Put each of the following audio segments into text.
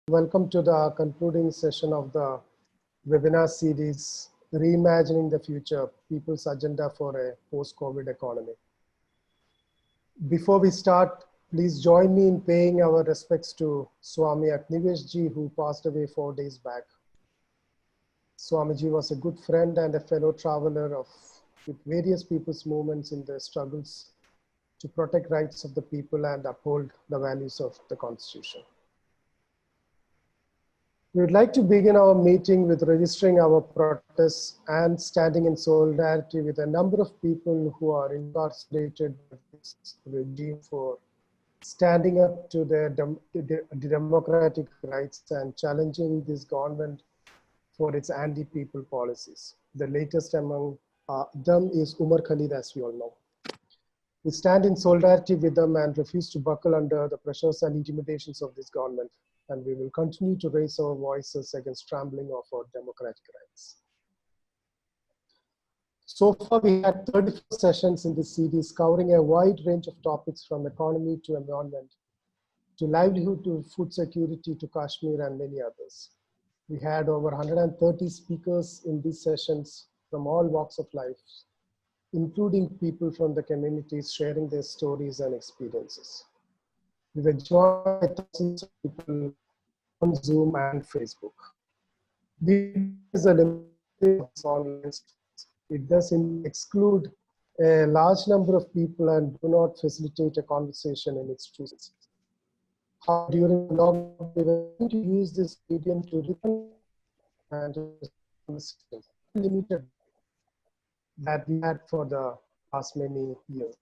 Welcome to the concluding session of the webinar series, Reimagining the Future, People's Agenda for a Post-COVID Economy. Before we start, please join me in paying our respects to Swami Agnivesh Ji, who passed away 4 days back. Swamiji was a good friend and a fellow traveler with various people's movements in their struggles to protect rights of the people and uphold the values of the Constitution. We would like to begin our meeting with registering our protests and standing in solidarity with a number of people who are incarcerated with this regime for standing up to their democratic rights and challenging this government for its anti-people policies. The latest among them is Umar Khalid, as we all know. We stand in solidarity with them and refuse to buckle under the pressures and intimidations of this government. And we will continue to raise our voices against trampling of our democratic rights. So far, we had 34 sessions in this series covering a wide range of topics from economy to environment, to livelihood, to food security, to Kashmir and many others. We had over 130 speakers in these sessions from all walks of life, including people from the communities sharing their stories and experiences. We were joined by thousands of people on Zoom and Facebook. This is a limited online. It doesn't exclude a large number of people and do not facilitate a conversation in its true sense. How during the lockdown, we were going to use this medium to return and limited that we had for the past many years.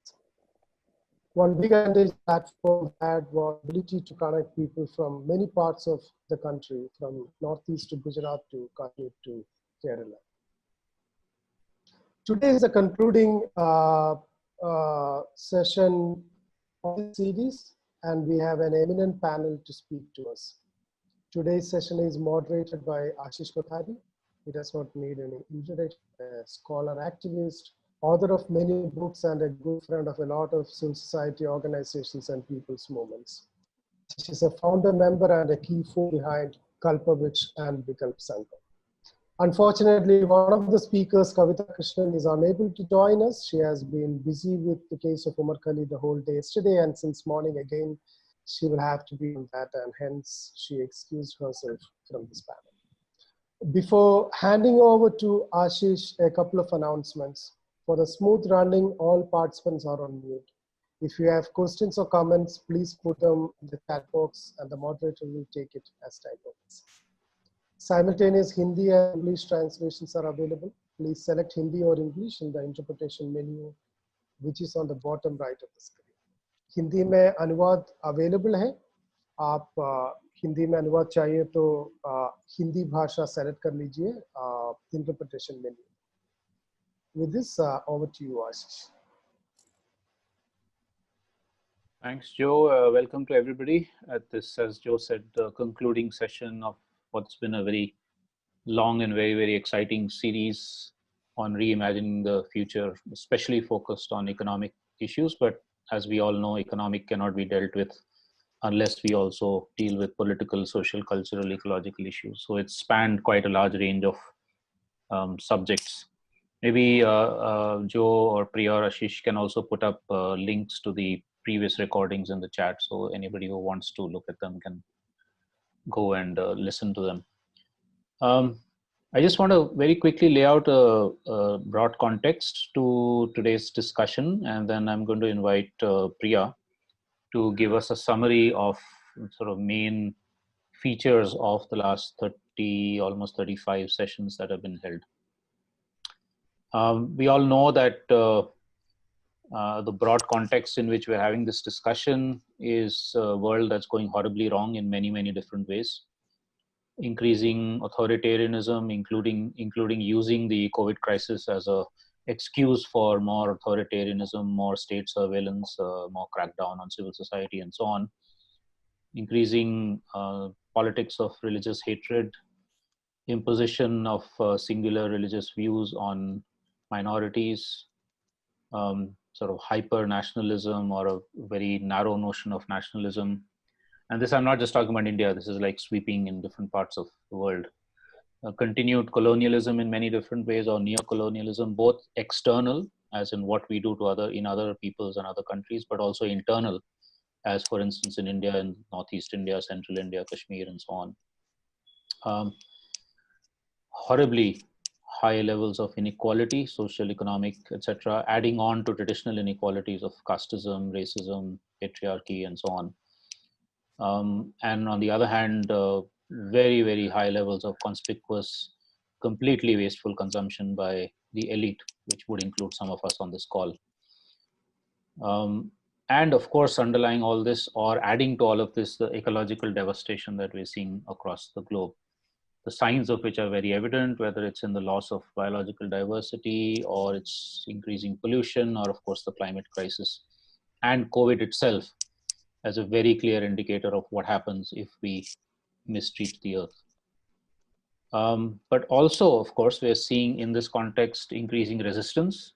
One big advantage platform had was the ability to connect people from many parts of the country, from Northeast to Gujarat to Kashmir to Kerala. Today is a concluding session of the series, and we have an eminent panel to speak to us. Today's session is moderated by Ashish Kothari. He does not need any introduction, a scholar activist, author of many books and a good friend of a lot of civil society organizations and people's movements. She is a founder member and a key force behind Kalpavriksh and Vikalp Sangam. Unfortunately, one of the speakers, Kavita Krishnan, is unable to join us. She has been busy with the case of Umar Khalid the whole day yesterday, and since morning again, she will have to be on that, and hence she excused herself from this panel. Before handing over to Ashish, a couple of announcements. For the smooth running, all participants are on mute. If you have questions or comments, please put them in the chat box and the moderator will take it as time permits. Simultaneous Hindi and English translations are available. Please select Hindi or English in the interpretation menu, which is on the bottom right of the screen. Hindi में अनुवाद available है. आप हिंदी में अनुवाद चाहिए तो हिंदी भाषा select कर लीजिए interpretation menu. With this, over to you, Ashish. Thanks, Joe. Welcome to everybody at this, as Joe said, the concluding session of what's been a very long and very, very exciting series on reimagining the future, especially focused on economic issues. But as we all know, economic cannot be dealt with unless we also deal with political, social, cultural, ecological issues. So it's spanned quite a large range of subjects. Maybe Joe or Priya or Ashish can also put up links to the previous recordings in the chat. So anybody who wants to look at them can go and listen to them. I just want to very quickly lay out a broad context to today's discussion. And then I'm going to invite Priya to give us a summary of sort of main features of the last 30, almost 35 sessions that have been held. We all know that the broad context in which we're having this discussion is a world that's going horribly wrong in many, many different ways. Increasing authoritarianism, including using the COVID crisis as an excuse for more authoritarianism, more state surveillance, more crackdown on civil society, and so on. Increasing politics of religious hatred, imposition of singular religious views on minorities, sort of hyper nationalism or a very narrow notion of nationalism, And this, I'm not just talking about India, this is like sweeping in different parts of the world. Continued colonialism in many different ways, or neo-colonialism, both external, as in what we do to other peoples and other countries, but also internal, as for instance in India and Northeast India, Central India, Kashmir, and so on. Horribly high levels of inequality, social, economic, etc., adding on to traditional inequalities of casteism, racism, patriarchy, and so on. And on the other hand, very, very high levels of conspicuous, completely wasteful consumption by the elite, which would include some of us on this call. And of course, underlying all this, or adding to all of this, the ecological devastation that we're seeing across the globe. The signs of which are very evident, whether it's in the loss of biological diversity, or it's increasing pollution, or of course the climate crisis, and COVID itself as a very clear indicator of what happens if we mistreat the earth. But also, of course, we're seeing in this context increasing resistance.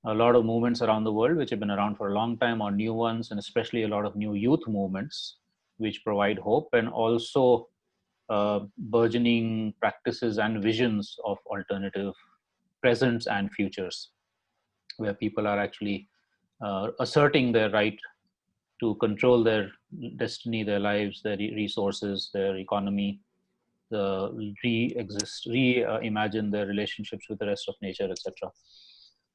A lot of movements around the world which have been around for a long time, or new ones, and especially a lot of new youth movements which provide hope, and also burgeoning practices and visions of alternative presents and futures, where people are actually asserting their right to control their destiny, their lives, their resources, their economy, reimagine their relationships with the rest of nature, etc.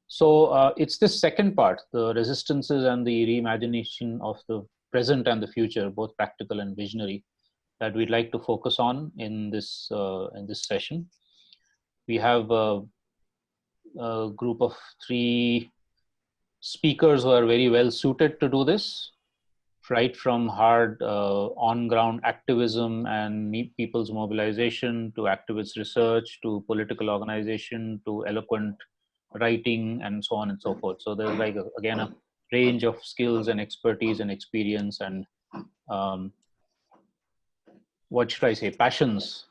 So it's this second part, the resistances and the reimagination of the present and the future, both practical and visionary, that we'd like to focus on in this session. We have a group of 3 speakers who are very well suited to do this, right from hard on-ground activism and people's mobilization, to activist research, to political organization, to eloquent writing, and so on and so forth. So there's like, again, a range of skills and expertise and experience and what should I say, passions,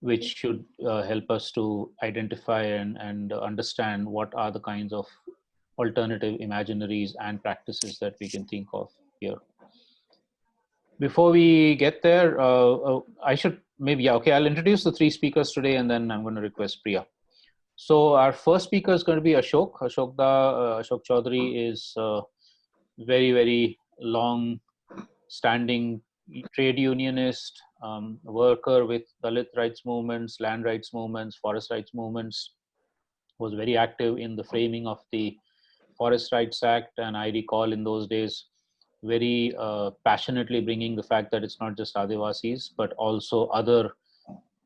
which should help us to identify and understand what are the kinds of alternative imaginaries and practices that we can think of here. Before we get there, I should maybe, I'll introduce the 3 speakers today, and then I'm going to request Priya. So our first speaker is going to be Ashok. Ashok Chowdhury is very, very long standing trade unionist, worker with Dalit rights movements, land rights movements, forest rights movements, was very active in the framing of the Forest Rights Act. And I recall in those days very passionately bringing the fact that it's not just Adivasis, but also other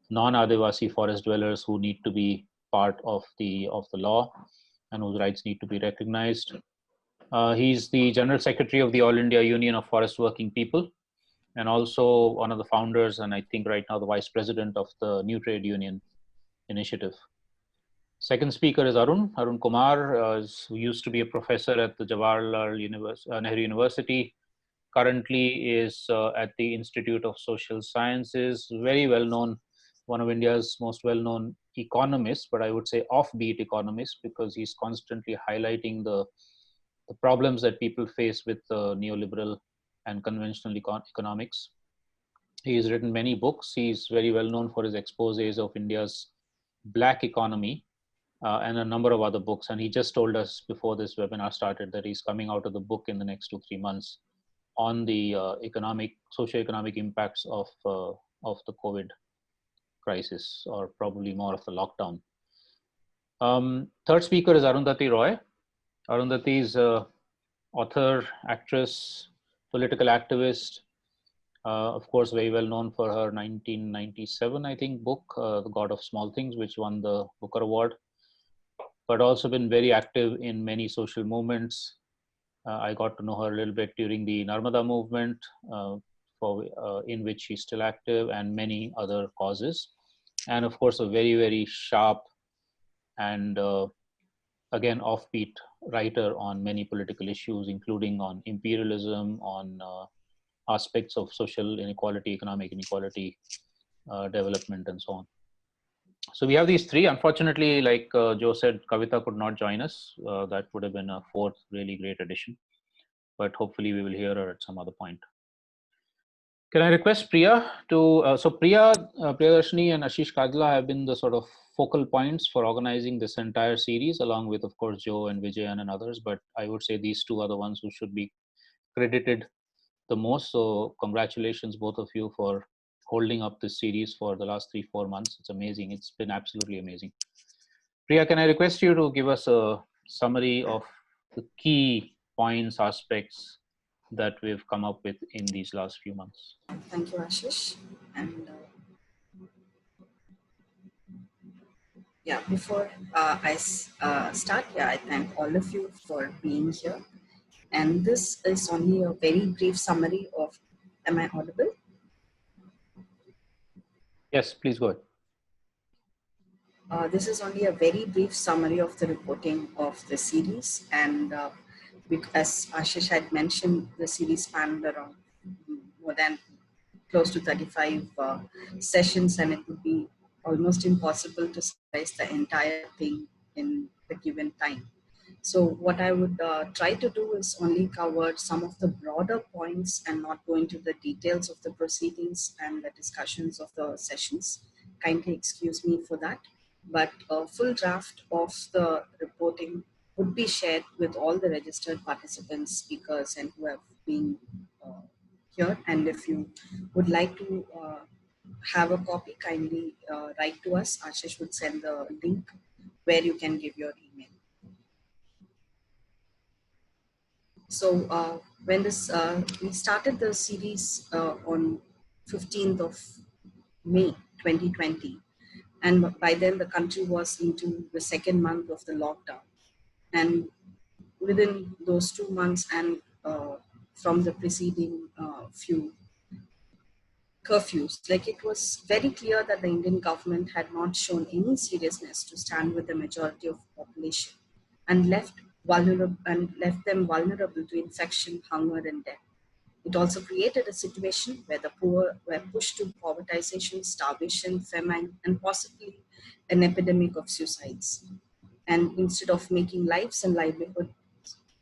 non-Adivasi forest dwellers who need to be part of the law and whose rights need to be recognized. He's the General Secretary of the All India Union of Forest Working People, and also one of the founders, and I think right now the Vice President of the New Trade Union Initiative. Second speaker is Arun Kumar, who used to be a professor at the Jawaharlal Nehru University, currently is at the Institute of Social Sciences, very well known, one of India's most well-known economists, but I would say offbeat economists, because he's constantly highlighting the problems that people face with neoliberal and conventional economics. He has written many books. He's very well known for his exposés of India's black economy and a number of other books. And he just told us before this webinar started that he's coming out of the book in the next 2-3 months on the socio-economic impacts of the COVID crisis, or probably more of the lockdown. Third speaker is Arundhati Roy. Arundhati is author, actress, political activist, of course, very well known for her 1997, I think, book, The God of Small Things, which won the Booker Award, but also been very active in many social movements. I got to know her a little bit during the Narmada movement, in which she's still active, and many other causes. And of course, a very, very sharp and again, offbeat writer on many political issues, including on imperialism, on aspects of social inequality, economic inequality, development, and so on. So we have these 3. Unfortunately, like Joe said, Kavita could not join us. That would have been a 4th really great addition, but hopefully we will hear her at some other point. Can I request Priya to, so Priya, Priyadarshini and Ashish Kadla have been the sort of focal points for organizing this entire series, along with, of course, Joe and Vijayan and others, but I would say these two are the ones who should be credited the most. So congratulations, both of you, for holding up this series for the last 3-4 months. It's amazing. It's been absolutely amazing. Priya, can I request you to give us a summary of the key points, aspects that we've come up with in these last few months? Thank you, Ashish. And before I start, I thank all of you for being here. And this is only a very brief summary of, am I audible? Yes, please go ahead. This is only a very brief summary of the reporting of the series. And as Ashish had mentioned, the series spanned around more than close to 35 sessions, and it would be almost impossible to summarize the entire thing in the given time. So what I would try to do is only cover some of the broader points and not go into the details of the proceedings and the discussions of the sessions. Kindly excuse me for that. But a full draft of the reporting would be shared with all the registered participants, speakers, and who have been here. And if you would like to have a copy, kindly write to us. Ashish would send the link where you can give your email. So when we started the series on 15th of May 2020, and by then the country was into the second month of the lockdown. And within those 2 months and from the preceding few curfews, like, it was very clear that the Indian government had not shown any seriousness to stand with the majority of the population and left them vulnerable to infection, hunger, and death. It also created a situation where the poor were pushed to povertization, starvation, famine, and possibly an epidemic of suicides. And instead of making lives and livelihood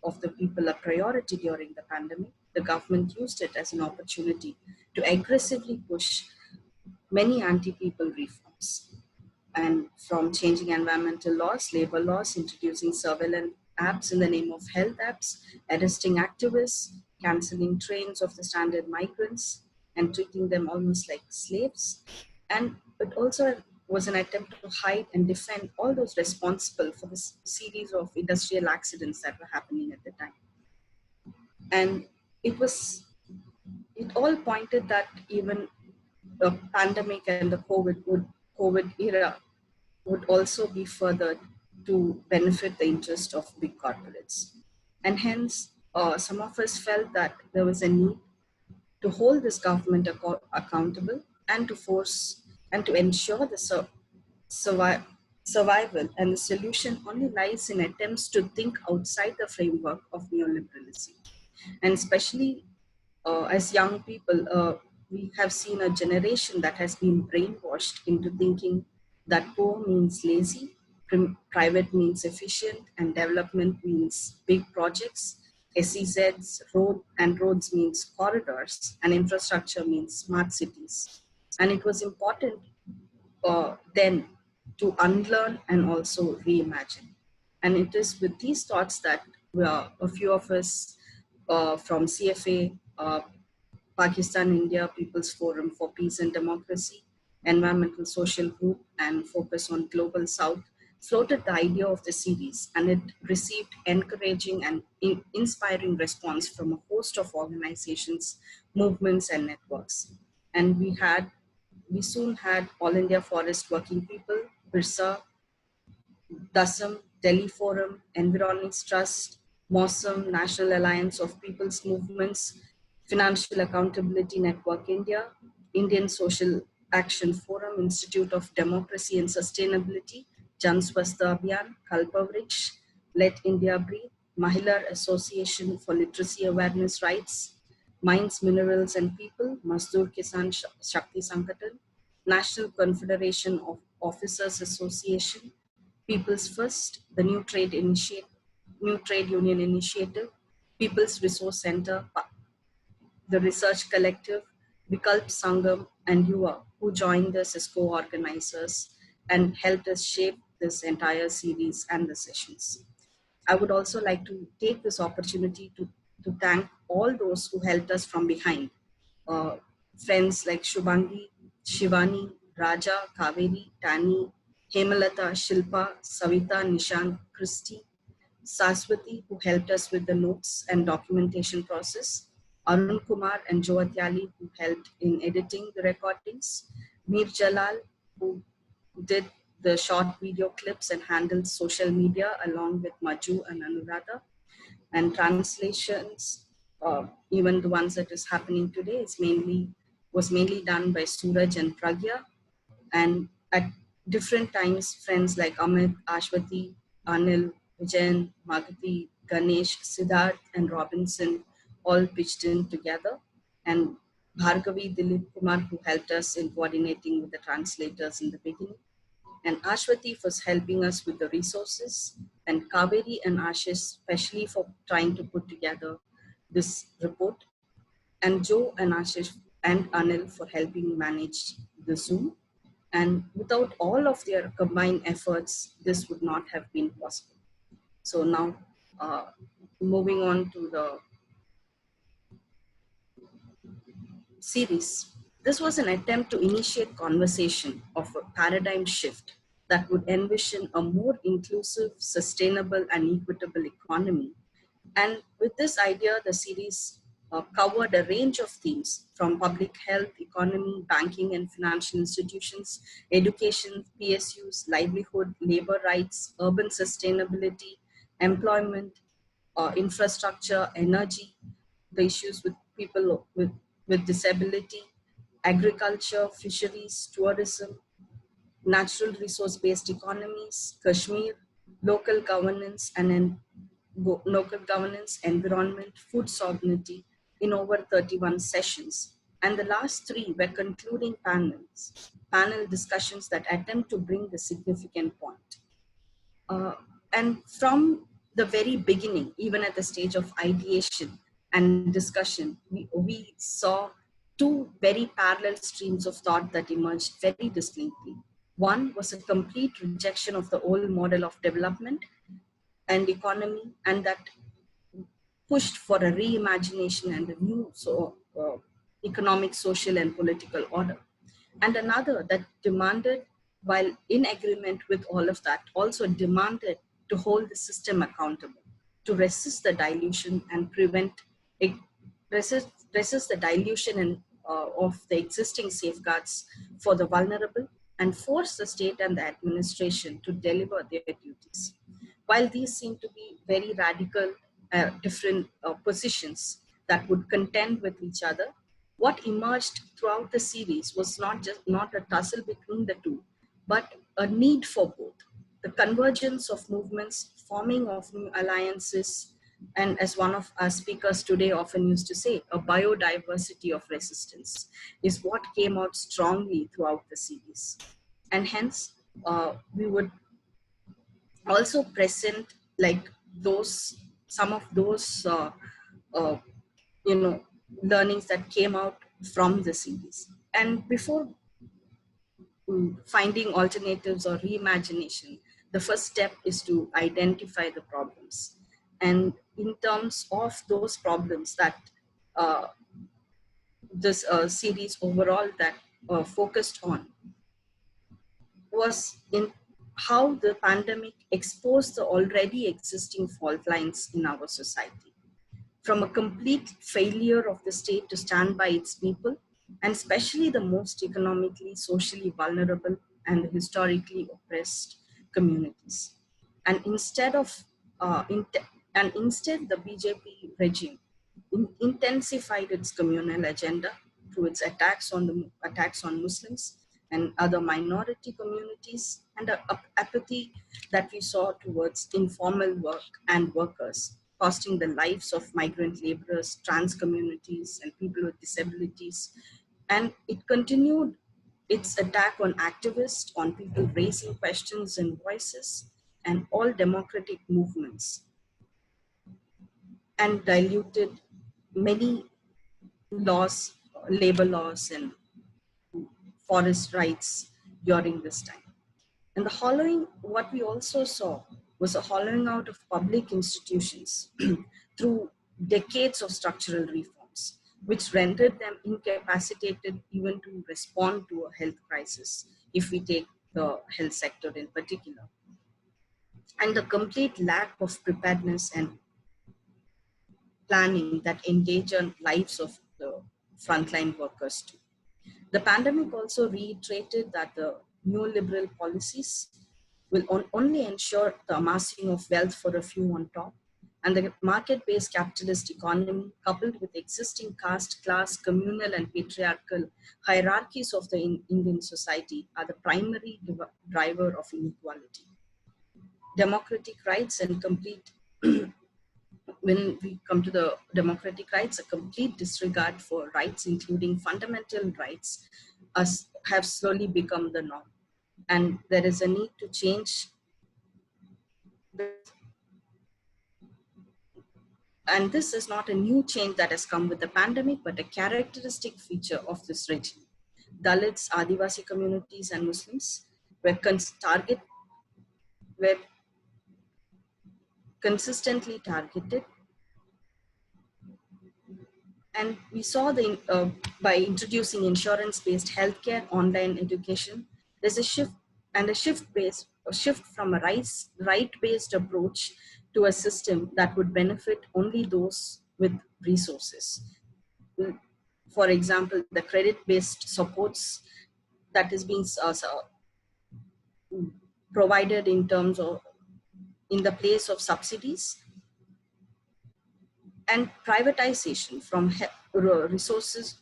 of the people a priority during the pandemic, the government used it as an opportunity to aggressively push many anti-people reforms. And from changing environmental laws, labor laws, introducing surveillance apps in the name of health apps, arresting activists, cancelling trains of the stranded migrants, and treating them almost like slaves. And it also was an attempt to hide and defend all those responsible for this series of industrial accidents that were happening at the time. And it all pointed that even the pandemic and the COVID era would also be furthered to benefit the interest of big corporates. And hence, some of us felt that there was a need to hold this government accountable and to force and to ensure the survival, and the solution only lies in attempts to think outside the framework of neoliberalism. And especially as young people, we have seen a generation that has been brainwashed into thinking that poor means lazy, private means efficient, and development means big projects. SEZs, roads means corridors, and infrastructure means smart cities. And it was important then to unlearn and also reimagine. And it is with these thoughts that a few of us from CFA, Pakistan India People's Forum for Peace and Democracy, Environmental Social Group, and Focus on Global South floated the idea of the series, and it received encouraging and inspiring response from a host of organizations, movements, and networks. And we soon had All India Forest Working People, BIRSA, DASM, Delhi Forum, Environist Trust, MOSM, National Alliance of People's Movements, Financial Accountability Network India, Indian Social Action Forum, Institute of Democracy and Sustainability, Jan Swasthya Abhiyan, Kalpavriksh, Let India Breathe, Mahila Association for Literacy Awareness Rights, Mines, Minerals and People, Mazdoor Kisan Shakti Sangathan, National Confederation of Officers Association, People's First, the New Trade Union Initiative, People's Resource Center, the Research Collective, Vikalp, Sangam, and Yuva, who joined us as co-organizers and helped us shape this entire series and the sessions. I would also like to take this opportunity to thank all those who helped us from behind. Friends like Shubhangi, Shivani, Raja, Kaveri, Tani, Hemalata, Shilpa, Savita, Nishan, Christy, Saswati, who helped us with the notes and documentation process, Arun, Kumar, and Joatyali, who helped in editing the recordings, Mir Jalal, who did the short video clips and handled social media along with Maju and Anuradha, and translations, even the ones that is happening today, was mainly done by Suraj and Pragya. And at different times, friends like Amit, Ashwati, Anil, Vijayan, Magati, Ganesh, Siddharth, and Robinson all pitched in together. And Bhargavi, Dilip, Kumar, who helped us in coordinating with the translators in the beginning. And Ashwati was helping us with the resources, and Kaveri and Ashish, especially for trying to put together this report, and Joe and Ashish and Anil for helping manage the Zoom. And without all of their combined efforts, this would not have been possible. So now, moving on to the series. This was an attempt to initiate conversation of a paradigm shift that would envision a more inclusive, sustainable, and equitable economy. And with this idea, the series covered a range of themes from public health, economy, banking and financial institutions, education, PSUs, livelihood, labor rights, urban sustainability, employment, infrastructure, energy, the issues with people with disability, agriculture, fisheries, tourism, natural resource-based economies, Kashmir, local governance local governance, environment, food sovereignty in over 31 sessions. And the last three were concluding panel discussions that attempt to bring the significant point. And from the very beginning, even at the stage of ideation and discussion, we saw two very parallel streams of thought that emerged very distinctly. One was a complete rejection of the old model of development and economy, and that pushed for a reimagination and a new economic, social, and political order. And another that demanded, while in agreement with all of that, also demanded to hold the system accountable, to resist the dilution and resist the dilution of the existing safeguards for the vulnerable, and force the state and the administration to deliver their duties. While these seem to be very radical, different positions that would contend with each other, what emerged throughout the series was not a tussle between the two, but a need for both. The convergence of movements, forming of new alliances, and as one of our speakers today often used to say, a biodiversity of resistance is what came out strongly throughout the series. And hence, we would also present like some of those learnings that came out from the series. And before finding alternatives or reimagination, the first step is to identify the problems. And in terms of those problems that this series overall that focused on was in how the pandemic exposed the already existing fault lines in our society. From a complete failure of the state to stand by its people, and especially the most economically, socially vulnerable and historically oppressed communities. And instead the BJP regime intensified its communal agenda through its attacks on Muslims and other minority communities, and an apathy that we saw towards informal work and workers, costing the lives of migrant laborers, trans communities, and people with disabilities. And it continued its attack on activists, on people raising questions and voices, and all democratic movements, and diluted many laws labor laws and forest rights during this time. And the hollowing, what we also saw was a hollowing out of public institutions through decades of structural reforms, which rendered them incapacitated even to respond to a health crisis, if we take the health sector in particular. And the complete lack of preparedness and planning that endanger lives of the frontline workers too. The pandemic also reiterated that the neoliberal policies will only ensure the amassing of wealth for a few on top, and the market-based capitalist economy, coupled with existing caste, class, communal, and patriarchal hierarchies of the Indian society, are the primary driver of inequality. Democratic rights and complete when we come to the democratic rights, a complete disregard for rights, including fundamental rights, have slowly become the norm. And there is a need to change this. And this is not a new change that has come with the pandemic, but a characteristic feature of this regime. Dalits, Adivasi communities, and Muslims were consistently targeted. And we saw by introducing insurance-based healthcare, online education, there's a shift from a right-based approach to a system that would benefit only those with resources. For example, the credit-based supports that is being provided in the place of subsidies, and privatization from resources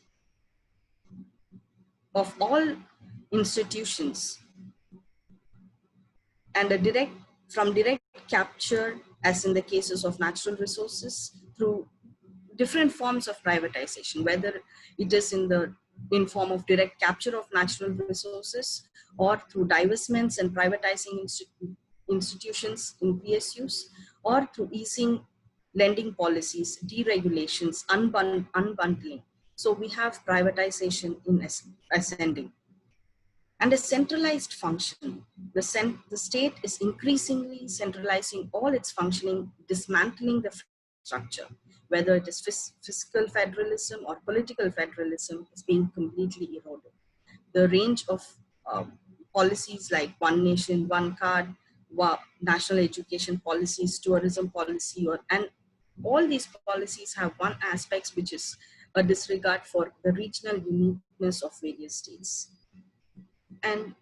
of all institutions, and from direct capture, as in the cases of natural resources, through different forms of privatization, whether it is in form of direct capture of natural resources, or through divestments and privatizing institutions in PSUs, or through easing lending policies, deregulations, unbundling. So we have privatization in ascending. And a centralized function. The state is increasingly centralizing all its functioning, dismantling the structure, whether it is fiscal federalism or political federalism, is being completely eroded. The range of policies like One Nation, One Card, national education policies, tourism policy, and all these policies have one aspect, which is a disregard for the regional uniqueness of various states. And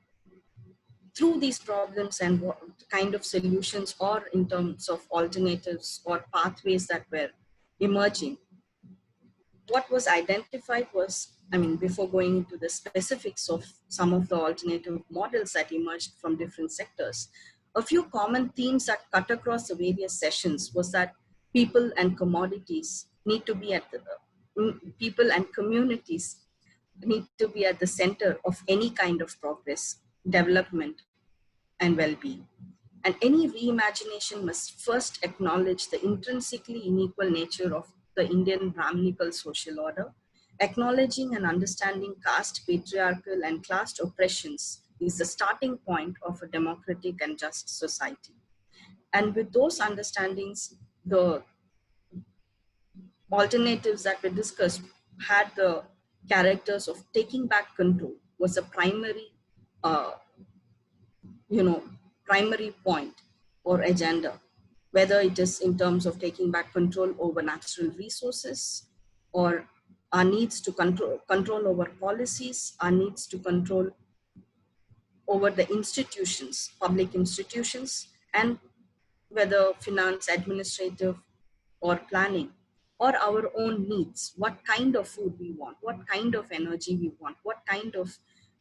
through these problems and what kind of solutions, or in terms of alternatives or pathways that were emerging, what was identified was, before going into the specifics of some of the alternative models that emerged from different sectors, a few common themes that cut across the various sessions was that people and commodities need to be people and communities need to be at the center of any kind of progress, development, and well-being. And any reimagination must first acknowledge the intrinsically unequal nature of the Indian Brahminical social order. Acknowledging and understanding caste, patriarchal, and class oppressions is the starting point of a democratic and just society. And with those understandings, the alternatives that were discussed had the characters of taking back control was a primary, primary point or agenda, whether it is in terms of taking back control over natural resources, or our needs to control over policies, our needs to control over the institutions, public institutions, and whether finance, administrative, or planning, or our own needs, what kind of food we want, what kind of energy we want, what kind of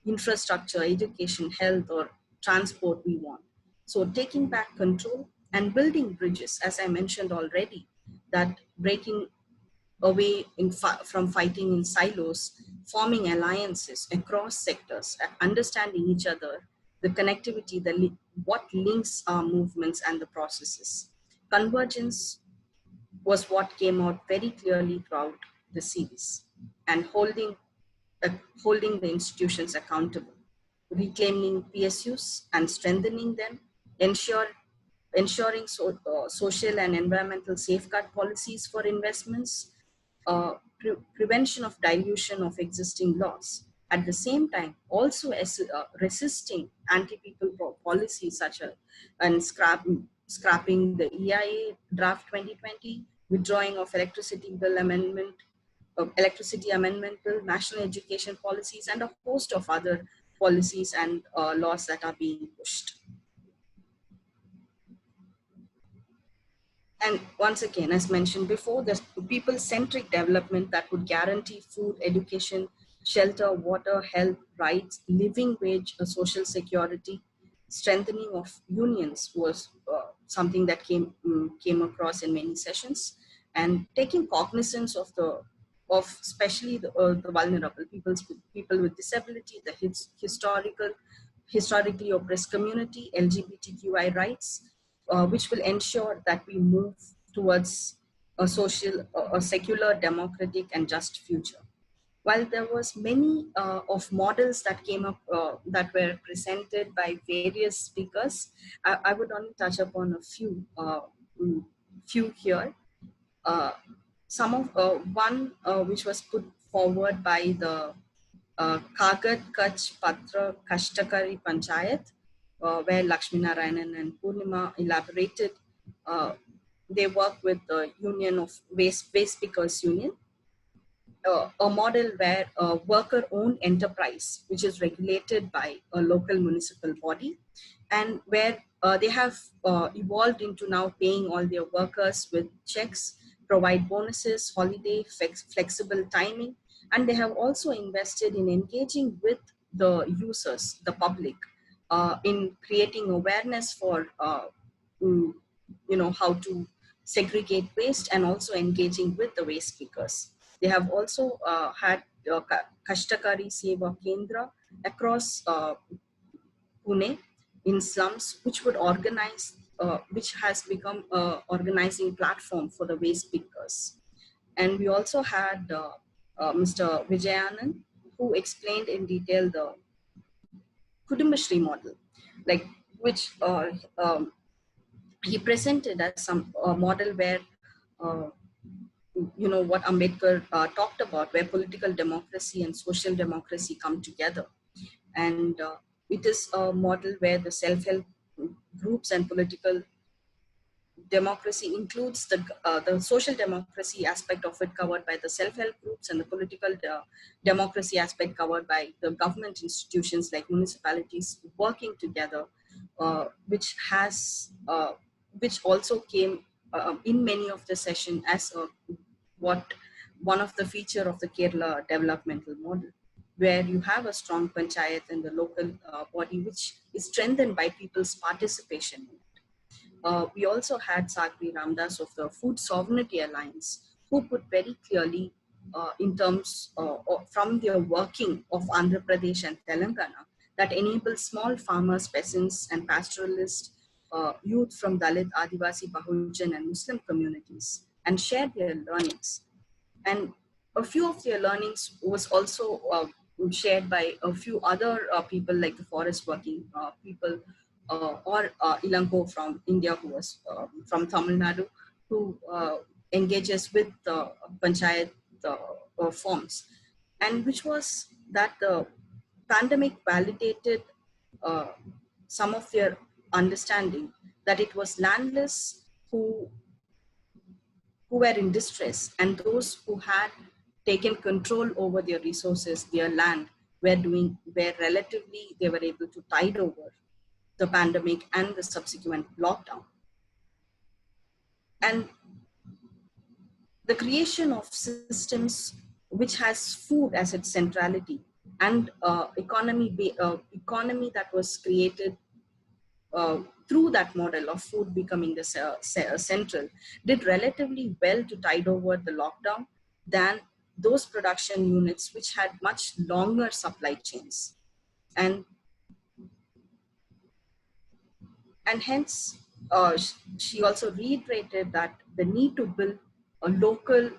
infrastructure, education, health, or transport we want. So taking back control and building bridges, as I mentioned already, that breaking away from fighting in silos, forming alliances across sectors, understanding each other, the connectivity, what links our movements and the processes. Convergence was what came out very clearly throughout the series, and holding holding the institutions accountable, reclaiming PSUs and strengthening them, ensuring social and environmental safeguard policies for investments, prevention of dilution of existing laws. At the same time, also resisting anti-people policies such as and scrapping the EIA draft 2020, withdrawing of electricity amendment bill, national education policies, and a host of other policies and laws that are being pushed. And once again, as mentioned before, there's people-centric development that would guarantee food, education, shelter, water, health, rights, living wage, social security. Strengthening of unions was something that came across in many sessions, and taking cognizance of especially the vulnerable people with disability, the historically oppressed community, LGBTQI rights, which will ensure that we move towards a secular, democratic, and just future. While there was many of models that came up that were presented by various speakers, I would only touch upon a few here. Some of one which was put forward by the Kagad Kach Patra Kashtakari Panchayat, where Lakshmi Narayanan and Purnima elaborated. They work with the Union of Waste Pickers Union, a model where a worker-owned enterprise, which is regulated by a local municipal body, and where they have evolved into now paying all their workers with checks, provide bonuses, holiday, flexible timing, and they have also invested in engaging with the users, the public, in creating awareness for how to segregate waste, and also engaging with the waste pickers. They have also had Kashtakari Seva Kendra across Pune in slums, which would organize, which has become an organizing platform for the waste pickers. And we also had Mr. Vijayanand, who explained in detail the Kudumbashri model, like which he presented as some model where what Ambedkar talked about, where political democracy and social democracy come together. And it is a model where the self-help groups and political democracy includes the social democracy aspect of it covered by the self-help groups, and the political democracy aspect covered by the government institutions like municipalities working together, which also came in many of the session as one of the feature of the Kerala developmental model, where you have a strong panchayat in the local body, which is strengthened by people's participation. We also had Sagri Ramdas of the Food Sovereignty Alliance, who put very clearly in terms from their working of Andhra Pradesh and Telangana, that enables small farmers, peasants, and pastoralists, youth from Dalit, Adivasi, Bahujan, and Muslim communities, and share their learnings. And a few of their learnings was also shared by a few other people, like the forest working people, or Ilanko from India, who was from Tamil Nadu, who engages with the panchayat forms, and which was that the pandemic validated some of their understanding that it was landless who were in distress, and those who had taken control over their resources, their land, where relatively they were able to tide over the pandemic and the subsequent lockdown. And the creation of systems which has food as its centrality, and economy that was created through that model of food becoming the central, did relatively well to tide over the lockdown than those production units which had much longer supply chains. And hence, she also reiterated that the need to build a local,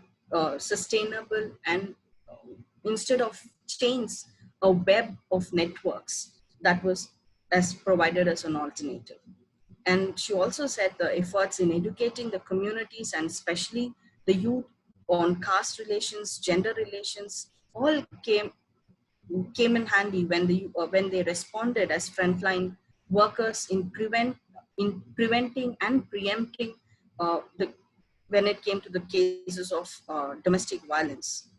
sustainable, and instead of chains, a web of networks that was as provided as an alternative. And she also said the efforts in educating the communities and especially the youth on caste relations, gender relations, all came in handy when they responded as frontline workers in preventing and preempting when it came to the cases of domestic violence.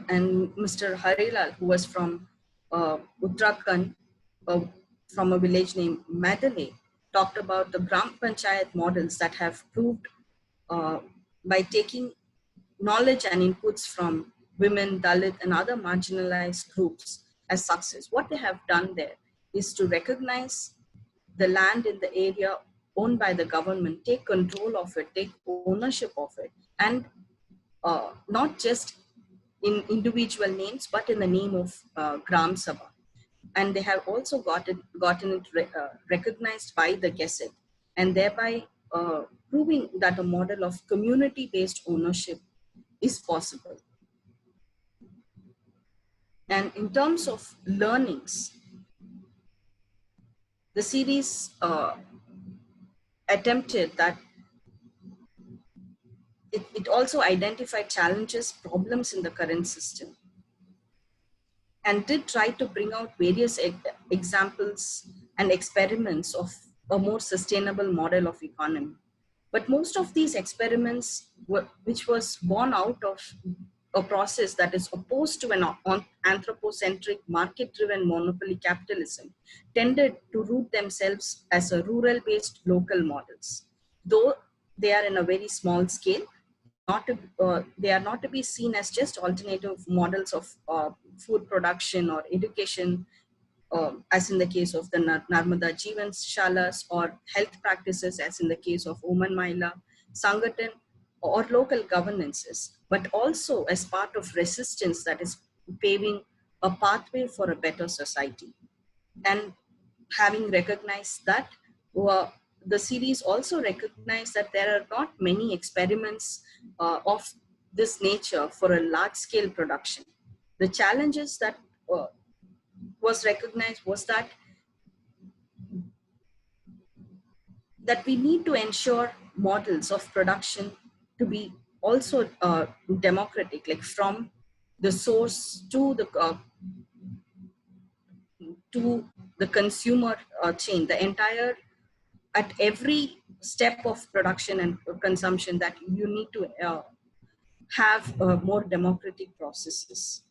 And Mr. Harilal, who was from Uttarakhand, uh, from a village named Madale, talked about the Gram Panchayat models that have proved uh, by taking knowledge and inputs from women, Dalit, and other marginalized groups as success. What they have done there is to recognize the land in the area owned by the government, take control of it, take ownership of it, and not just in individual names, but in the name of Gram Sabha. And they have also gotten it recognized by the Gazette, and thereby proving that a model of community-based ownership is possible. And in terms of learnings, the series attempted that it also identified challenges, problems in the current system, and did try to bring out various examples and experiments of a more sustainable model of economy. But most of these experiments, which was born out of a process that is opposed to an anthropocentric, market-driven monopoly capitalism, tended to root themselves as a rural-based local models. Though they are in a very small scale, they are not to be seen as just alternative models of food production or education, as in the case of the Narmada Jeevan Shalas, or health practices, as in the case of Oman Maila, Sangatan, or local governances, but also as part of resistance that is paving a pathway for a better society. And having recognized that, the series also recognized that there are not many experiments of this nature for a large-scale production. The challenges that was recognized was that we need to ensure models of production to be also democratic, like from the source to the consumer chain, the entire, at every step of production and consumption, that you need to have more democratic processes.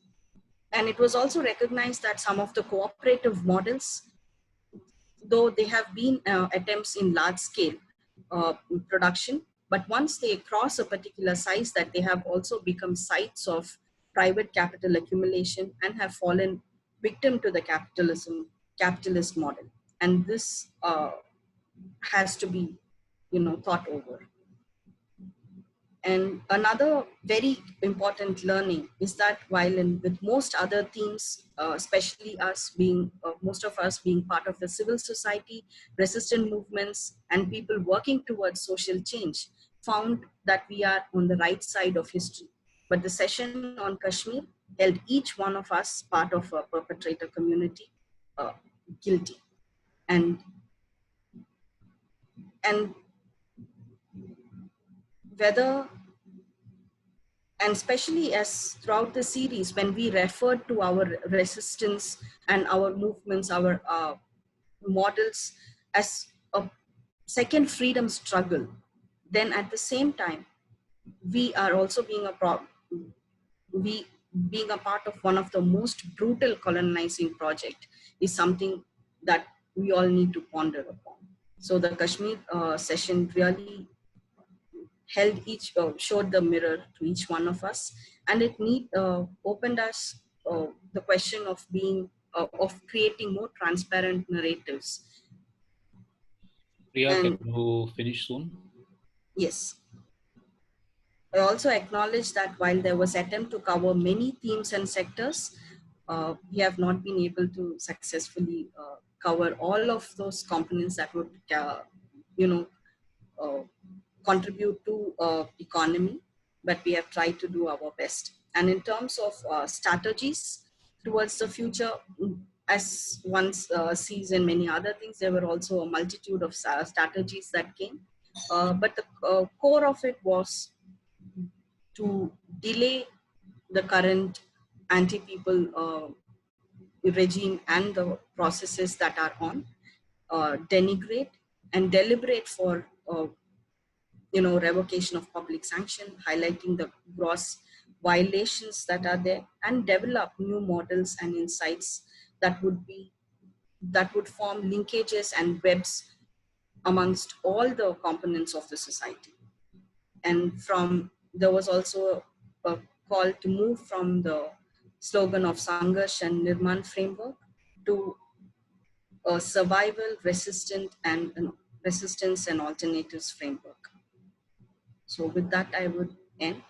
And it was also recognized that some of the cooperative models, though they have been attempts in large scale production, but once they cross a particular size, that they have also become sites of private capital accumulation and have fallen victim to the capitalist model. And this has to be, thought over. And another very important learning is that while with most other themes, especially most of us being part of the civil society, resistant movements, and people working towards social change, found that we are on the right side of history. But the session on Kashmir held each one of us, part of a perpetrator community, guilty. And whether, and especially as throughout the series, when we referred to our resistance and our movements, our models as a second freedom struggle, then at the same time, we are also being a part of one of the most brutal colonizing project is something that we all need to ponder upon. So the Kashmir session really showed the mirror to each one of us, and it opened us the question of creating more transparent narratives. Priya, can you finish soon? Yes. I also acknowledge that while there was attempt to cover many themes and sectors, we have not been able to successfully cover all of those components that would, contribute to economy, but we have tried to do our best. And in terms of strategies towards the future, as one sees in many other things, there were also a multitude of strategies that came. But the core of it was to delay the current anti-people regime and the processes that are on, denigrate and deliberate for revocation of public sanction, highlighting the gross violations that are there, and develop new models and insights that would form linkages and webs amongst all the components of the society. And there was also a call to move from the slogan of Sangarsh and Nirman framework to a survival, resistance and alternatives framework. So with that, I would end.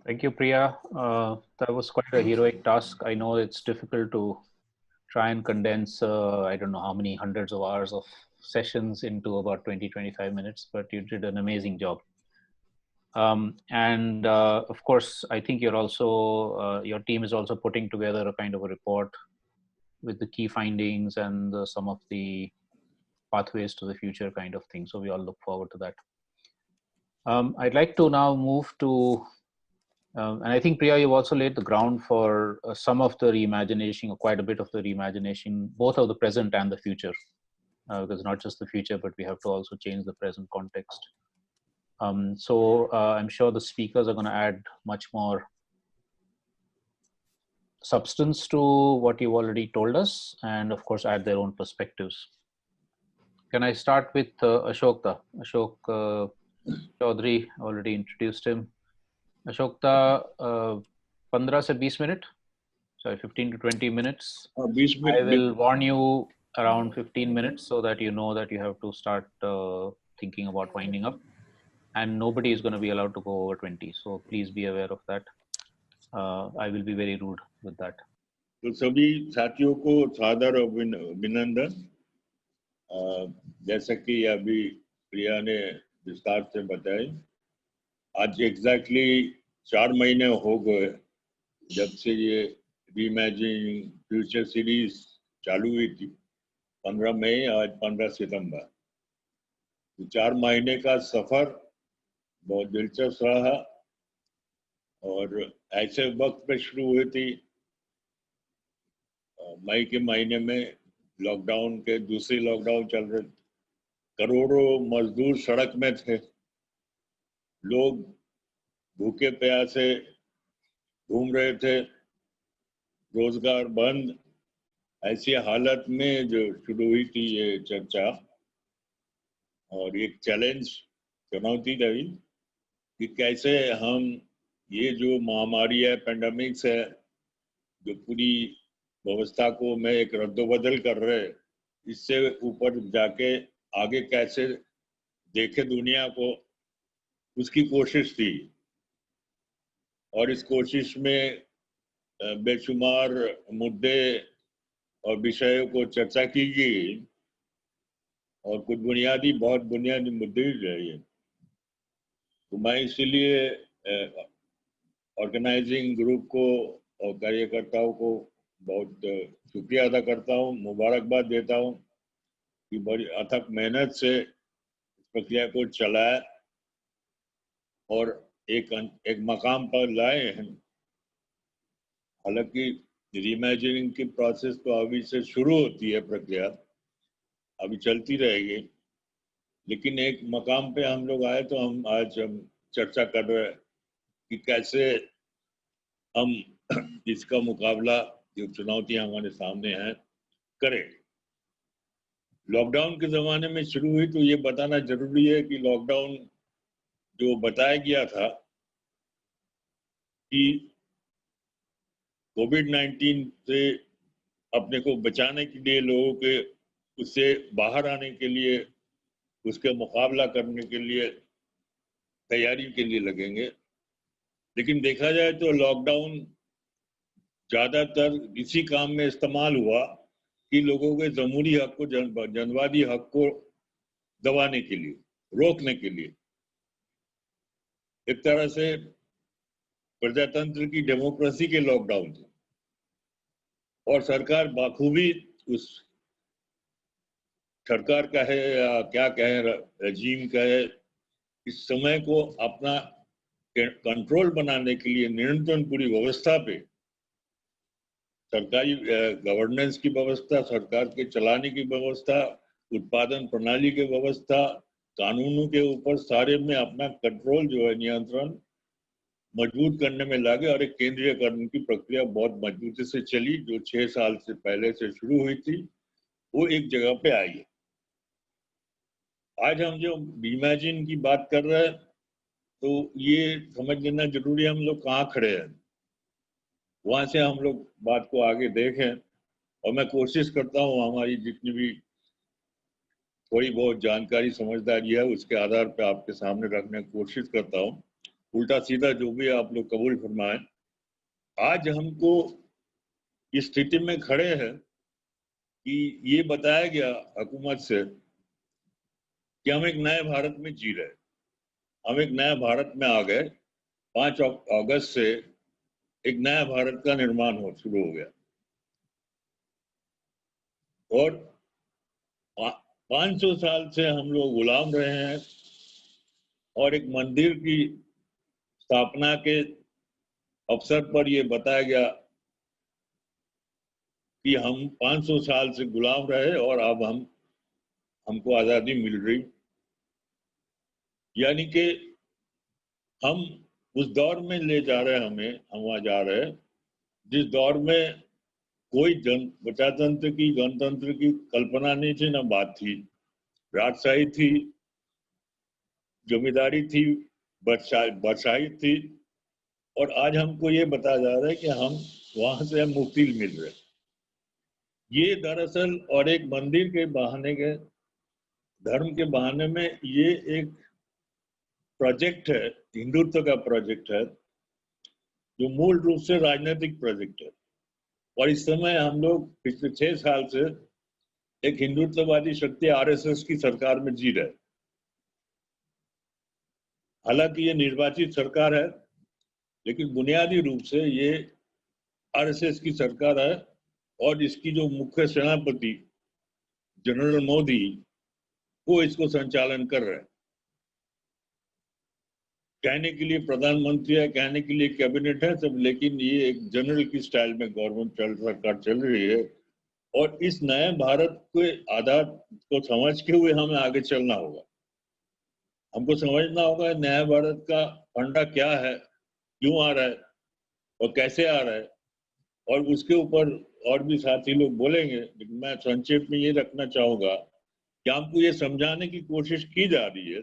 Thank you, Priya. That was quite a heroic task. I know it's difficult to try and condense, I don't know how many hundreds of hours of sessions into about 20-25 minutes, but you did an amazing job. And of course, I think you're also, your team is also putting together a kind of a report with the key findings and some of the pathways to the future kind of thing. So we all look forward to that. I'd like to now move to, and I think Priya, you've also laid the ground for some of the reimagination, or quite a bit of the reimagination, both of the present and the future, because not just the future, but we have to also change the present context. So I'm sure the speakers are going to add much more substance to what you've already told us, and of course add their own perspectives. Can I start with Ashok? Ashok Chowdhury, already introduced him. Ashok, 15 से 20 minute, sorry, 15 to 20 minutes. 20 I will warn you around 15 minutes so that you know that you have to start thinking about winding up. And nobody is going to be allowed to go over 20. So please be aware of that. I will be very rude with that. तो सभी साथियों को सादर अभिनंदन। जैसा कि अभी प्रिया ने विस्तार से बताई, आज एग्जैक्टली 4 महीने हो गए जब से ये रीइमेजिनिंग फ्यूचर सीरीज चालू हुई थी। 15 मई, आज 15 सितंबर। तो 4 महीने का सफर बहुत दिलचस्प रहा और ऐसे वक्त पे शुरू हुई थी। मई के महीने में लॉकडाउन के दूसरी लॉकडाउन चल रहे, करोड़ों मजदूर सड़क में थे, लोग भूखे प्यासे घूम रहे थे, रोजगार बंद। ऐसी हालत में जो शुरू हुई थी ये चर्चा, और एक चैलेंज, चुनौती रही कि कैसे हम ये जो महामारी है, पेंडेमिक्स है, जो पूरी व्यवस्था को में एक रद्दोबदल कर रहे, इससे ऊपर जाके आगे कैसे देखे दुनिया को, उसकी कोशिश थी। और इस कोशिश में बेशुमार मुद्दे और विषयों को चर्चा की गई और कुछ बहुत बुनियादी मुद्दे रहे। तो मैं इसलिए ऑर्गेनाइजिंग ग्रुप को और कार्यकर्ताओं को बहुत शुक्रिया अदा करता हूँ, मुबारकबाद देता हूँ कि बड़ी अथक मेहनत से इस प्रक्रिया को चलाया और एक मकाम पर लाए हैं। हालांकि रीइमेजिनिंग की प्रोसेस तो अभी से शुरू होती है, प्रक्रिया अभी चलती रहेगी, लेकिन एक मकाम पे हम लोग आए तो आज हम चर्चा कर रहे हैं कि कैसे हम इसका मुकाबला, जो चुनौतियां हमारे सामने हैं, करें। लॉकडाउन के ज़माने में शुरू हुई तो ये बताना जरूरी है कि लॉकडाउन जो बताया गया था कि कोविड-19 से अपने को बचाने के लिए, लोगों के उससे बाहर आने के लिए, उसके मुकाबला करने के लिए तैयारी के लिए लगेंगे। लेकिन देखा जाए तो लॉकडाउन ज़्यादातर इसी काम में इस्तेमाल हुआ कि लोगों के जमहूरी हक को, जनवादी हक को दबाने के लिए, रोकने के लिए। एक तरह से प्रजातंत्र की डेमोक्रेसी के लॉकडाउन थे और सरकार बाखूबी उस सरकार का है या क्या कहें रजीम का है, इस समय को अपना कंट्रोल बनाने के लिए नियंत्रण पूरी व्यवस्था पे, सरकारी गवर्नेंस की व्यवस्था, सरकार के चलाने की व्यवस्था, उत्पादन प्रणाली की व्यवस्था, कानूनों के ऊपर सारे में अपना कंट्रोल जो है, नियंत्रण मजबूत करने में लगे और एक केंद्रीयकरण की प्रक्रिया बहुत मजबूती से चली, जो 6 साल से पहले से शुरू हुई थी, वो एक जगह पे आई है। आज हम जो इमेजिन की बात कर रहे हैं, तो ये समझ लेना जरूरी है हम लोग कहाँ खड़े हैं, वहां से हम लोग बात को आगे देखें। और मैं कोशिश करता हूँ हमारी जितनी भी थोड़ी बहुत जानकारी समझदारी है उसके आधार पर आपके सामने रखने की कोशिश करता हूँ, उल्टा सीधा जो भी आप लोग कबूल फरमाएं। आज हमको इस स्थिति में खड़े हैं कि ये बताया गया हुकूमत से कि हम एक नए भारत में जी रहे हैं, हम एक नए भारत में आ गए। 5 अगस्त से एक नया भारत का निर्माण शुरू हो गया और 500 साल से हम लोग गुलाम रहे हैं और एक मंदिर की स्थापना के अवसर पर यह बताया गया कि हम 500 साल से गुलाम रहे और अब हमको आज़ादी मिल रही, यानी कि हम उस दौर में ले जा रहे हैं, हम वहां जा रहे हैं जिस दौर में कोई प्रजातंत्र की, गणतंत्र की कल्पना नहीं थी, ना बात थी। राजशाही थी, जमींदारी थी, बादशाही थी, और आज हमको ये बताया जा रहा है कि हम वहां से मुक्ति मिल रहे। ये दरअसल और एक मंदिर के बहाने के, धर्म के बहाने में ये एक प्रोजेक्ट है, हिंदुत्व का प्रोजेक्ट है, जो मूल रूप से राजनीतिक प्रोजेक्ट है। और इस समय हम लोग पिछले 6 साल से एक हिंदुत्ववादी शक्ति आरएसएस की सरकार में जी रहे। हालांकि ये निर्वाचित सरकार है, लेकिन बुनियादी रूप से ये आरएसएस की सरकार है और इसकी जो मुख्य सेनापति जनरल मोदी, वो इसको संचालन कर रहे हैं। कहने के लिए प्रधानमंत्री है, कहने के लिए कैबिनेट है सब, लेकिन ये एक जनरल की स्टाइल में गवर्नमेंट सरकार चल रही है। और इस नए भारत के आधार को समझ के हुए हमें आगे चलना होगा। हमको समझना होगा नया भारत का फंडा क्या है, क्यों आ रहा है और कैसे आ रहा है, और उसके ऊपर और भी साथी लोग बोलेंगे, लेकिन मैं संक्षेप में ये रखना चाहूंगा कि हमको ये समझाने की कोशिश की जा रही है।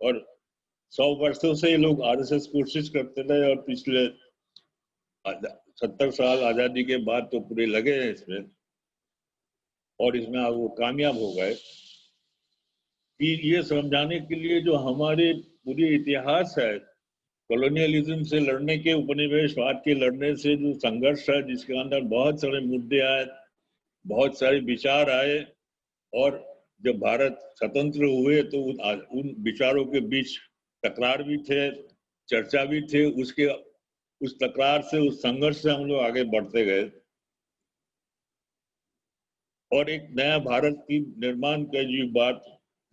और 100 वर्षों से ये लोग आरएसएस कोशिश करते रहे और पिछले 70 साल आजादी के बाद तो पूरे लगे हैं इसमें, और इसमें वो कामयाब हो गए। कि ये समझाने के लिए जो हमारे पूरे इतिहास है, कॉलोनियलिज्म से लड़ने के, उपनिवेशवाद के लड़ने से जो संघर्ष है, जिसके अंदर बहुत सारे मुद्दे आए, बहुत सारे विचार आए, और जब भारत स्वतंत्र हुए तो उन विचारों के बीच तकरार भी थे, चर्चा भी थे, उस तकरार से, उस संघर्ष से हम लोग आगे बढ़ते गए। और एक नया भारत की निर्माण का जो बात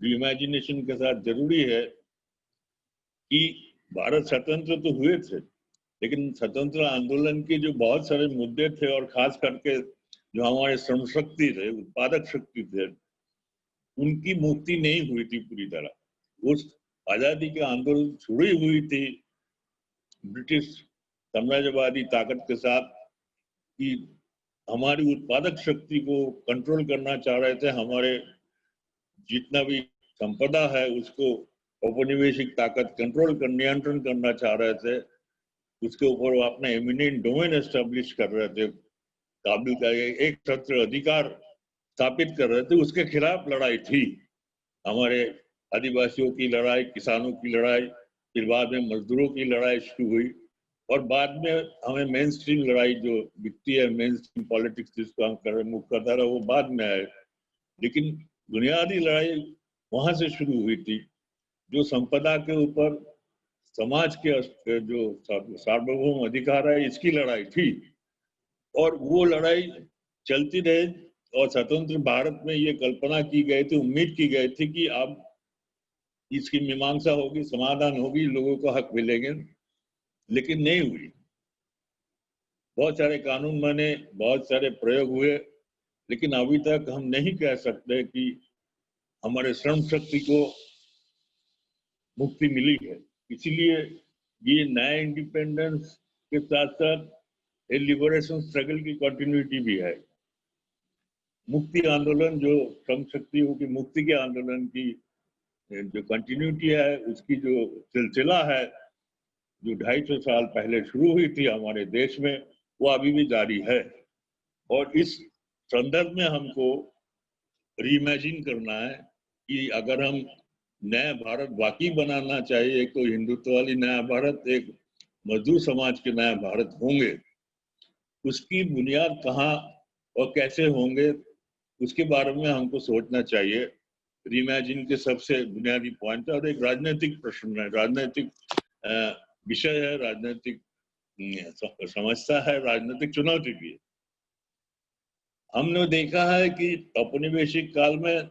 इमेजिनेशन के साथ जरूरी है कि भारत स्वतंत्र तो हुए थे, लेकिन स्वतंत्र आंदोलन के जो बहुत सारे मुद्दे थे, और खास करके जो हमारे श्रम शक्ति थे, उत्पादक शक्ति थे, उनकी मुक्ति नहीं हुई थी पूरी तरह। उस आजादी के आंदोलन शुरू हुई थी ब्रिटिश साम्राज्यवादी ताकत के साथ, कि हमारी उत्पादक शक्ति को कंट्रोल करना चाह रहे थे, हमारे जितना भी संपदा है उसको औपनिवेशिक ताकत कंट्रोल कर, नियंत्रण करना चाह रहे थे, उसके ऊपर वो अपना एमिनेंट डोमेन एस्टेब्लिश कर रहे थे, काबिल का एक छत्र अधिकार स्थापित कर रहे थे। उसके खिलाफ लड़ाई थी, हमारे आदिवासियों की लड़ाई, किसानों की लड़ाई, फिर बाद में मजदूरों की लड़ाई शुरू हुई, और बाद में हमें मेन स्ट्रीम लड़ाई जो दिखती है, मेन स्ट्रीम पॉलिटिक्स जिसको हम कर रहे हैं, मुख्य धारा, वो बाद में आए। लेकिन बुनियादी लड़ाई वहां से शुरू हुई थी, जो संपदा के ऊपर समाज के जो सार्वभौम अधिकार है इसकी लड़ाई थी, और वो लड़ाई चलती रहे। और स्वतंत्र भारत में ये कल्पना की गई थी, उम्मीद की गई थी कि अब इसकी मीमांसा होगी, समाधान होगी, लोगों को हक मिलेंगे, लेकिन नहीं हुई। बहुत सारे कानून बने, बहुत सारे प्रयोग हुए, लेकिन अभी तक हम नहीं कह सकते कि हमारे श्रम शक्ति को मुक्ति मिली है। इसीलिए ये नया इंडिपेंडेंस के साथ साथ लिबरेशन स्ट्रगल की कंटिन्यूटी भी है। मुक्ति आंदोलन, जो श्रम शक्तियों की मुक्ति के आंदोलन की जो कंटिन्यूटी है, उसकी जो सिलसिला है, जो 250 साल पहले शुरू हुई थी हमारे देश में, वो अभी भी जारी है। और इस संदर्भ में हमको रीइमेजिन करना है कि अगर हम नया भारत वाकई बनाना चाहिए, एक तो हिंदुत्ववादी नया भारत, एक मजदूर समाज के नया भारत होंगे, उसकी बुनियाद कहाँ और कैसे होंगे, उसके बारे में हमको सोचना चाहिए। रीइमेजिन के सबसे बुनियादी पॉइंट, और एक राजनीतिक प्रश्न है, राजनीतिक विषय है, राजनीतिक समस्या है, राजनीतिक चुनौती भी है। हमने देखा है कि औपनिवेशिक काल में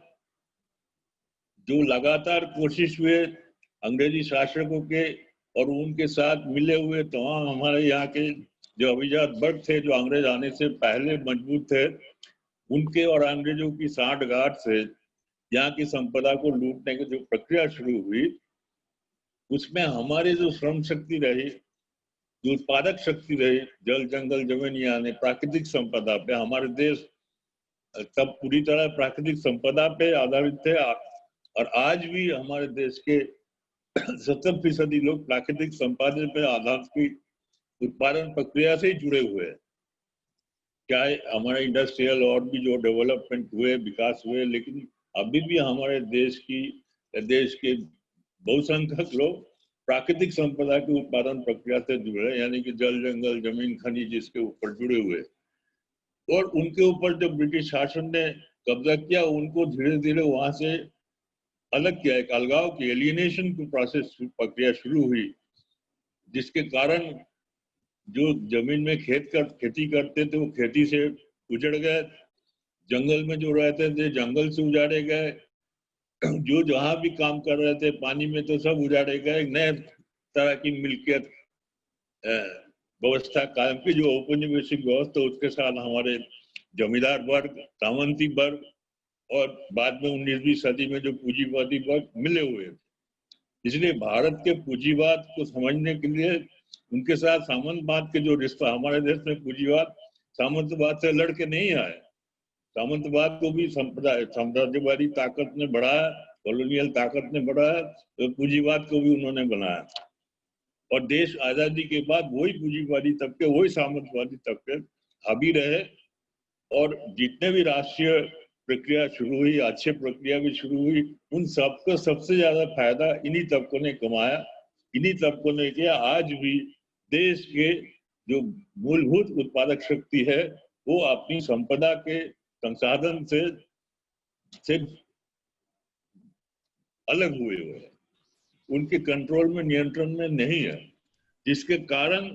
जो लगातार कोशिश हुए अंग्रेजी शासकों के और उनके साथ मिले हुए तमाम हमारे यहाँ के जो अभिजात वर्ग थे, जो अंग्रेज आने से पहले मजबूत थे, उनके और अंग्रेजों की साठगांठ से यहाँ की संपदा को लूटने की जो प्रक्रिया शुरू हुई, उसमें हमारे जो श्रम शक्ति रही, जो उत्पादक शक्ति रही, जल जंगल जमीन यानी प्राकृतिक संपदा पे, हमारे देश तब पूरी तरह प्राकृतिक संपदा पे आधारित थे, और आज भी हमारे देश के 70% लोग प्राकृतिक संपदा पे आधारित की उत्पादन प्रक्रिया से ही जुड़े हुए हैं। चाहे हमारे इंडस्ट्रियल और भी जो डेवलपमेंट हुए, विकास हुए, लेकिन अभी भी हमारे देश के बहुसंख्यक लोग प्राकृतिक संपदा की उत्पादन प्रक्रिया से जुड़े, यानी कि जल जंगल जमीन खनिज इसके ऊपर जुड़े हुए। और उनके ऊपर जब ब्रिटिश शासन ने कब्जा किया, उनको धीरे धीरे वहां से अलग किया, एक अलगाव की, एलियनेशन की प्रोसेस प्रक्रिया शुरू हुई, जिसके कारण जो जमीन में खेती करते थे वो खेती से उजड़ गए, जंगल में जो रहते थे जंगल से उजाड़े गए, जो जहां भी काम कर रहे थे पानी में तो सब उजाड़े गए। नए तरह की मिल्कियत व्यवस्था कायम की, जो औपनिवेशिक व्यवस्था, उसके साथ हमारे जमींदार वर्ग, सामंती वर्ग और बाद में 19वीं सदी में जो पूंजीवादी वर्ग मिले हुए थे। इसलिए भारत के पूंजीवाद को समझने के लिए उनके साथ सामंतवाद के जो रिश्ता, हमारे देश में पूंजीवाद सामंतवाद से लड़के नहीं आए, सामंतवाद को भी साम्राज्यवादी ताकत ने बढ़ाया, कॉलोनियल ताकत ने बढ़ाया, तो पूंजीवाद को भी उन्होंने बनाया। और देश आजादी के बाद वही पूंजीवादी तबके, वही सामंतवादी तबके हावी रहे, और जितने भी राष्ट्रीय प्रक्रिया शुरू हुई, अच्छी प्रक्रिया भी शुरू हुई, उन सबको सबसे ज्यादा फायदा इन्हीं तबकों ने कमाया, इन्हीं तबकों ने किया। आज भी देश के जो मूलभूत उत्पादक शक्ति है, वो अपनी संपदा के संसाधन से अलग हुए हैं, उनके कंट्रोल में, नियंत्रण में नहीं है, जिसके कारण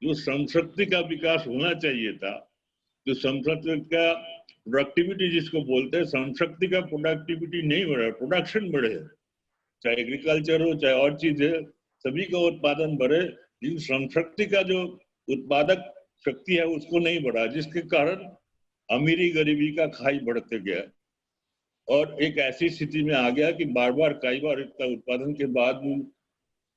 जो श्रम शक्ति का विकास होना चाहिए था, जो श्रम शक्ति का प्रोडक्टिविटी जिसको बोलते हैं, श्रम शक्ति का प्रोडक्टिविटी नहीं बढ़ा, प्रोडक्शन बढ़े, चाहे एग्रीकल्चर हो चाहे और चीज है, सभी का उत्पादन बढ़े, लेकिन श्रम शक्ति का जो उत्पादक शक्ति है उसको नहीं बढ़ा, जिसके कारण अमीरी गरीबी का खाई बढ़ते गया, और एक ऐसी स्थिति में आ गया कि बार बार कई बार इतना उत्पादन के बाद भी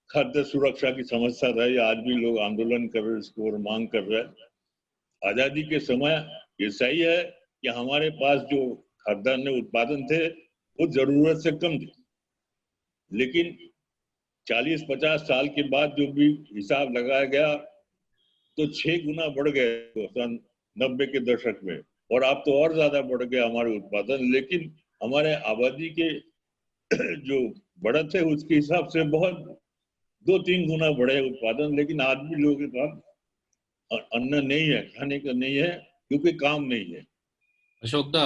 खाद्य सुरक्षा की समस्या रही। आज भी लोग आंदोलन कर रहे, इसको और मांग कर रहे हैं। आजादी के समय ये सही है कि हमारे पास जो खाद्यान्न उत्पादन थे वो जरूरत से कम थे, लेकिन 40-50 साल के बाद जो भी हिसाब लगाया गया तो 6 गुना बढ़ गए सन 90 के दशक में, और अब तो और ज्यादा बढ़ गया हमारे उत्पादन। लेकिन हमारे आबादी के जो बढ़त है उसके हिसाब से बहुत 2-3 गुना बढ़े उत्पादन, लेकिन आज भी लोगों के पास अन्न नहीं है, खाने का नहीं है, क्योंकि काम नहीं है। अशोक दा,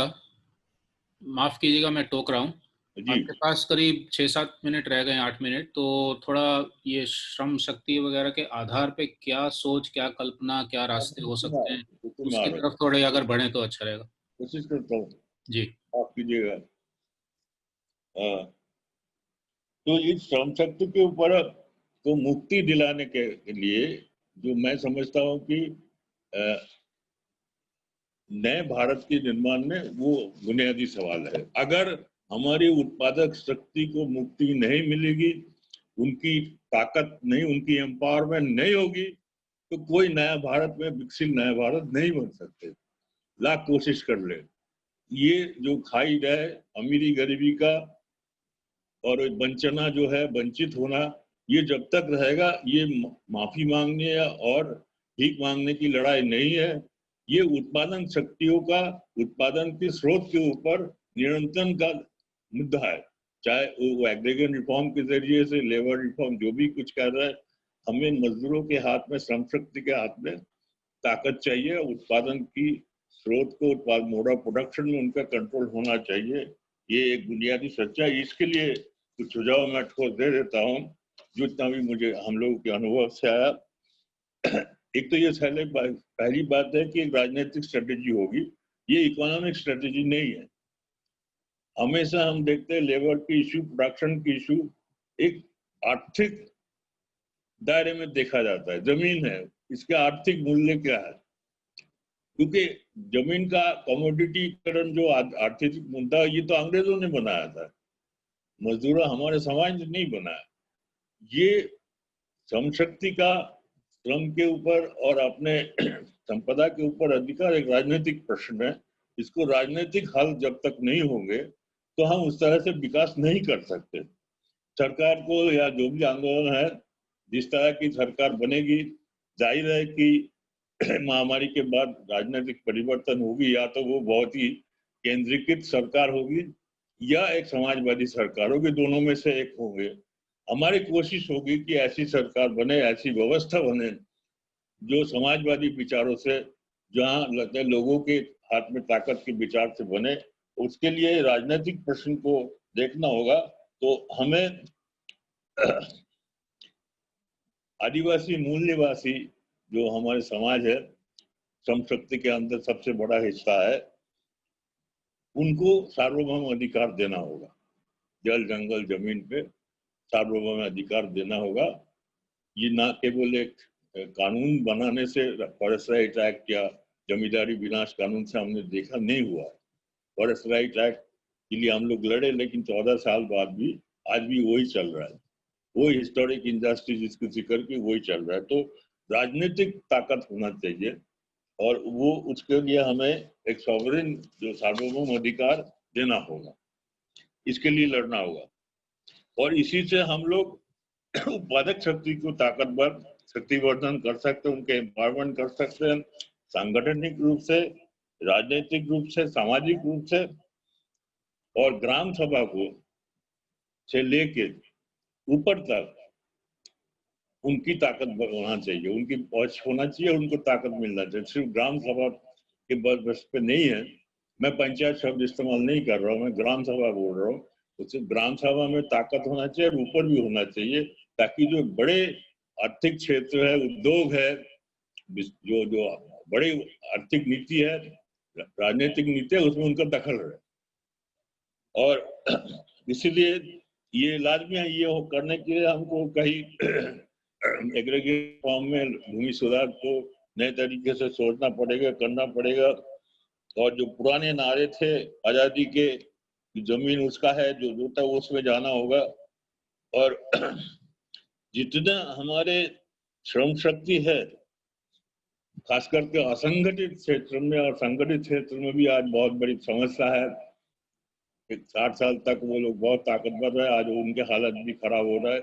माफ कीजिएगा मैं टोक रहा हूँ, जी आपके पास करीब 6-7 मिनट रह गए, 8 मिनट, तो थोड़ा ये श्रम शक्ति वगैरह के आधार पे क्या सोच, क्या कल्पना, क्या रास्ते हो सकते हैं, उसकी कुमार तरफ थोड़े अगर बढ़े तो अच्छा रहेगा। कोशिश करता हूँ, जी आप कीजिएगा। हाँ, तो इस श्रम शक्ति के ऊपर को मुक्ति दिलाने के लिए जो मैं समझता हूँ कि नए भारत के निर्माण में वो बुनियादी सवाल है। अगर हमारी उत्पादक शक्ति को मुक्ति नहीं मिलेगी, उनकी ताकत नहीं, उनकी एम्पावरमेंट नहीं होगी, तो कोई नया भारत में विकसित नया भारत नहीं बन सकते, लाख कोशिश कर ले। ये जो खाई है अमीरी गरीबी का और वंचना जो है, वंचित होना, ये जब तक रहेगा, ये माफी मांगने और भीख मांगने की लड़ाई नहीं है। ये उत्पादन शक्तियों का, उत्पादन के स्रोत के ऊपर नियंत्रण का मुद्दा है। चाहे वो एग्रीगेट रिफॉर्म के जरिए से, लेबर रिफॉर्म, जो भी कुछ कर रहा है, हमें मजदूरों के हाथ में, श्रम शक्ति के हाथ में ताकत चाहिए। उत्पादन की स्रोत को, उत्पाद मोड ऑफ प्रोडक्शन में उनका कंट्रोल होना चाहिए। ये एक बुनियादी सच्चाई। इसके लिए कुछ सुझाव मैं ठोस दे देता हूँ, जितना भी मुझे हम लोगों के अनुभव से आया। एक तो ये पहली बात है कि एक राजनीतिक स्ट्रेटेजी होगी, ये इकोनॉमिक स्ट्रेटेजी नहीं है। हमेशा हम देखते हैं लेबर की इशू, प्रोडक्शन की इशू एक आर्थिक दायरे में देखा जाता है। जमीन है, इसका आर्थिक मूल्य क्या है, क्योंकि जमीन का कमोडिटीकरण जो आर्थिक मुद्दा, ये तो अंग्रेजों ने बनाया था, मजदूर हमारे समाज ने नहीं बनाया। ये श्रम शक्ति का श्रम के ऊपर और अपने संपदा के ऊपर अधिकार एक राजनीतिक प्रश्न है। इसको राजनीतिक हल जब तक नहीं होंगे तो हम उस तरह से विकास नहीं कर सकते। सरकार को, या जो भी आंदोलन है, जिस तरह की सरकार बनेगी, जाहिर है कि महामारी के बाद राजनीतिक परिवर्तन होगी, या तो वो बहुत ही केंद्रीकृत सरकार होगी या एक समाजवादी सरकार होगी, दोनों में से एक होंगे। हमारी कोशिश होगी कि ऐसी सरकार बने, ऐसी व्यवस्था बने जो समाजवादी विचारों से, जहाँ लगता है लोगों के हाथ में ताकत के विचार से बने। उसके लिए राजनीतिक प्रश्न को देखना होगा। तो हमें आदिवासी मूल निवासी जो हमारे समाज है, श्रम शक्ति के अंदर सबसे बड़ा हिस्सा है, उनको सार्वभौम अधिकार देना होगा। जल, जंगल, जमीन पे सार्वभौम अधिकार देना होगा। ये ना केवल एक कानून बनाने से, फॉरेस्ट राइट एक्ट या जमींदारी विनाश कानून से हमने देखा नहीं हुआ है। फॉरेस्ट राइट एक्ट के लिए हम लोग लड़े, लेकिन 14 साल बाद भी आज भी वही चल रहा है, वही हिस्टोरिक इंजस्टिस जिसको जिक्र की, वही चल रहा है। तो राजनीतिक ताकत होना चाहिए, और वो उसके लिए हमें एक सॉवरेन, जो सार्वभौम अधिकार देना होगा, इसके लिए लड़ना होगा। और इसी से हम लोग उत्पादक शक्ति को ताकतवर, शक्तिवर्धन कर सकते हैं, उनके एम्पावरमेंट कर सकते हैं, सांगठनिक रूप से, राजनीतिक रूप से, सामाजिक रूप से। और ग्राम सभा को से लेके ऊपर तक उनकी ताकत होना चाहिए, उनकी पहुंच होना चाहिए, उनको ताकत मिलना चाहिए। सिर्फ ग्राम सभा के बस पे नहीं है। मैं पंचायत शब्द इस्तेमाल नहीं कर रहा हूँ, मैं ग्राम सभा बोल रहा हूँ। तो सिर्फ ग्राम सभा में ताकत होना चाहिए और ऊपर भी होना चाहिए, ताकि जो बड़े आर्थिक क्षेत्र है, उद्योग है, जो जो बड़ी आर्थिक नीति है, राजनीतिक नीति है, उसमें उनका दखल रहे। और इसीलिए ये लाजमी है, ये करने के लिए हमको कहीं एग्रीगेट फॉर्म में भूमि सुधार को नए तरीके से सोचना पड़ेगा, करना पड़ेगा। और जो पुराने नारे थे आजादी के, जमीन उसका है, जो होता है उसमें जाना होगा। और जितना हमारे श्रम शक्ति है, खास करके असंगठित क्षेत्र में और संगठित क्षेत्र में भी आज बहुत बड़ी समस्या है। 60 साल तक वो लोग बहुत ताकतवर रहे, आज उनके हालत भी खराब हो रहा है।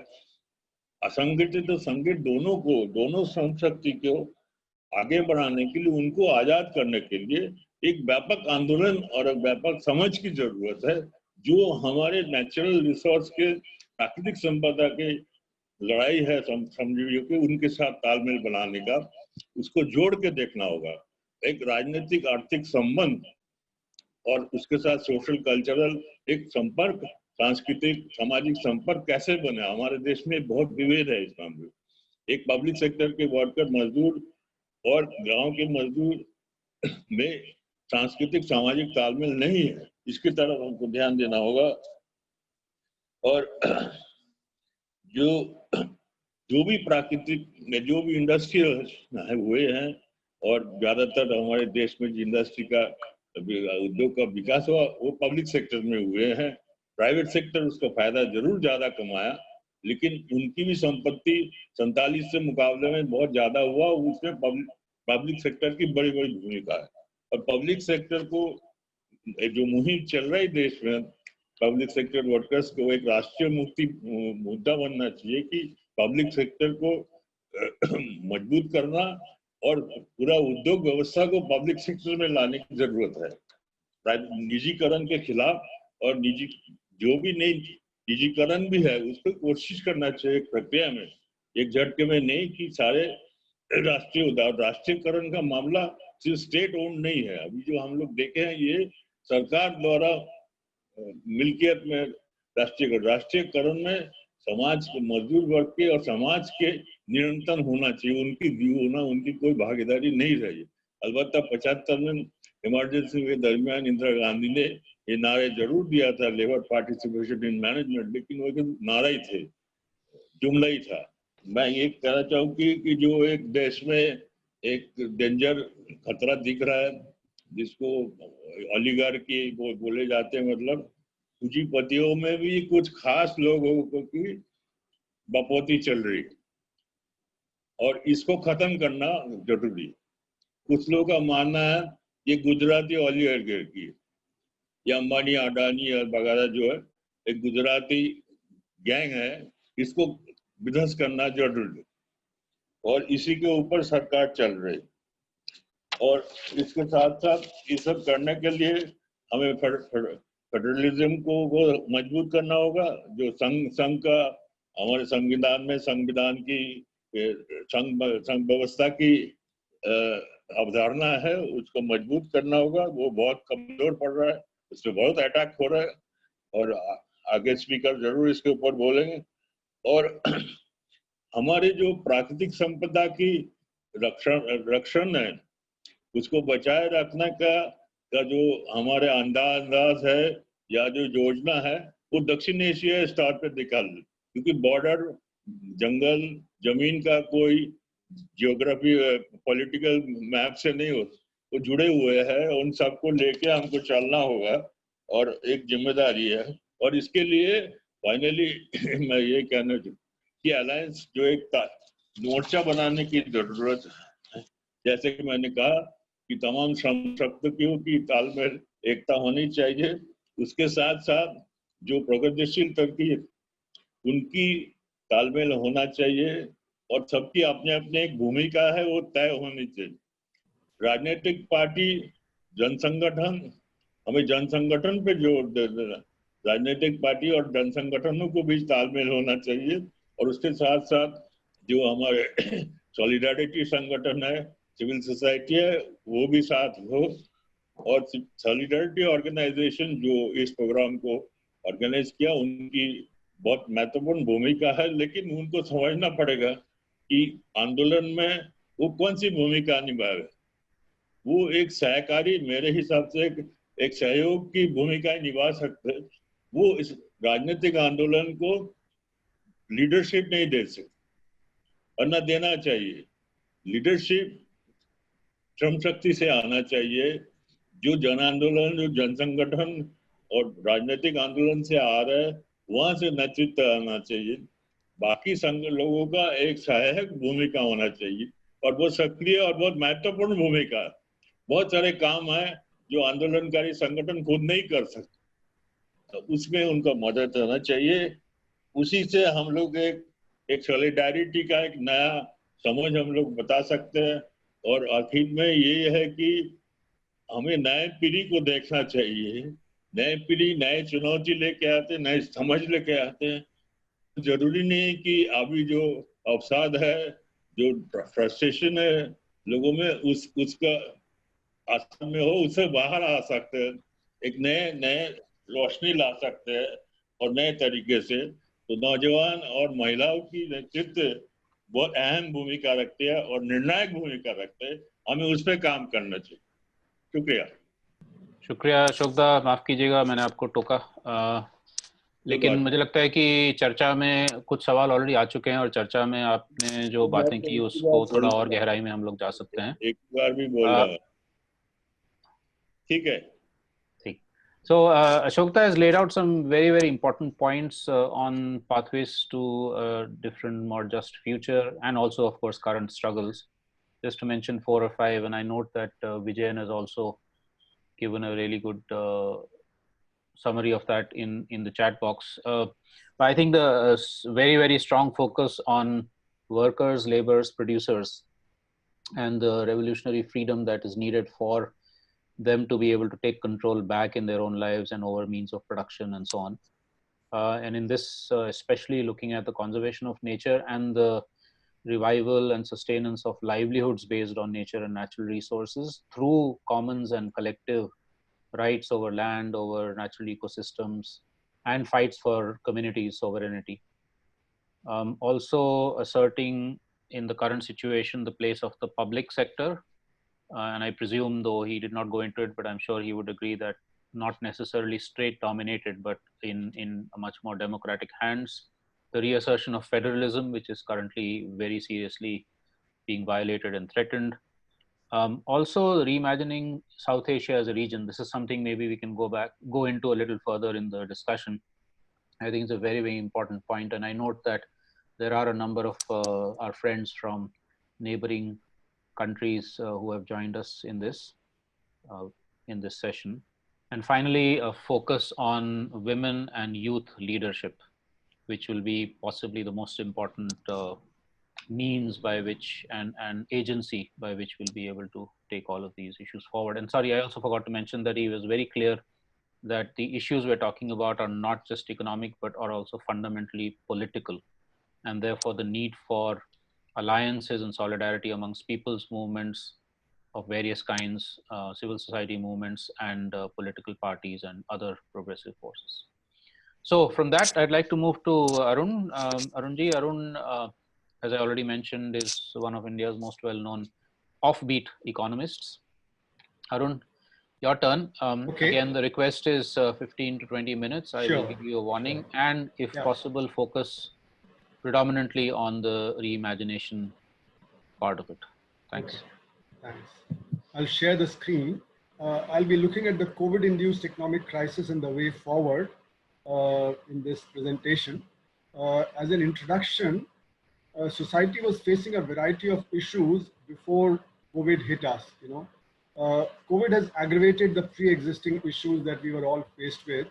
असंगठित और संगठित दोनों को, दोनों श्रम शक्ति को आगे बढ़ाने के लिए, उनको आजाद करने के लिए एक व्यापक आंदोलन और एक व्यापक समझ की जरूरत है, जो हमारे नेचुरल रिसोर्स के, प्राकृतिक संपदा के लड़ाई है श्रमजीवियों के, उनके साथ तालमेल बनाने का, उसको जोड़ के देखना होगा। एक राजनीतिक आर्थिक संबंध और उसके साथ सोशल कल्चरल एक संपर्क सांस्कृतिक सामाजिक संपर्क कैसे बने। हमारे देश में बहुत विभेद है इस मामले में। एक पब्लिक सेक्टर के वर्कर मजदूर और गांव के मजदूर में सांस्कृतिक सामाजिक तालमेल नहीं है, इसकी तरफ हमको ध्यान देना होगा। और जो भी प्राकृतिक जो भी इंडस्ट्रियल हुए हैं और ज्यादातर हमारे देश में जो इंडस्ट्री का उद्योग का विकास हुआ वो पब्लिक सेक्टर में हुए हैं। प्राइवेट सेक्टर उसका फायदा जरूर ज्यादा कमाया, लेकिन उनकी भी संपत्ति 47 से मुकाबले में बहुत ज्यादा हुआ। उसमें पब्लिक सेक्टर की बड़ी बड़ी भूमिका है। और पब्लिक सेक्टर को जो मुहिम चल रही देश में, पब्लिक सेक्टर वर्कर्स को एक राष्ट्रीय मुद्दा बनना चाहिए कि पब्लिक सेक्टर को मजबूत करना और पूरा उद्योग व्यवस्था को पब्लिक सेक्टर में लाने की जरूरत है। निजीकरण के खिलाफ और जो भी नई निजीकरण भी है उसको कोशिश करना चाहिए प्रक्रिया में, एक झटके में नहीं कि सारे राष्ट्रीयकरण का मामला सिर्फ स्टेट ओन्ड नहीं है। अभी जो हम लोग देखे हैं ये सरकार द्वारा मिल्कियत में राष्ट्रीयकरण में समाज के मजदूर वर्ग के और समाज के निरंतर होना चाहिए, उनकी व्यू होना, उनकी कोई भागीदारी नहीं रही। अलबत्ता 75 में इमरजेंसी के दरमियान इंदिरा गांधी ने ये नारे जरूर दिया था, लेबर पार्टिसिपेशन इन मैनेजमेंट, लेकिन वो नारा ही थे, जुमला ही था। मैं ये कहना चाहूँ कि जो एक देश में एक डेंजर खतरा दिख रहा है जिसको ओलिगार्की बोले जाते हैं, मतलब पूंजीपतियों में भी कुछ खास लोगों की बपौती चल रही है और इसको खत्म करना जरूरी। कुछ लोगों का मानना है ये गुजराती ओलिगार्की है, या अंबानी अडानी और वगैरह जो है एक गुजराती गैंग है, इसको विध्वंस करना जरूरी और इसी के ऊपर सरकार चल रही। और इसके साथ साथ ये सब करने के लिए हमें फेडरलिज्म को मजबूत करना होगा। जो संघ का हमारे संविधान की संघ व्यवस्था की अवधारणा है उसको मजबूत करना होगा। वो बहुत कमजोर पड़ रहा है, उसमें बहुत अटैक हो रहा है और आगे स्पीकर जरूर इसके ऊपर बोलेंगे। और हमारे जो प्राकृतिक संपदा की रक्षण है उसको बचाए रखने का जो हमारे अंदाज है या जो योजना है वो दक्षिण एशिया स्तर पे निकाल, क्योंकि बॉर्डर जंगल जमीन का कोई जियोग्राफी पॉलिटिकल मैप से नहीं हो, वो जुड़े हुए हैं। उन सबको लेके हमको चलना होगा और एक जिम्मेदारी है। और इसके लिए फाइनली मैं ये कहना चाहूँ कि अलायंस जो एक मोर्चा बनाने की जरूरत है। जैसे कि मैंने कहा कि तमाम शक्तियों की तालमेल एकता होनी चाहिए, उसके साथ साथ जो प्रगतिशील तरकीब उनकी तालमेल होना चाहिए और सबकी अपने अपने एक भूमिका है वो तय होनी चाहिए। राजनीतिक पार्टी जनसंगठन, हमें जनसंगठन पे जोर दे देना, राजनीतिक पार्टी और जनसंगठनों को भी तालमेल होना चाहिए। और उसके साथ साथ जो हमारे सॉलिडारिटी संगठन है, सिविल सोसाइटी है, वो भी साथ हो। और सॉलिडारिटी ऑर्गेनाइजेशन जो इस प्रोग्राम को ऑर्गेनाइज किया उनकी बहुत महत्वपूर्ण भूमिका है, लेकिन उनको समझना पड़ेगा कि आंदोलन में वो कौन सी भूमिका निभाए। वो एक सहकारी, मेरे हिसाब से एक सहयोग की भूमिका निभा सकते। वो इस राजनीतिक आंदोलन को लीडरशिप नहीं दे सकते और न देना चाहिए। लीडरशिप श्रम शक्ति से आना चाहिए। जो जन आंदोलन, जो जन संगठन और राजनीतिक आंदोलन से आ रहा है वहां से नेतृत्व आना चाहिए। बाकी संघ लोगों का एक सहायक भूमिका होना चाहिए और बहुत सक्रिय और बहुत महत्वपूर्ण भूमिका। बहुत सारे काम है जो आंदोलनकारी संगठन खुद नहीं कर सकते, तो उसमें उनका मदद होना चाहिए। उसी से हम लोग एक सॉलिडारिटी का एक नया समझ हम लोग बता सकते हैं। और आखिर में ये है कि हमें नए पीढ़ी को देखना चाहिए। नए पीढ़ी नए चुनौती लेके आते, नए समझ लेके आते हैं। जरूरी नहीं कि अभी जो अवसाद है, जो फ्रस्ट्रेशन है लोगों में, उसका आसन में हो, उससे बाहर आ सकते हैं, एक नए रोशनी ला सकते हैं। और नए तरीके से, तो नौजवान और महिलाओं की नेतृत्व बहुत अहम भूमिका रखते हैं और निर्णायक भूमिका रखते हैं। हमें उस पर काम करना चाहिए। शुक्रिया। शुक्रिया अशोक दा, माफ कीजिएगा मैंने आपको टोका, लेकिन मुझे लगता है कि चर्चा में कुछ सवाल ऑलरेडी आ चुके हैं और चर्चा में आपने जो बातें की उसको थोड़ा और गहराई में हम लोग जा सकते हैं। एक बार भी बोल रहा हूँ, ठीक है? ठीक। So Ashokta has laid out some very important points on pathways to different more just future, and also of course current struggles. Just to mention 4 or 5, and I note that Vijayan has also given a really good summary of that in the chat box. But I think the very strong focus on workers, laborers, producers, and the revolutionary freedom that is needed for them to be able to take control back in their own lives and over means of production and so on. And in this, especially looking at the conservation of nature and the revival and sustenance of livelihoods based on nature and natural resources through commons and collective rights over land, over natural ecosystems, and fights for community sovereignty. Also asserting in the current situation the place of the public sector, and I presume, though he did not go into it, but I'm sure he would agree that not necessarily straight dominated, but in a much more democratic hands. The reassertion of federalism, which is currently very seriously being violated and threatened. Also reimagining South Asia as a region. This is something maybe we can go into a little further in the discussion. I think it's a very important point. And I note that there are a number of our friends from neighboring countries who have joined us in this session. And finally, a focus on women and youth leadership, which will be possibly the most important means by which and agency by which we'll be able to take all of these issues forward. And sorry, I also forgot to mention that he was very clear that the issues we're talking about are not just economic, but are also fundamentally political. And therefore the need for alliances and solidarity amongst people's movements of various kinds, civil society movements, and political parties and other progressive forces. So from that, I'd like to move to Arun. Arunji, Arun, as I already mentioned, is one of India's most well-known offbeat economists. Arun, your turn. Okay. Again, the request is 15 to 20 minutes. I will give you a warning, and if possible, focus predominantly on the reimagination part of it. Thanks. Okay. Thanks. I'll share the screen. I'll be looking at the COVID-induced economic crisis and the way forward in this presentation. As an introduction, society was facing a variety of issues before COVID hit us. COVID has aggravated the pre-existing issues that we were all faced with.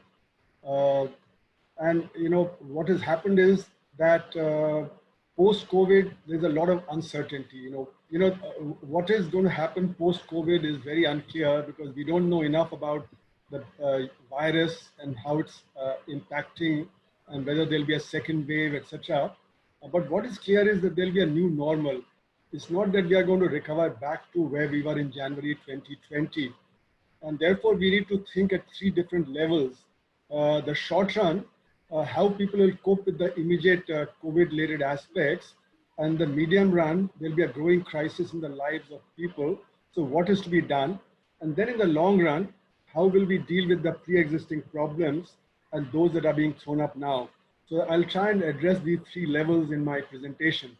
And what has happened is that post-COVID, there's a lot of uncertainty. What is going to happen post-COVID is very unclear because we don't know enough about the virus and how it's impacting and whether there'll be a second wave, etc. But what is clear is that there'll be a new normal. It's not that we are going to recover back to where we were in January 2020. And therefore, we need to think at 3 different levels. The short run, how people will cope with the immediate COVID-related aspects. And the medium run, there'll be a growing crisis in the lives of people. So what is to be done? And then in the long run, how will we deal with the pre-existing problems and those that are being thrown up now? So I'll try and address these 3 levels in my presentation.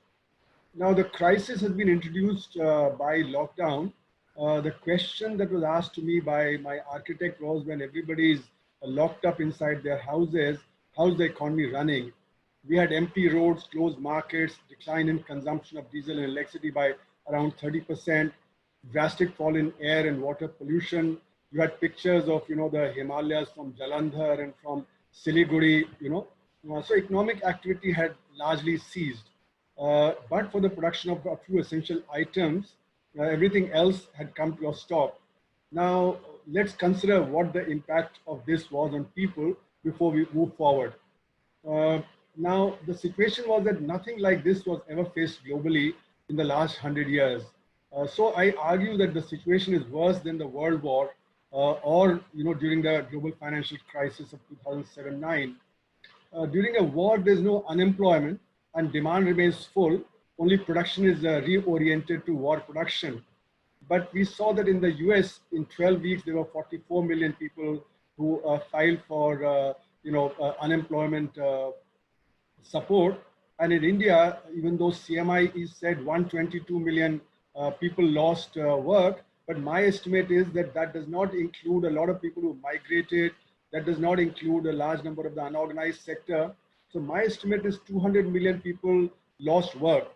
Now, the crisis has been introduced by lockdown. The question that was asked to me by my architect was, when everybody is locked up inside their houses, how's the economy running? We had empty roads, closed markets, decline in consumption of diesel and electricity by around 30%, drastic fall in air and water pollution. You had pictures of, the Himalayas from Jalandhar and from Siliguri, so economic activity had largely ceased. But for the production of a few essential items, everything else had come to a stop. Now, let's consider what the impact of this was on people before we move forward. Now, the situation was that nothing like this was ever faced globally in the last 100 years. So I argue that the situation is worse than the World War or during the global financial crisis of 2007-9. during a war, there's no unemployment and demand remains full. Only production is reoriented to war production. But we saw that in the US, in 12 weeks, there were 44 million people who filed for, unemployment support. And in India, even though CMI is said 122 million people lost work, but my estimate is that that does not include a lot of people who migrated. That does not include a large number of the unorganized sector. So my estimate is 200 million people lost work.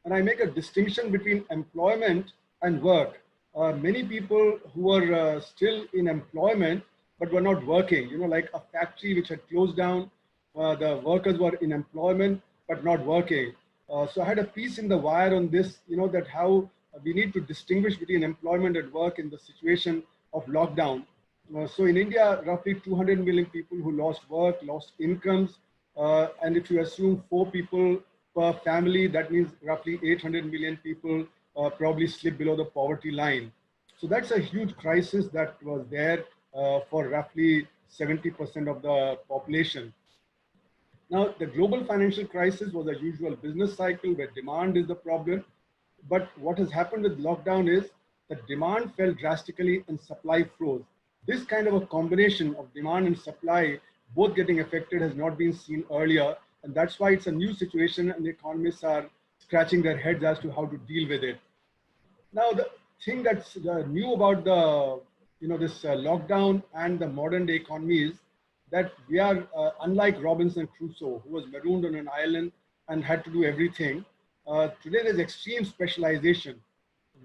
And I make a distinction between employment and work. Many people who are still in employment, but were not working, like a factory which had closed down, the workers were in employment, but not working. So I had a piece in the Wire on this, that how we need to distinguish between employment and work in the situation of lockdown. So in India, roughly 200 million people who lost work, lost incomes. And if you assume 4 people per family, that means roughly 800 million people probably slip below the poverty line. So that's a huge crisis that was there for roughly 70% of the population. Now, the global financial crisis was a usual business cycle where demand is the problem. But what has happened with lockdown is that demand fell drastically and supply froze. This kind of a combination of demand and supply both getting affected has not been seen earlier. And that's why it's a new situation and the economists are scratching their heads as to how to deal with it. Now, the thing that's new about the, this lockdown and the modern day economy is that we are unlike Robinson Crusoe, who was marooned on an island and had to do everything. Today there's extreme specialization.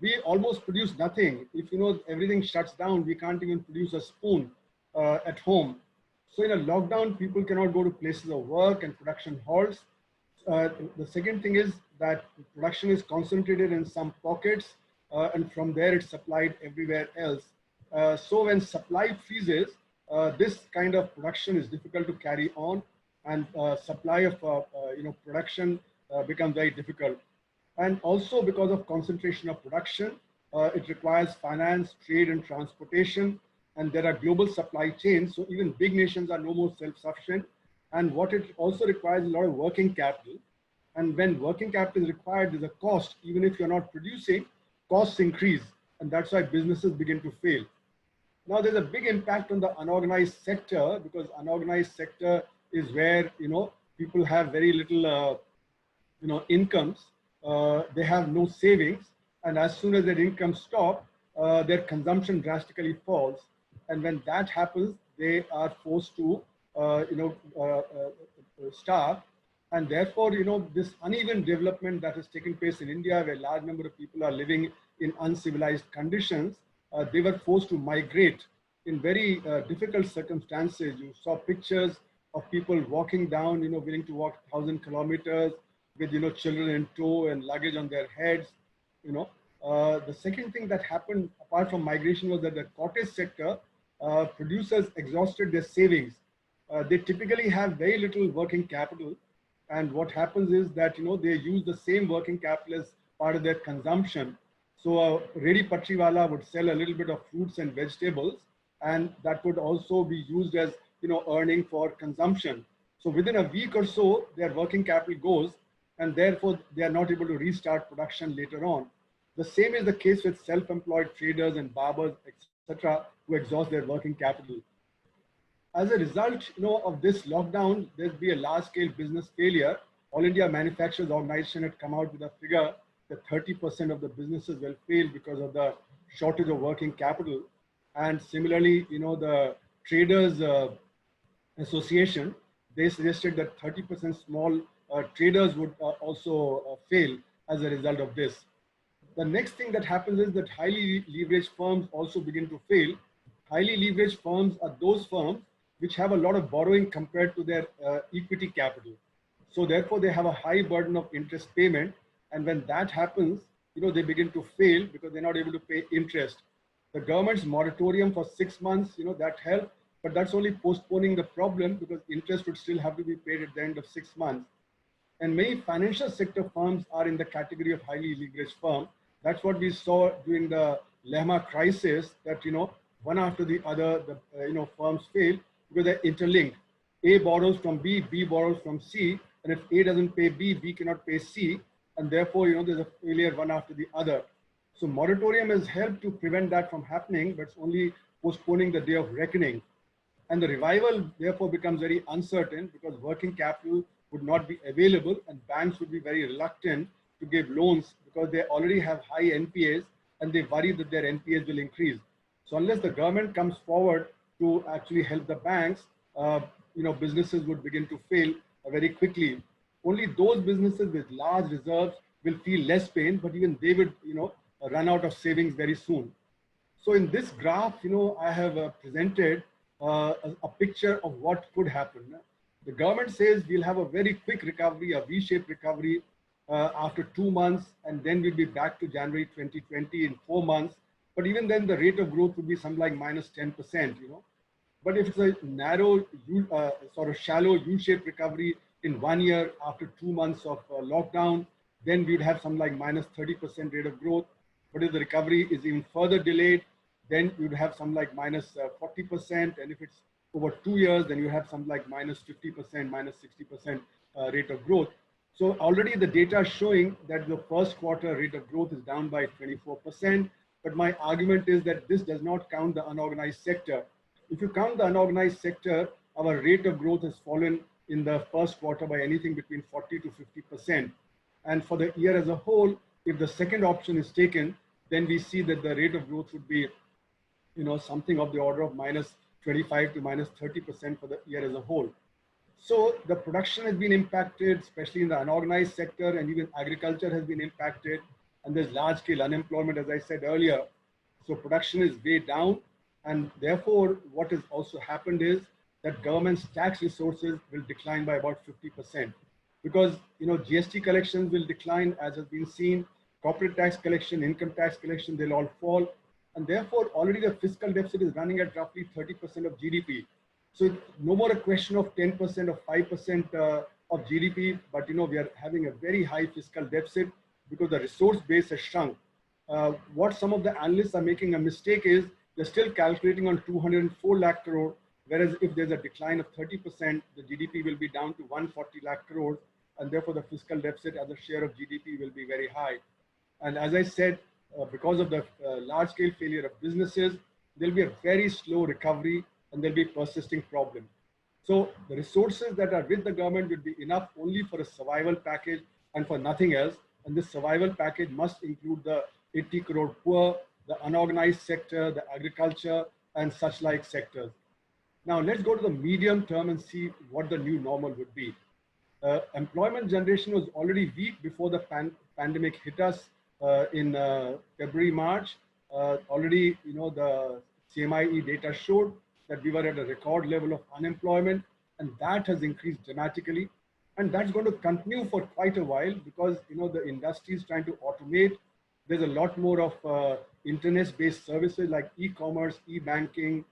We almost produce nothing. If everything shuts down, we can't even produce a spoon at home. So in a lockdown, people cannot go to places of work and production halts. The second thing is that production is concentrated in some pockets and from there it's supplied everywhere else. So when supply freezes, this kind of production is difficult to carry on and supply of production becomes very difficult. And also because of concentration of production, it requires finance, trade and transportation, and there are global supply chains. So even big nations are no more self-sufficient. And what it also requires a lot of working capital. And when working capital is required, there's a cost. Even if you're not producing, costs increase. And that's why businesses begin to fail. Now there's a big impact on the unorganized sector because unorganized sector is where, people have very little, incomes. They have no savings. And as soon as their incomes stop, their consumption drastically falls. And when that happens, they are forced to, starve. And therefore, this uneven development that has taken place in India, where a large number of people are living in uncivilized conditions, they were forced to migrate in very difficult circumstances. You saw pictures of people walking down, willing to walk 1,000 kilometers with, children in tow and luggage on their heads, The second thing that happened apart from migration was that the cottage sector, producers exhausted their savings. They typically have very little working capital. And what happens is that, they use the same working capital as part of their consumption. So a ready patriwala would sell a little bit of fruits and vegetables, and that would also be used as, earning for consumption. So within a week or so, their working capital goes, and therefore they are not able to restart production later on. The same is the case with self-employed traders and barbers, etc., who exhaust their working capital. As a result, of this lockdown, there'd be a large-scale business failure. All India Manufacturers Organization had come out with a figure that 30% of the businesses will fail because of the shortage of working capital. And similarly, the Traders Association, they suggested that 30% small traders would also fail as a result of this. The next thing that happens is that highly leveraged firms also begin to fail. Highly leveraged firms are those firms which have a lot of borrowing compared to their equity capital. So therefore, they have a high burden of interest payment. And when that happens, they begin to fail because they're not able to pay interest. The government's moratorium for 6 months, that helped, but that's only postponing the problem because interest would still have to be paid at the end of 6 months. And many financial sector firms are in the category of highly leveraged firm. That's what we saw during the Lehman crisis, that, one after the other, the firms failed because they're interlinked. A borrows from B, B borrows from C, and if A doesn't pay B, B cannot pay C, and therefore, there's a failure one after the other. So moratorium has helped to prevent that from happening, but it's only postponing the day of reckoning. And the revival therefore becomes very uncertain because working capital would not be available and banks would be very reluctant to give loans because they already have high NPAs and they worry that their NPAs will increase. So unless the government comes forward to actually help the banks, businesses would begin to fail very quickly. Only those businesses with large reserves will feel less pain, but even they would, run out of savings very soon. So in this graph, I have presented a picture of what could happen. The government says we'll have a very quick recovery, a V-shaped recovery after 2 months, and then we'll be back to January 2020 in 4 months. But even then, the rate of growth would be something like minus 10%. But if it's a narrow, sort of shallow U-shaped recovery in 1 year after 2 months of lockdown, then we'd have something like minus 30% rate of growth. But if the recovery is even further delayed, then you'd have something like minus 40%. And if it's over 2 years, then you have something like minus 50%, minus 60% rate of growth. So already the data is showing that the first quarter rate of growth is down by 24%. But my argument is that this does not count the unorganized sector. If you count the unorganized sector, our rate of growth has fallen in the first quarter by anything between 40 to 50%. And for the year as a whole, if the second option is taken, then we see that the rate of growth would be, something of the order of minus 25 to minus 30% for the year as a whole. So the production has been impacted, especially in the unorganized sector, and even agriculture has been impacted. And there's large scale unemployment, as I said earlier. So production is way down. And therefore, what has also happened is that government's tax resources will decline by about 50%. Because, GST collections will decline, as has been seen. Corporate tax collection, income tax collection, they'll all fall. And therefore, already the fiscal deficit is running at roughly 30% of GDP. So it's no more a question of 10% or 5% of GDP, but we are having a very high fiscal deficit because the resource base has shrunk. What some of the analysts are making a mistake is they're still calculating on 204 lakh crore, whereas if there's a decline of 30%, the GDP will be down to 140 lakh crores, and therefore the fiscal deficit as a share of GDP will be very high. And as I said, because of the large-scale failure of businesses, there'll be a very slow recovery and there'll be persisting problem. So the resources that are with the government will be enough only for a survival package and for nothing else. And this survival package must include the 80 crore poor, the unorganized sector, the agriculture, and such like sectors. Now let's go to the medium term and see what the new normal would be. Employment generation was already weak before the pandemic hit us in February, March. Already, the CMIE data showed that we were at a record level of unemployment, and that has increased dramatically. And that's going to continue for quite a while because, the industry is trying to automate. There's a lot more of internet-based services like e-commerce, e-banking,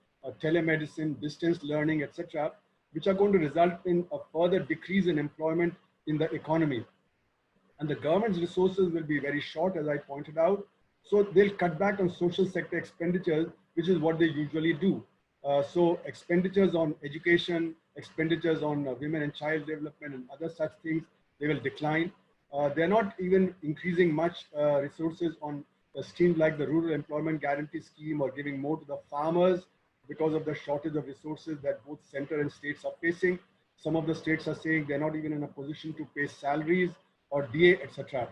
telemedicine, distance learning, etc., which are going to result in a further decrease in employment in the economy. And the government's resources will be very short, as I pointed out. So they'll cut back on social sector expenditures, which is what they usually do. So expenditures on education, expenditures on women and child development and other such things, they will decline. They're not even increasing much resources on schemes like the Rural Employment Guarantee Scheme or giving more to the farmers because of the shortage of resources that both center and states are facing. Some of the states are saying they're not even in a position to pay salaries or DA, etc.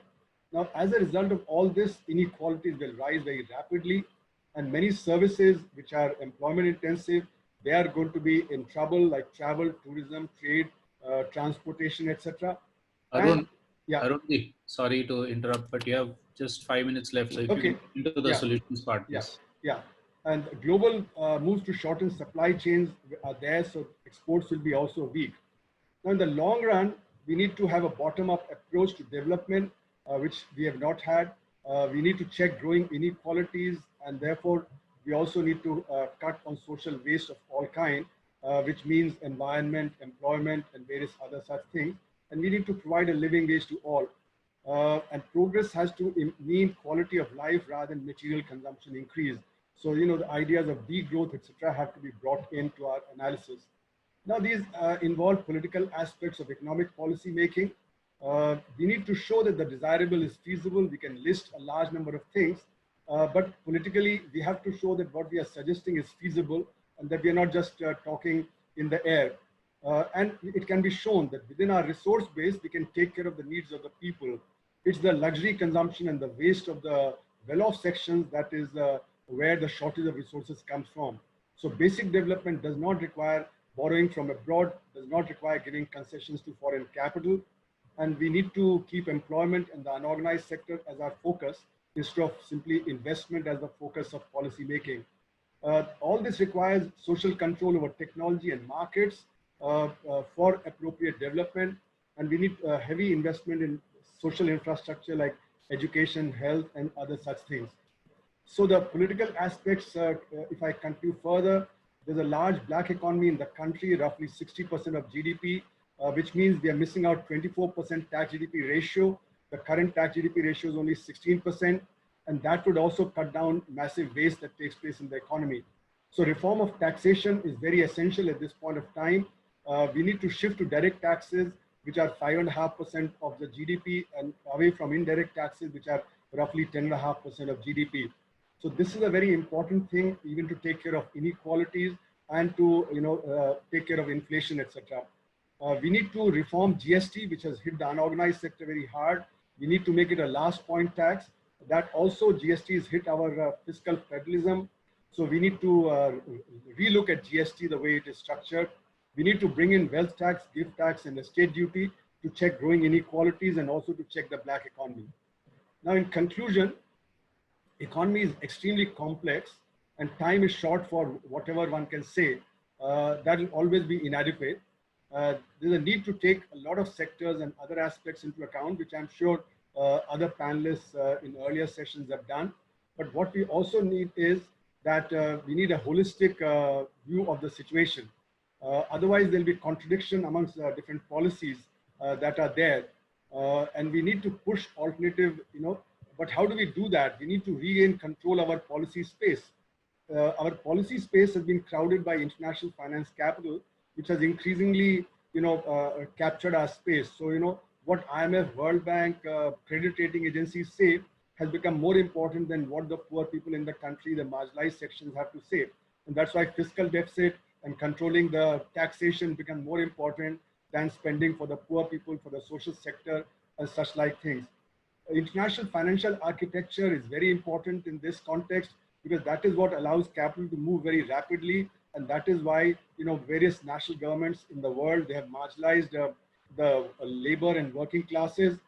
Now, as a result of all this, inequalities will rise very rapidly, and many services which are employment intensive, they are going to be in trouble, like travel, tourism, trade, transportation, etc. Arun, yeah. Arun, sorry to interrupt, but you have just 5 minutes left. So if you can into the solutions part, please. Yeah. And global moves to shorten supply chains are there, so exports will be also weak. Now, in the long run, we need to have a bottom-up approach to development, which we have not had. We need to check growing inequalities, and therefore, we also need to cut on social waste of all kind, which means environment, employment, and various other such things. And we need to provide a living wage to all. And progress has to mean quality of life rather than material consumption increase. So, the ideas of degrowth, etc., have to be brought into our analysis. Now, these involve political aspects of economic policy making. We need to show that the desirable is feasible. We can list a large number of things, but politically, we have to show that what we are suggesting is feasible and that we are not just talking in the air. And it can be shown that within our resource base, we can take care of the needs of the people. It's the luxury consumption and the waste of the well-off sections that is where the shortage of resources comes from. So basic development does not require borrowing from abroad, does not require giving concessions to foreign capital. And we need to keep employment in the unorganized sector as our focus instead of simply investment as the focus of policy making. All this requires social control over technology and markets for appropriate development. And we need heavy investment in social infrastructure like education, health, and other such things. So the political aspects, if I continue further, there's a large black economy in the country, roughly 60% of GDP, which means we are missing out 24% tax GDP ratio. The current tax GDP ratio is only 16%, and that would also cut down massive waste that takes place in the economy. So reform of taxation is very essential at this point of time. We need to shift to direct taxes, which are 5.5% of the GDP, and away from indirect taxes, which are roughly 10.5% of GDP. So this is a very important thing, even to take care of inequalities and to take care of inflation, etc. We need to reform GST, which has hit the unorganized sector very hard. We need to make it a last point tax. That also GST has hit our fiscal federalism. So we need to relook at GST the way it is structured. We need to bring in wealth tax, gift tax, and estate duty to check growing inequalities and also to check the black economy. Now, in conclusion, economy is extremely complex and time is short for whatever one can say. That will always be inadequate. There's a need to take a lot of sectors and other aspects into account, which I'm sure other panelists in earlier sessions have done. But what we also need is that we need a holistic view of the situation. Otherwise, there'll be contradiction amongst different policies that are there. And we need to push alternative, but how do we do that? We need to regain control of our policy space. Our policy space has been crowded by international finance capital, which has increasingly, captured our space. So, what IMF, World Bank, credit rating agencies say has become more important than what the poor people in the country, the marginalized sections have to say. And that's why fiscal deficit and controlling the taxation become more important than spending for the poor people, for the social sector, and such like things. International financial architecture is very important in this context because that is what allows capital to move very rapidly, and that is why various national governments in the world, they have marginalized the labor and working classes.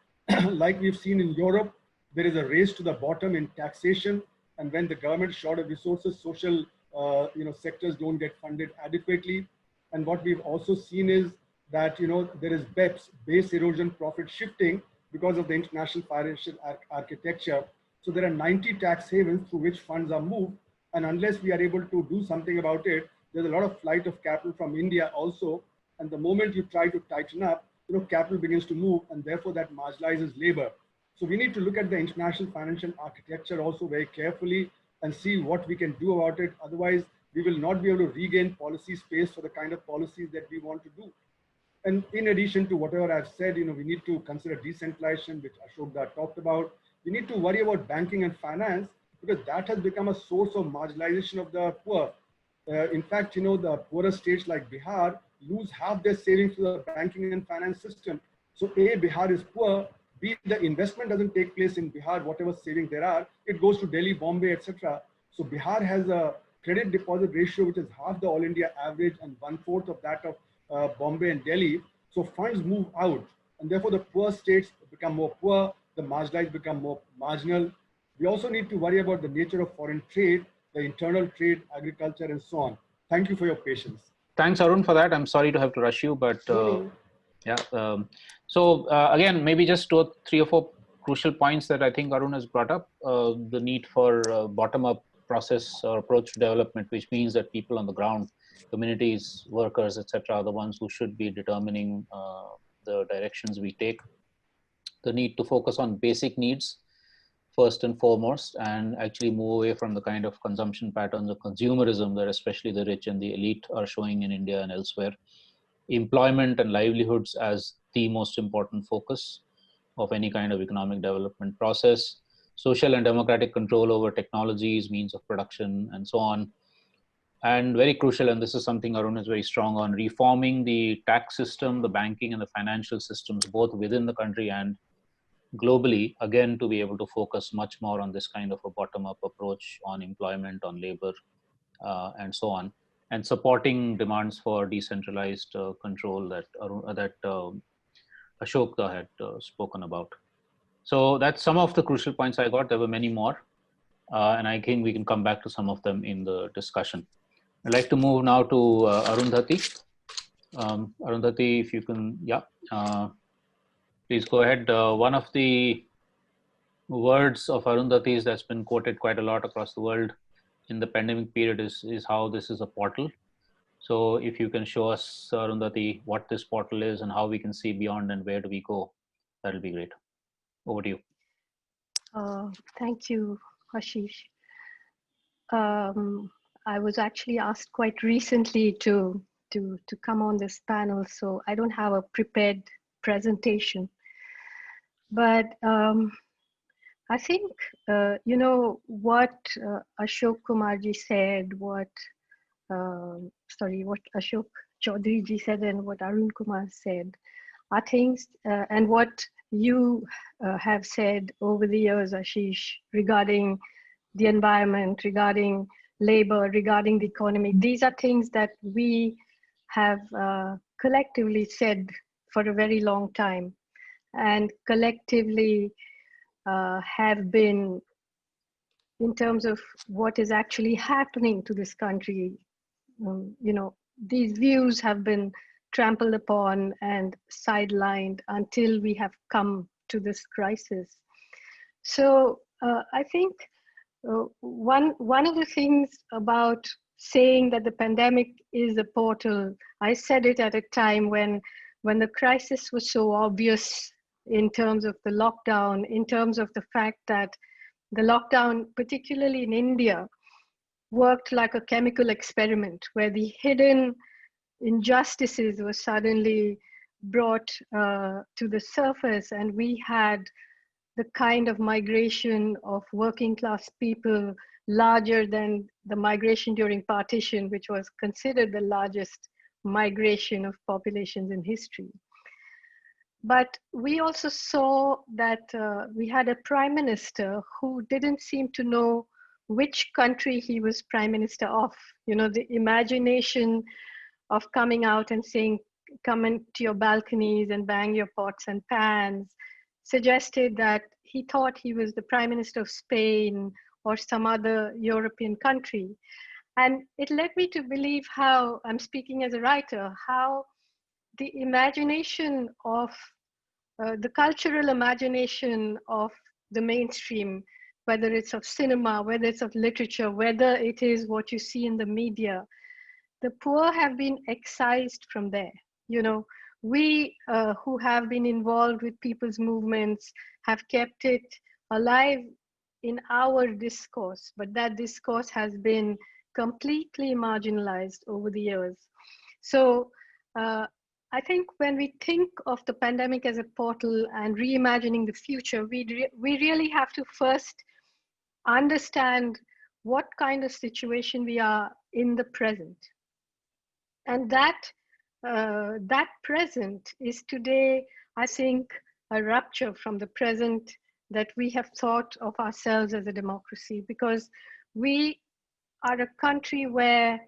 Like we've seen in Europe, there is a race to the bottom in taxation, and when the government is short of resources, social sectors don't get funded adequately. And what we've also seen is that there is BEPS, base erosion profit shifting, because of the international financial architecture. So there are 90 tax havens through which funds are moved, and unless we are able to do something about it, there's a lot of flight of capital from India also. And the moment you try to tighten up, capital begins to move, and therefore that marginalizes labor. So we need to look at the international financial architecture also very carefully and see what we can do about it. Otherwise, we will not be able to regain policy space for the kind of policies that we want to do. And in addition to whatever I've said, we need to consider decentralization, which Ashok talked about. We need to worry about banking and finance because that has become a source of marginalization of the poor. In fact, the poorer states like Bihar lose half their savings to the banking and finance system. So A, Bihar is poor. B, the investment doesn't take place in Bihar, whatever savings there are, it goes to Delhi, Bombay, etc. So Bihar has a credit deposit ratio, which is half the all India average and 1/4 of that of Bombay and Delhi. So funds move out, and therefore the poor states become more poor, the marginalized become more marginal. We also need to worry about the nature of foreign trade, the internal trade, agriculture, and so on. Thank you for your patience. Thanks, Arun, for that. I'm sorry to have to rush you, but yeah. So again, maybe just 2 or 3 or 4 crucial points that I think Arun has brought up. The need for bottom-up process or approach to development, which means that people on the ground, communities, workers, etc., are the ones who should be determining the directions we take. The need to focus on basic needs first and foremost, and actually move away from the kind of consumption patterns of consumerism that especially the rich and the elite are showing in India and elsewhere. employment and livelihoods as the most important focus of any kind of economic development process, social and democratic control over technologies, means of production, and so on. And very crucial, and this is something Arun is very strong on, reforming the tax system, the banking and the financial systems, both within the country and globally, again, to be able to focus much more on this kind of a bottom-up approach on employment, on labor, and so on, and supporting demands for decentralized control that Ashok had spoken about. So that's some of the crucial points I got. There were many more, and I think we can come back to some of them in the discussion. I'd like to move now to Arundhati. Arundhati, if you can, please go ahead. One of the words of Arundhati's that's been quoted quite a lot across the world in the pandemic period is how this is a portal. So if you can show us, Arundhati, what this portal is and how we can see beyond and where do we go, that'll be great. Over to you. Thank you, Ashish. I was actually asked quite recently to come on this panel, so I don't have a prepared presentation. But I think, what Ashok Kumarji said, what Ashok Chowdhury ji said and what Arun Kumar said are things, and what you have said over the years, Ashish, regarding the environment, regarding labor, regarding the economy. These are things that we have collectively said for a very long time, and collectively have been, in terms of what is actually happening to this country, these views have been trampled upon and sidelined until we have come to this crisis. So I think one of the things about saying that the pandemic is a portal, I said it at a time when the crisis was so obvious in terms of the lockdown, in terms of the fact that the lockdown, particularly in India, worked like a chemical experiment where the hidden injustices were suddenly brought to the surface, and we had the kind of migration of working class people larger than the migration during partition, which was considered the largest migration of populations in history. But we also saw that we had a prime minister who didn't seem to know which country he was prime minister of. The imagination of coming out and saying, come into your balconies and bang your pots and pans, suggested that he thought he was the prime minister of Spain or some other European country. And it led me to believe how, I'm speaking as a writer, how the imagination of, the cultural imagination of the mainstream, whether it's of cinema, whether it's of literature, whether it is what you see in the media, the poor have been excised from there. We who have been involved with people's movements have kept it alive in our discourse, but that discourse has been completely marginalized over the years. So I think when we think of the pandemic as a portal and reimagining the future, we really have to first understand what kind of situation we are in the present. And that present is today, I think, a rupture from the present that we have thought of ourselves as a democracy, because we are a country where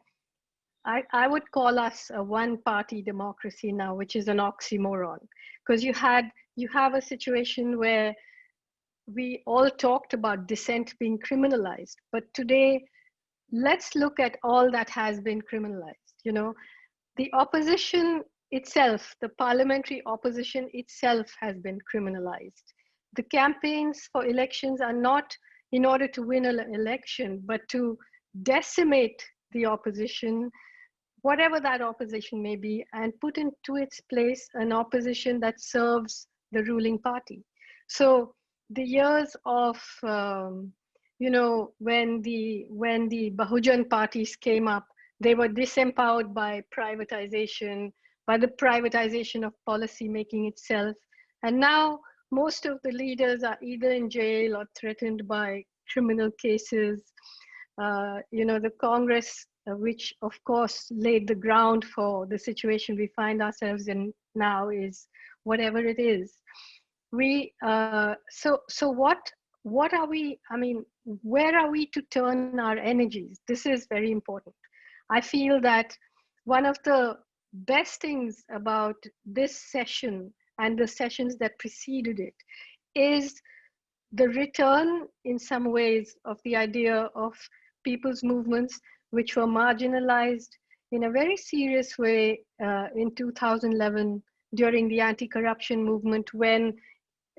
I would call us a one-party democracy now, which is an oxymoron, because you have a situation where we all talked about dissent being criminalized, but today, let's look at all that has been criminalized. The opposition itself, the parliamentary opposition itself has been criminalized. The campaigns for elections are not in order to win an election, but to decimate the opposition, whatever that opposition may be, and put into its place an opposition that serves the ruling party. So the years of, when the Bahujan parties came up, they were disempowered by privatization, by the privatization of policy making itself. And now most of the leaders are either in jail or threatened by criminal cases. The Congress, which of course laid the ground for the situation we find ourselves in now, is whatever it is. So what are we, I mean, where are we to turn our energies? This is very important. I feel that one of the best things about this session and the sessions that preceded it is the return in some ways of the idea of people's movements, which were marginalized in a very serious way in 2011 during the anti-corruption movement, when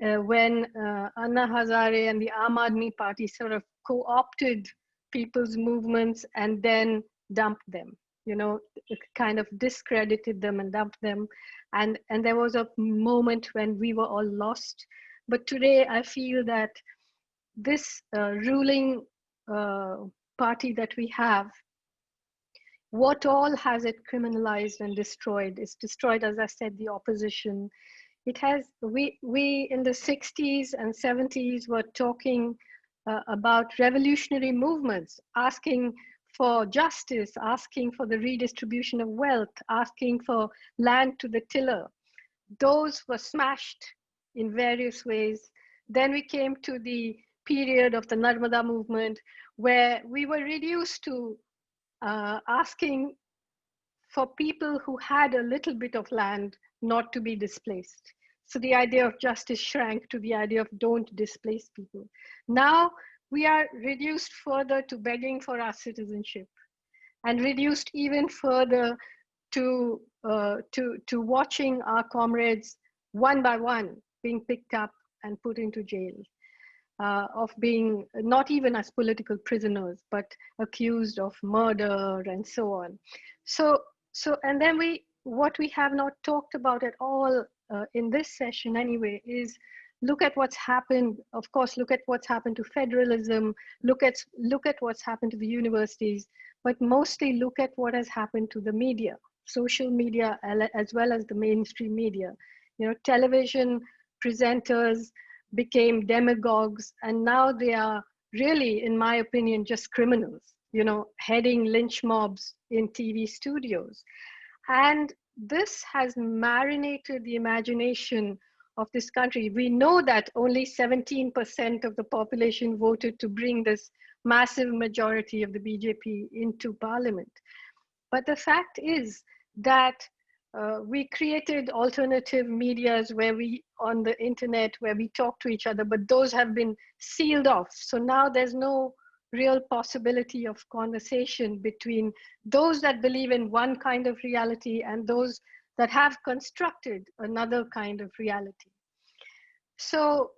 Anna Hazare and the Aam Aadmi Party sort of co-opted people's movements and then dumped them, kind of discredited them and dumped them. And there was a moment when we were all lost. But today I feel that this ruling party that we have, what all has it criminalized and destroyed? It's destroyed, as I said, the opposition. It has, we in the 60s and 70s were talking about revolutionary movements, asking for justice, asking for the redistribution of wealth, asking for land to the tiller. Those were smashed in various ways. Then we came to the period of the Narmada movement, where we were reduced to asking for people who had a little bit of land not to be displaced. So the idea of justice shrank to the idea of don't displace people. Now we are reduced further to begging for our citizenship, and reduced even further to watching our comrades one by one being picked up and put into jail, of being not even as political prisoners, but accused of murder and so on. So and then what we have not talked about at all in this session anyway is look at what's happened. Of course, look at what's happened to federalism, look at what's happened to the universities, but mostly look at what has happened to the media, social media, as well as the mainstream media. Television presenters became demagogues, and now they are really, in my opinion, just criminals, heading lynch mobs in TV studios. And this has marinated the imagination of this country. We know that only 17% of the population voted to bring this massive majority of the BJP into parliament. But the fact is that we created alternative medias on the internet where we talk to each other, but those have been sealed off. So now there's no real possibility of conversation between those that believe in one kind of reality and those that have constructed another kind of reality. So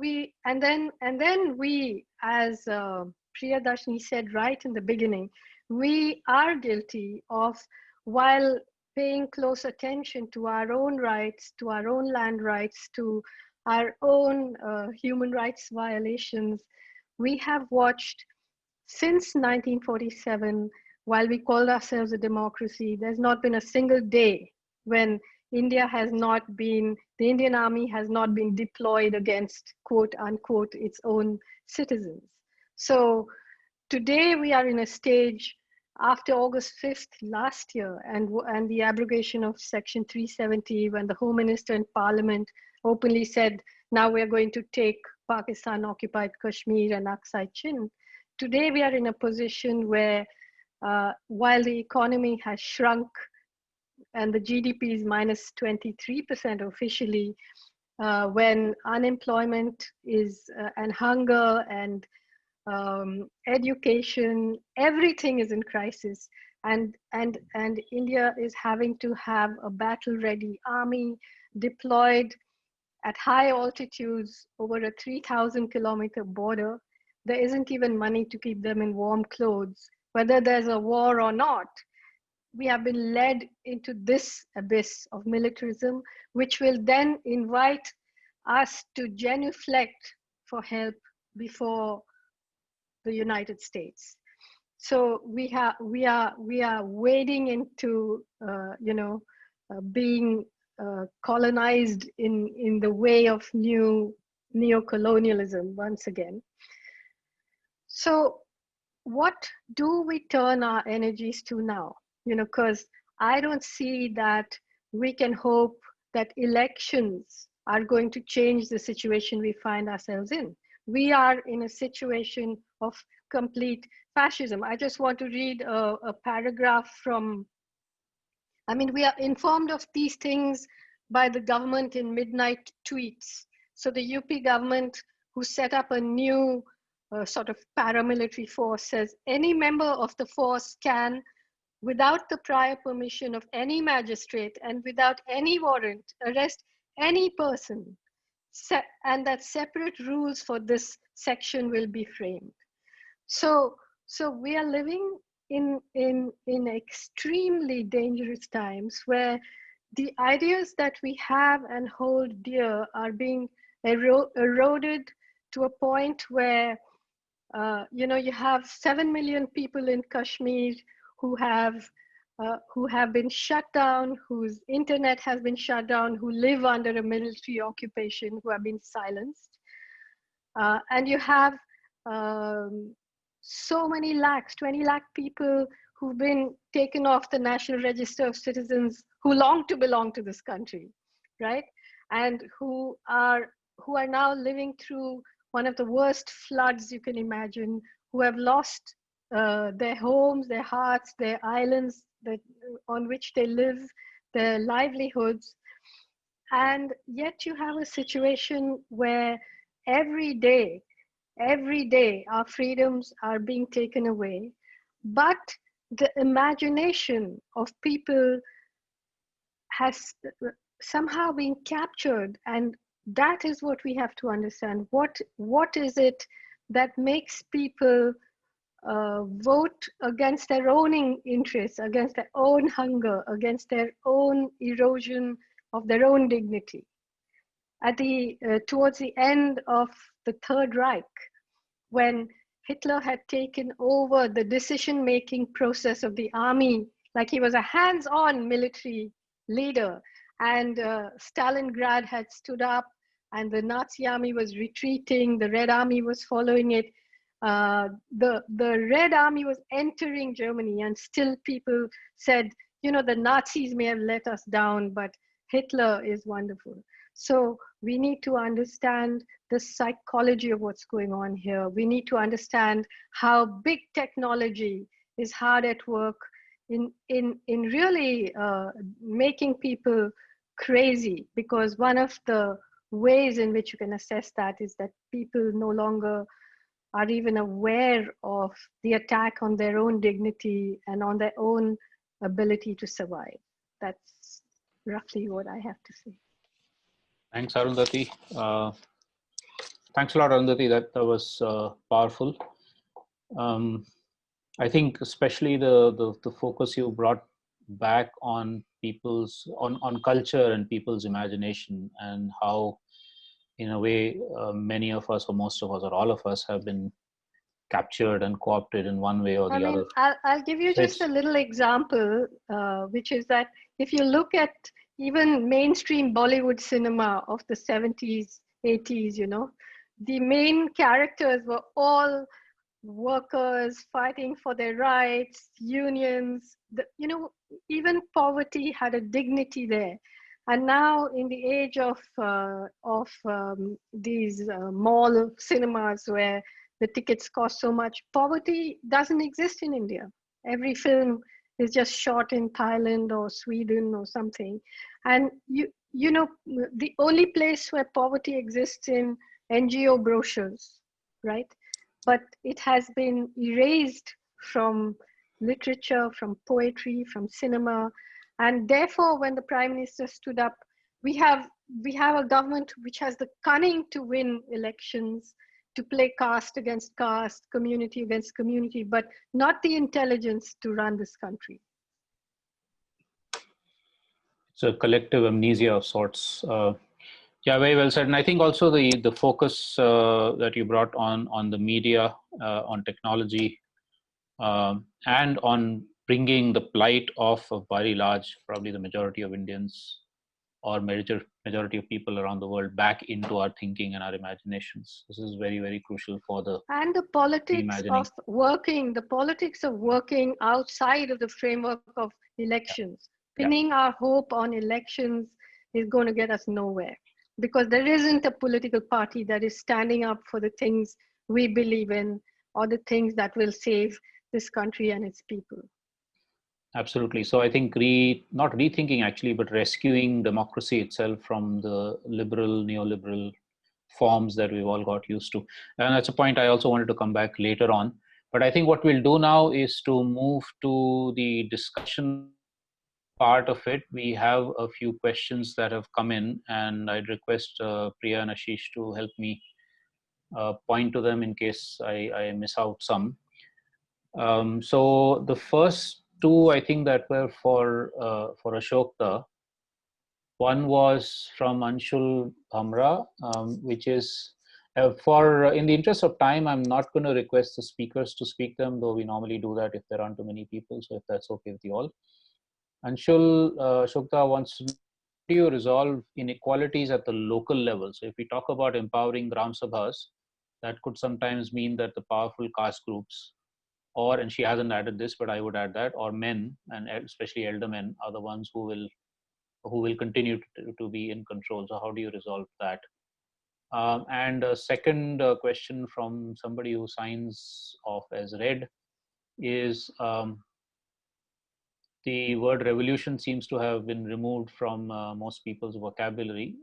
we, and then we, as Priyadarshini said right in the beginning, we are guilty of, while paying close attention to our own rights, to our own land rights, to our own human rights violations, we have watched since 1947, while we called ourselves a democracy, there's not been a single day when the Indian army has not been deployed against, quote unquote, its own citizens. So today we are in a stage after August 5th last year and the abrogation of Section 370, when the Home Minister and Parliament openly said, now we're going to take Pakistan occupied Kashmir and Aksai Chin. Today we are in a position where while the economy has shrunk and the GDP is minus 23% officially, when unemployment is and hunger and education, everything is in crisis, and India is having to have a battle-ready army deployed at high altitudes over a 3,000-kilometer border. There isn't even money to keep them in warm clothes, whether there's a war or not. We have been led into this abyss of militarism, which will then invite us to genuflect for help before the United States. So we are wading into being colonized in the way of new neocolonialism once again. So what do we turn our energies to now? Because I don't see that we can hope that elections are going to change the situation we find ourselves in. We are in a situation of complete fascism. I just want to read a paragraph from, we are informed of these things by the government in midnight tweets. So the UP government, who set up a new sort of paramilitary force, says any member of the force can, without the prior permission of any magistrate and without any warrant, arrest any person, and that separate rules for this section will be framed. So we are living in extremely dangerous times where the ideas that we have and hold dear are being eroded to a point where you have 7 million people in Kashmir who have been shut down, whose internet has been shut down, who live under a military occupation, who have been silenced. And you have so many lakhs, 20 lakh people who've been taken off the National Register of Citizens who long to belong to this country, right? And who are now living through one of the worst floods you can imagine, who have lost their homes, their hearts, their islands on which they live, their livelihoods. And yet you have a situation where every day, our freedoms are being taken away, but the imagination of people has somehow been captured, and that is what we have to understand. What is it that makes people vote against their own interests, against their own hunger, against their own erosion of their own dignity? Towards the end of the Third Reich, when Hitler had taken over the decision-making process of the army, like he was a hands-on military leader, and Stalingrad had stood up, and the Nazi army was retreating, the Red Army was following it. The Red Army was entering Germany, and still people said, the Nazis may have let us down, but Hitler is wonderful. So we need to understand the psychology of what's going on here. We need to understand how big technology is hard at work in really making people crazy, because one of the ways in which you can assess that is that people no longer are even aware of the attack on their own dignity and on their own ability to survive. That's roughly what I have to say. Thanks, Arundhati. Thanks a lot, Arundhati. That was powerful. I think especially the focus you brought back on on culture and people's imagination, and how, in a way, many of us, or most of us, or all of us, have been captured and co-opted in one way or the other. I'll give you just a little example, which is that if you look at even mainstream Bollywood cinema of the 70s, 80s, the main characters were all workers fighting for their rights, unions, even poverty had a dignity there. And now in the age of these mall cinemas where the tickets cost so much, poverty doesn't exist in India. Every film is just shot in Thailand or Sweden or something. And the only place where poverty exists in NGO brochures, right? But it has been erased from literature, from poetry, from cinema. And therefore, when the Prime Minister stood up, we have a government which has the cunning to win elections, to play caste against caste, community against community, but not the intelligence to run this country. It's a collective amnesia of sorts. Yeah, very well said. And I think also the focus that you brought on the media, on technology, and on bringing the plight of a very large, probably the majority of Indians or majority of people around the world back into our thinking and our imaginations. This is very, very crucial for the and the politics reimagining. the politics of working outside of the framework of elections. Yeah. Pinning our hope on elections is going to get us nowhere, because there isn't a political party that is standing up for the things we believe in or the things that will save this country and its people. Absolutely. So I think not rethinking actually, but rescuing democracy itself from the liberal, neoliberal forms that we've all got used to. And that's a point I also wanted to come back later on. But I think what we'll do now is to move to the discussion part of it. We have a few questions that have come in, and I'd request Priya and Ashish to help me point to them in case I miss out some. So the first two, I think, that were for Ashok. One was from Anshul Bhamra, which is in the interest of time, I'm not going to request the speakers to speak them, though we normally do that if there aren't too many people. So if that's okay with you all. Anshul Ashok wants to know, how do you resolve inequalities at the local level? So if we talk about empowering Gram Sabhas, that could sometimes mean that the powerful caste groups, and she hasn't added this, but I would add that, or men, and especially elder men, are the ones who will continue to be in control. So how do you resolve that? And a second question from somebody who signs off as Red is, the word revolution seems to have been removed from most people's vocabulary.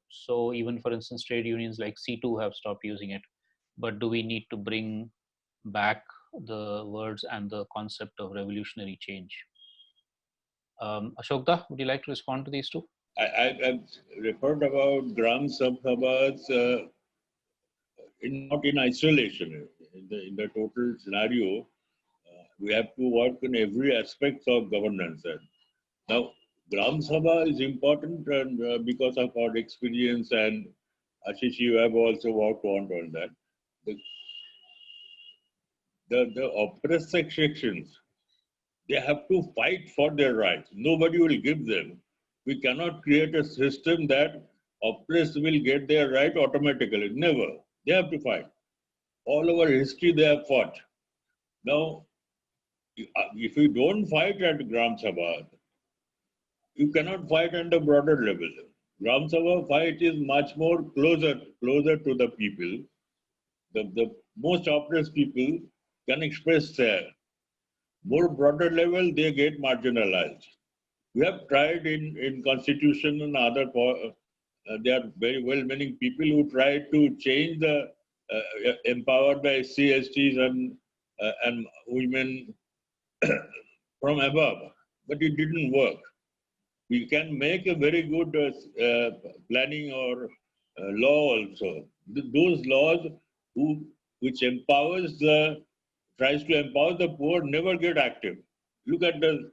So even, for instance, trade unions like C2 have stopped using it. But do we need to bring back the words and the concept of revolutionary change? Ashok, would you like to respond to these two? I referred about Gram Sabhas not in isolation. In the total scenario, we have to work in every aspect of governance. Now, Gram Sabha is important and because of our experience, and Ashish, you have also worked on that. The oppressed sections, they have to fight for their rights. Nobody will give them. We cannot create a system that oppressed will get their right automatically. Never. They have to fight. All over history, they have fought. Now, if you don't fight at Gram Sabha, you cannot fight at the broader level. Gram Sabha fight is much more closer to the people. The most oppressed people can express their more broader level, they get marginalized. We have tried in Constitution and other, there are very well-meaning people who try to change the empowered by SC/STs and women from above, but it didn't work. We can make a very good planning or law also. Those laws which tries to empower the poor never get active. Look at the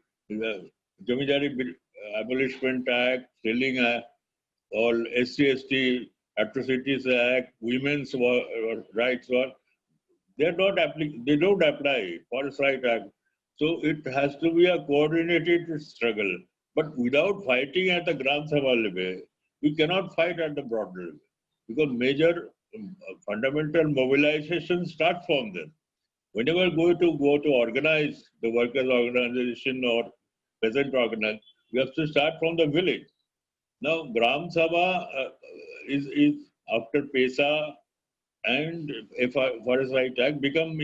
Jamindari Abolishment Act, Stealing Act, all SC/ST Atrocities Act, Women's Rights Act. They don't apply. Forest Right Act. So it has to be a coordinated struggle. But without fighting at the Gram Sabha level, we cannot fight at the broad level because major fundamental mobilization starts from there. Whenever we go to organize the workers' organization or peasant organization, we have to start from the village. Now, Gram Sabha is after PESA and Forest Right Act become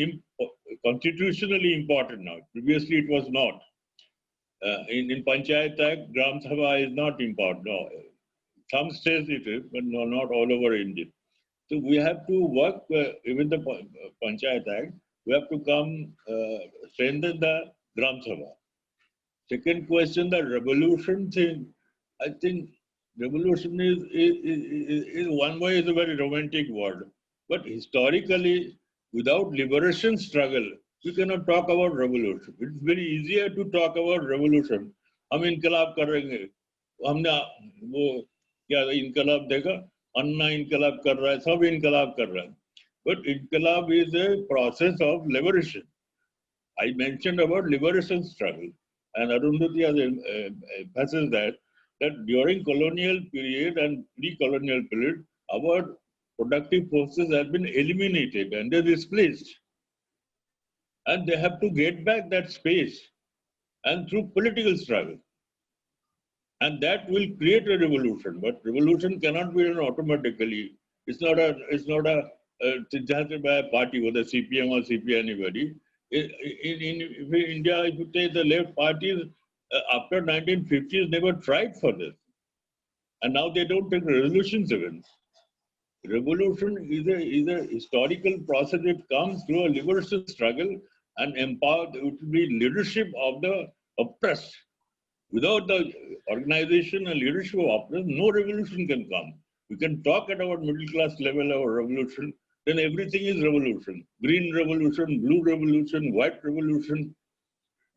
constitutionally important now. Previously, it was not. In Panchayat Act, Gram Sabha is not important. No. Some states it is, but no, not all over India. So we have to work even the Panchayat Act. We have to strengthen the Gram Sabha. Second question, the revolution thing. I think revolution is one way is a very romantic word, but historically, without liberation struggle, we cannot talk about revolution. It's very easier to talk about revolution. हम इनकलाब कर रहे हैं, हमने वो क्या इनकलाब देखा, अन्ना इनकलाब कर रहा है, सब इनकलाब कर रहा है. But inqilab is a process of liberation. I mentioned about liberation struggle, and Arundhati has emphasized that during colonial period and pre-colonial period, our productive forces have been eliminated and they're displaced. And they have to get back that space and through political struggle. And that will create a revolution. But revolution cannot be done automatically. It's not a suggested by a party, whether CPM or CP anybody. In India, if you take the left parties, after 1950s, never tried for this. And now they don't take resolutions even. Revolution is a historical process. It comes through a liberation struggle and empowered it will be leadership of the oppressed. Without the organization and leadership of oppressed, no revolution can come. We can talk at our middle class level of revolution, then everything is revolution. Green revolution, blue revolution, white revolution.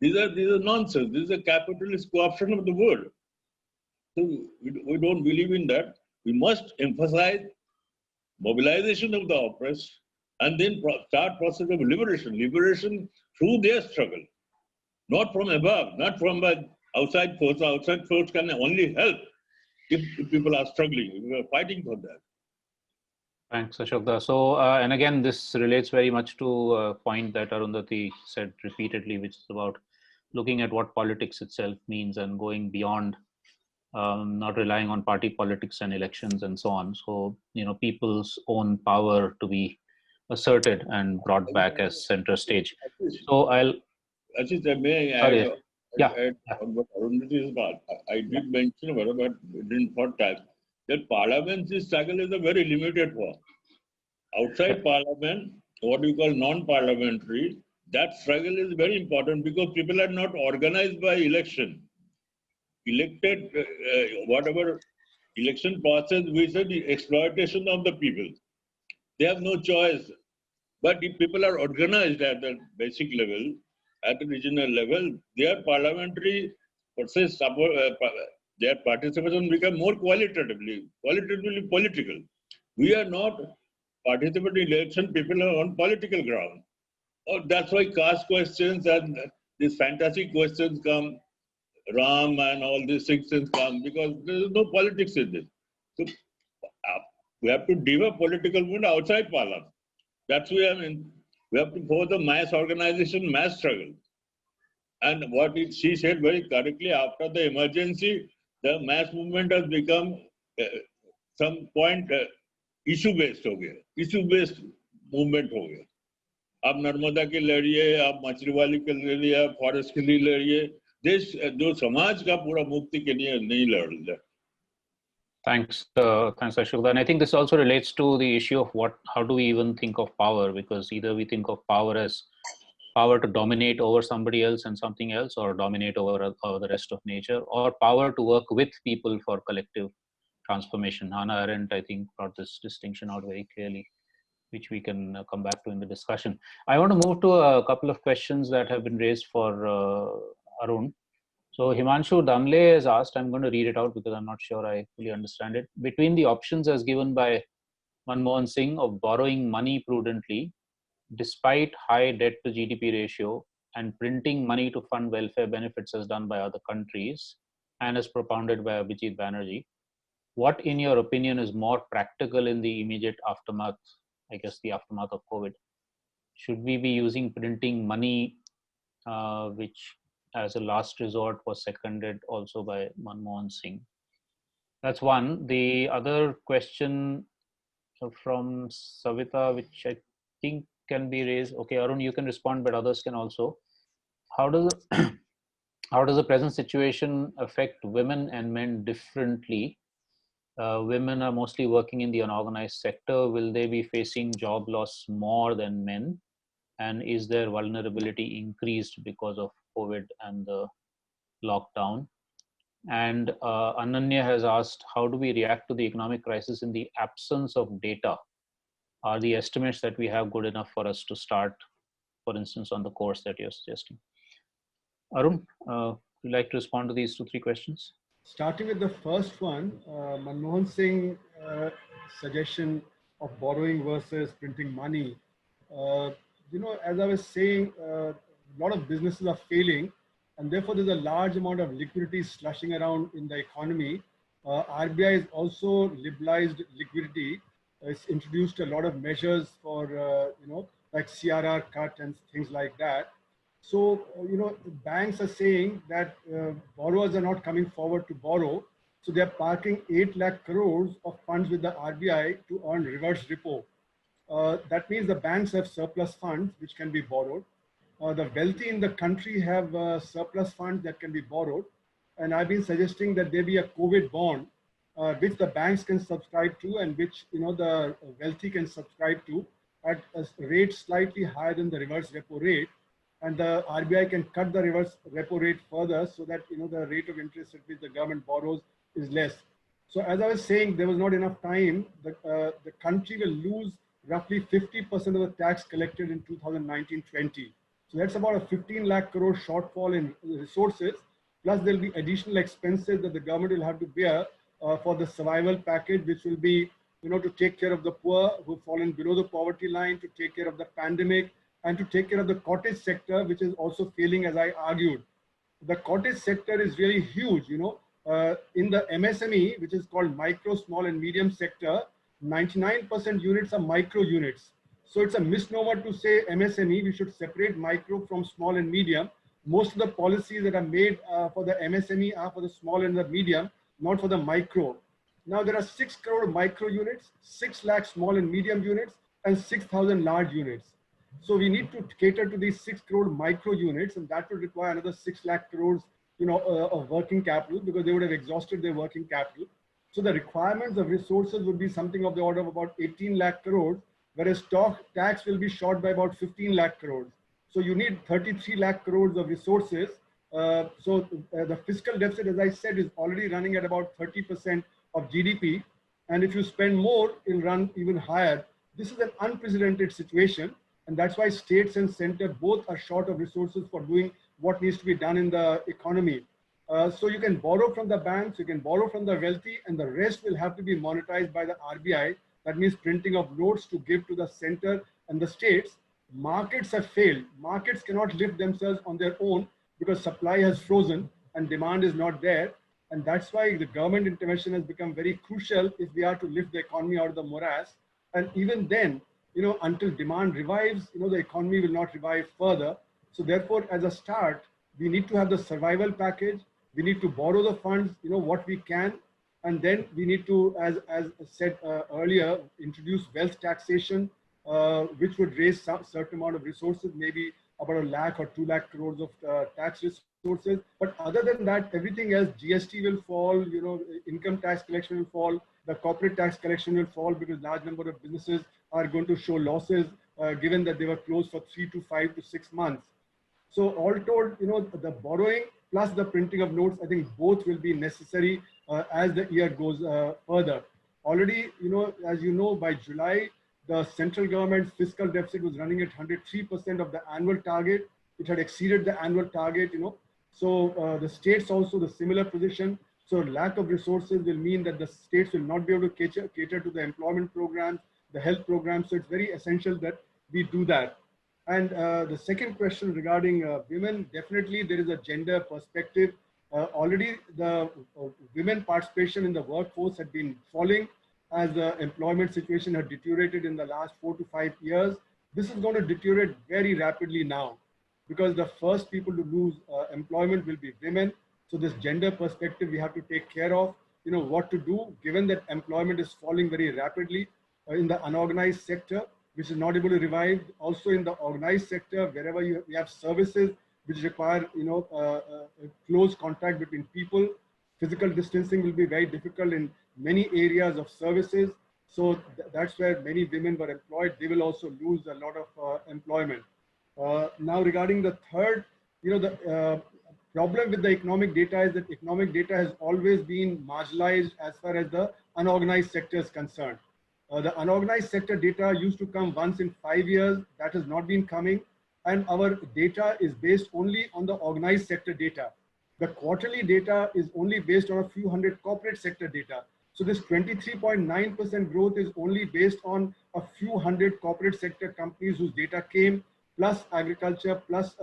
These are nonsense. This is a capitalist co-option of the world. So we don't believe in that. We must emphasize mobilization of the oppressed and then start process of liberation. Liberation through their struggle, not from above, not from outside force. Outside force can only help if people are struggling. We are fighting for that. Thanks, Ashok. So, and again, this relates very much to a point that Arundhati said repeatedly, which is about looking at what politics itself means and going beyond, not relying on party politics and elections and so on. So, people's own power to be asserted and brought back as center stage. So Ashish, may I add on what Arundhati is about? I did mention, but it didn't for time, that parliamentary struggle is a very limited form. Outside parliament, what we call non-parliamentary, that struggle is very important because people are not organized by election. Elected, whatever election process, we said the exploitation of the people. They have no choice. But if people are organized at the basic level, at the regional level, their parliamentary process, their participation become more qualitatively political. We are not participating in election, people are on political ground. That's why caste questions and these fantasy questions come, Ram and all these things come, because there is no politics in this. So we have to develop political movement outside parliament. That's why we have to force the mass organization, mass struggle. And what she said very correctly, after the emergency, the mass movement has become some point issue-based हो गया, issue-based movement हो गया. आप नर्मदा के लड़िए, आप मछलीवाली के लड़िए, आप forest के लिए लड़िए, देश जो समाज का पूरा मुक्ति के लिए नहीं लड़ रहा. Thanks, Ashok. And I think this also relates to the issue of how do we even think of power? Because either we think of power as power to dominate over somebody else and something else, or dominate over the rest of nature, or power to work with people for collective transformation. Hannah Arendt, I think, brought this distinction out very clearly, which we can come back to in the discussion. I want to move to a couple of questions that have been raised for Arun. So Himanshu Damle has asked, I'm going to read it out because I'm not sure I fully understand it. Between the options as given by Manmohan Singh of borrowing money prudently, despite high debt to GDP ratio, and printing money to fund welfare benefits as done by other countries, and as propounded by Abhijit Banerjee, what in your opinion is more practical in the immediate aftermath, I guess the aftermath of COVID? Should we be using printing money, which as a last resort was seconded also by Manmohan Singh? That's one. The other question from Kavita, which I think can be raised. Okay, Arun, you can respond, but others can also. How does the present situation affect women and men differently? Women are mostly working in the unorganized sector. Will they be facing job loss more than men? And is their vulnerability increased because of COVID and the lockdown? And Ananya has asked, how do we react to the economic crisis in the absence of data? Are the estimates that we have good enough for us to start, for instance, on the course that you're suggesting? Arun, would you like to respond to these 2-3 questions? Starting with the first one, Manmohan Singh suggestion of borrowing versus printing money. As I was saying, lot of businesses are failing, and therefore there's a large amount of liquidity slushing around in the economy. RBI has also liberalized liquidity. It's introduced a lot of measures for, like CRR cut and things like that. So, banks are saying that borrowers are not coming forward to borrow. So they're parking 8 lakh crores of funds with the RBI to earn reverse repo. That means the banks have surplus funds which can be borrowed. The wealthy in the country have surplus funds that can be borrowed. And I've been suggesting that there be a COVID bond, which the banks can subscribe to and which the wealthy can subscribe to at a rate slightly higher than the reverse repo rate. And the RBI can cut the reverse repo rate further so that the rate of interest at which the government borrows is less. So as I was saying, there was not enough time. The country will lose roughly 50% of the tax collected in 2019-20. So that's about a 15 lakh crore shortfall in resources. Plus there'll be additional expenses that the government will have to bear for the survival package, which will be, to take care of the poor who've fallen below the poverty line, to take care of the pandemic, and to take care of the cottage sector, which is also failing, as I argued. The cottage sector is really huge, in the MSME, which is called micro, small and medium sector, 99% units are micro units. So it's a misnomer to say MSME. We should separate micro from small and medium. Most of the policies that are made for the MSME are for the small and the medium, not for the micro. Now there are 6 crore micro units, 6 lakh small and medium units, and 6,000 large units. So we need to cater to these 6 crore micro units, and that would require another 6 lakh crores, of working capital, because they would have exhausted their working capital. So the requirements of resources would be something of the order of about 18 lakh crores, whereas stock tax will be short by about 15 lakh crores. So you need 33 lakh crores of resources. The fiscal deficit, as I said, is already running at about 30% of GDP. And if you spend more, it'll run even higher. This is an unprecedented situation. And that's why states and center both are short of resources for doing what needs to be done in the economy. So you can borrow from the banks, you can borrow from the wealthy, and the rest will have to be monetized by the RBI. That means printing of notes to give to the center and the states. Markets have failed. Markets cannot lift themselves on their own because supply has frozen and demand is not there. And that's why the government intervention has become very crucial if we are to lift the economy out of the morass. And even then, until demand revives, the economy will not revive further. So therefore, as a start, we need to have the survival package. We need to borrow the funds, what we can. And then we need to, as said earlier, introduce wealth taxation, which would raise some certain amount of resources, maybe about 1 lakh or 2 lakh crores of tax resources. But other than that, everything else, GST will fall, income tax collection will fall, the corporate tax collection will fall because large number of businesses are going to show losses, given that they were closed for 3 to 5 to 6 months. So all told, the borrowing plus the printing of notes, I think both will be necessary as the year goes further. Already, as you know, by July, the central government's fiscal deficit was running at 103% of the annual target. It had exceeded the annual target, So the states also the similar position. So lack of resources will mean that the states will not be able to cater to the employment programs, the health programs. So it's very essential that we do that. And the second question regarding women, definitely there is a gender perspective. Already the women participation in the workforce had been falling as the employment situation had deteriorated in the last 4 to 5 years. This is going to deteriorate very rapidly now because the first people to lose employment will be women. So this gender perspective we have to take care of, what to do given that employment is falling very rapidly in the unorganized sector, which is not able to revive. Also in the organized sector, wherever we have services which require, a close contact between people, physical distancing will be very difficult in many areas of services. So that's where many women were employed. They will also lose a lot of employment. Now regarding the third, the problem with the economic data is that economic data has always been marginalized as far as the unorganized sector is concerned. The unorganized sector data used to come once in 5 years. That has not been coming. And our data is based only on the organized sector data. The quarterly data is only based on a few hundred corporate sector data. So this 23.9% growth is only based on a few hundred corporate sector companies whose data came plus agriculture, plus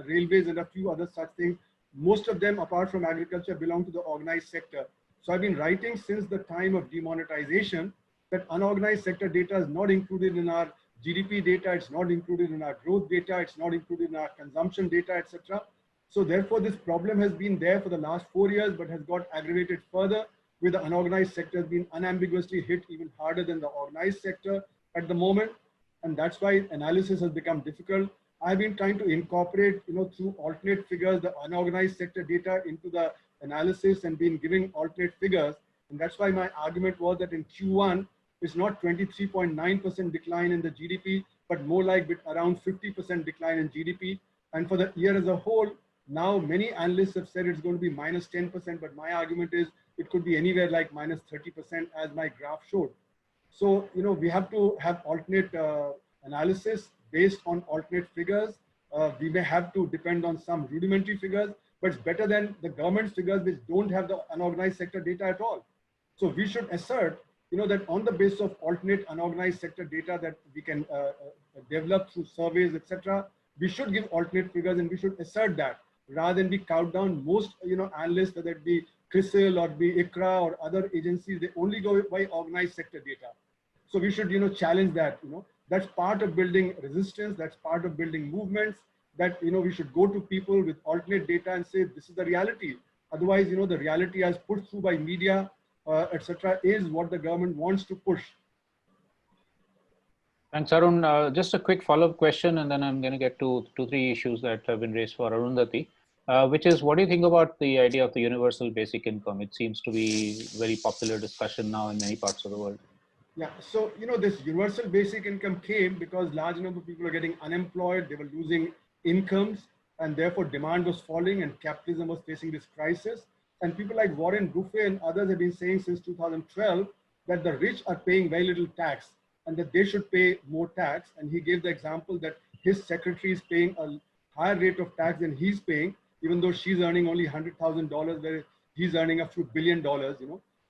railways and a few other such things. Most of them, apart from agriculture, belong to the organized sector. So I've been writing since the time of demonetization that unorganized sector data is not included in our GDP data, it's not included in our growth data, it's not included in our consumption data, etc. So therefore, this problem has been there for the last 4 years, but has got aggravated further, with the unorganized sector has been unambiguously hit even harder than the organized sector at the moment. And that's why analysis has become difficult. I've been trying to incorporate, through alternate figures, the unorganized sector data into the analysis and been giving alternate figures. And that's why my argument was that in Q1, it's not 23.9% decline in the GDP, but more like around 50% decline in GDP. And for the year as a whole, now many analysts have said it's going to be minus 10%, but my argument is it could be anywhere like minus 30% as my graph showed. So, we have to have alternate analysis based on alternate figures. We may have to depend on some rudimentary figures, but it's better than the government figures which don't have the unorganized sector data at all. So we should assert, that on the basis of alternate unorganized sector data that we can develop through surveys, etc., we should give alternate figures and we should assert that rather than be cowed down. Most, analysts, whether it be CRISIL or be ICRA or other agencies, they only go by organized sector data. So we should, challenge that, that's part of building resistance. That's part of building movements that, we should go to people with alternate data and say, this is the reality. Otherwise, the reality as put through by media, etc., is what the government wants to push. Thanks, Arun. Just a quick follow-up question, and then I'm going to get to 2-3 issues that have been raised for Arundhati, which is, what do you think about the idea of the universal basic income? It seems to be a very popular discussion now in many parts of the world. Yeah, so, this universal basic income came because large number of people are getting unemployed, they were losing incomes, and therefore demand was falling and capitalism was facing this crisis. And people like Warren Buffett and others have been saying since 2012 that the rich are paying very little tax and that they should pay more tax. And he gave the example that his secretary is paying a higher rate of tax than he's paying, even though she's earning only $100,000, where he's earning a few $1 billion,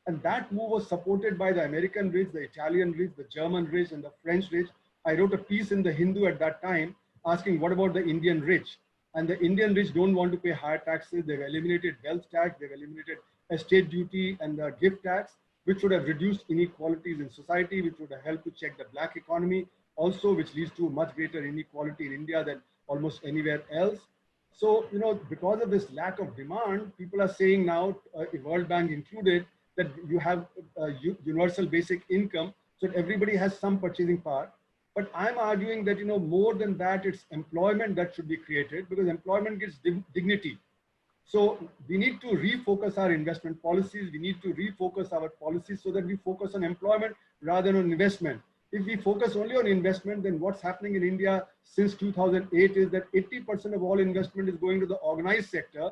And that move was supported by the American rich, the Italian rich, the German rich, and the French rich. I wrote a piece in the Hindu at that time asking, what about the Indian rich? And the Indian rich don't want to pay higher taxes. They've eliminated wealth tax, they've eliminated estate duty and the gift tax, which would have reduced inequalities in society, which would have helped to check the black economy also, which leads to much greater inequality in India than almost anywhere else. So, because of this lack of demand, people are saying now, World Bank included, that you have universal basic income, so that everybody has some purchasing power. But I'm arguing that, more than that, it's employment that should be created, because employment gives dignity. So we need to refocus our investment policies. We need to refocus our policies so that we focus on employment rather than on investment. If we focus only on investment, then what's happening in India since 2008 is that 80% of all investment is going to the organized sector.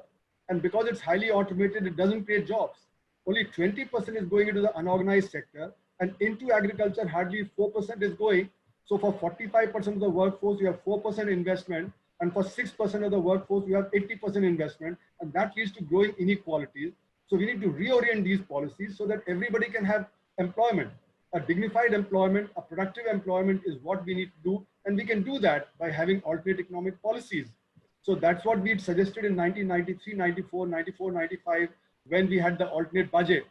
And because it's highly automated, it doesn't create jobs. Only 20% is going into the unorganized sector, and into agriculture, hardly 4% is going. So for 45% of the workforce, you have 4% investment, and for 6% of the workforce, you have 80% investment, and that leads to growing inequalities. So we need to reorient these policies so that everybody can have employment. A dignified employment, a productive employment is what we need to do, and we can do that by having alternate economic policies. So that's what we had suggested in 1993, 94, 94, 95, when we had the alternate budget.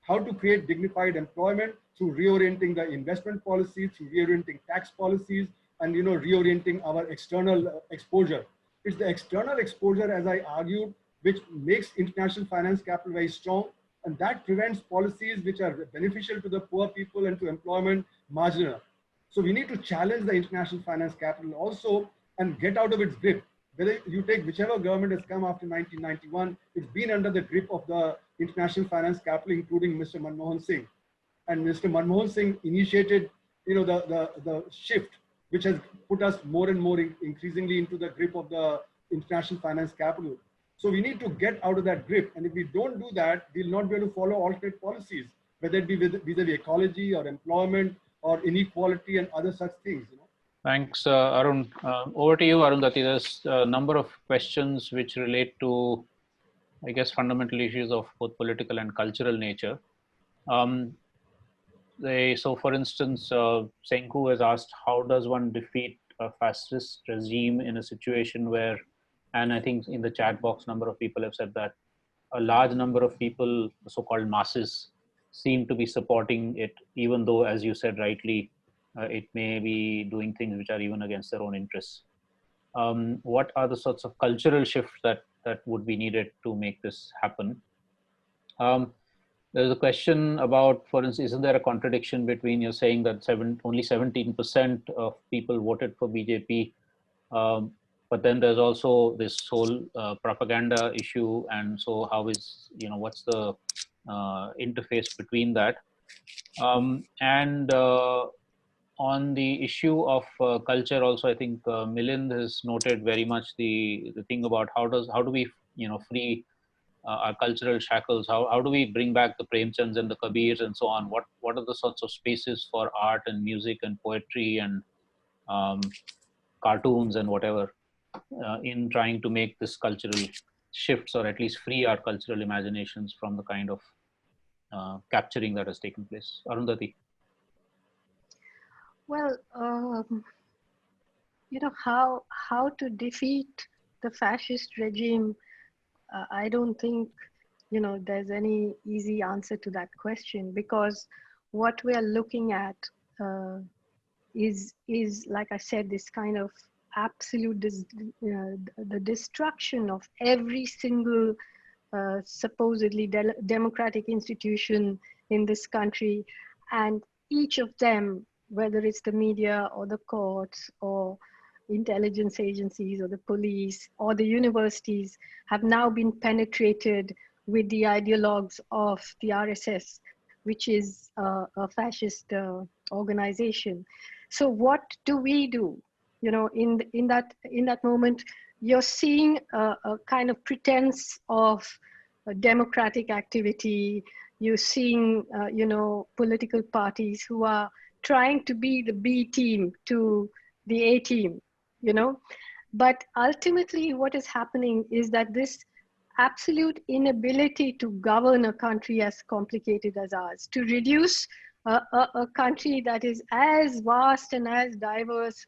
How to create dignified employment through reorienting the investment policy, through reorienting tax policies, and reorienting our external exposure. It's the external exposure, as I argued, which makes international finance capital very strong, and that prevents policies which are beneficial to the poor people and to employment marginal. So we need to challenge the international finance capital also and get out of its grip. Whether you take whichever government has come after 1991, it's been under the grip of the international finance capital, including Mr. Manmohan Singh. And Mr. Manmohan Singh initiated, the shift, which has put us more and more increasingly into the grip of the international finance capital. So we need to get out of that grip. And if we don't do that, we'll not be able to follow alternate policies, whether it be vis-a-vis ecology or employment or inequality and other such things. Thanks, Arun. Over to you, Arundhati. There's a number of questions which relate to, I guess, fundamental issues of both political and cultural nature. So, for instance, Senku has asked, how does one defeat a fascist regime in a situation where, and I think in the chat box, number of people have said that a large number of people, the so-called masses, seem to be supporting it, even though, as you said rightly, it may be doing things which are even against their own interests. What are the sorts of cultural shifts that would be needed to make this happen? There's a question about, for instance, isn't there a contradiction between you're saying that only 17% of people voted for BJP, but then there's also this whole propaganda issue, and so how is, what's the interface between that? And on the issue of culture also, I think Milind has noted very much the thing about how do we free our cultural shackles, how do we bring back the Premchands and the Kabirs and so on? What are the sorts of spaces for art and music and poetry and cartoons and whatever in trying to make this cultural shifts, or at least free our cultural imaginations from the kind of capturing that has taken place? Arundhati. Well, how to defeat the fascist regime, I don't think, there's any easy answer to that question, because what we are looking at is, like I said, this kind of absolute, the destruction of every single supposedly democratic institution in this country, and each of them, whether it's the media or the courts or intelligence agencies or the police or the universities, have now been penetrated with the ideologues of the RSS, which is a fascist organization. So what do we do? In that moment, you're seeing a kind of pretense of democratic activity. You're seeing, political parties who are trying to be the B team to the A team, But ultimately what is happening is that this absolute inability to govern a country as complicated as ours, to reduce a country that is as vast and as diverse,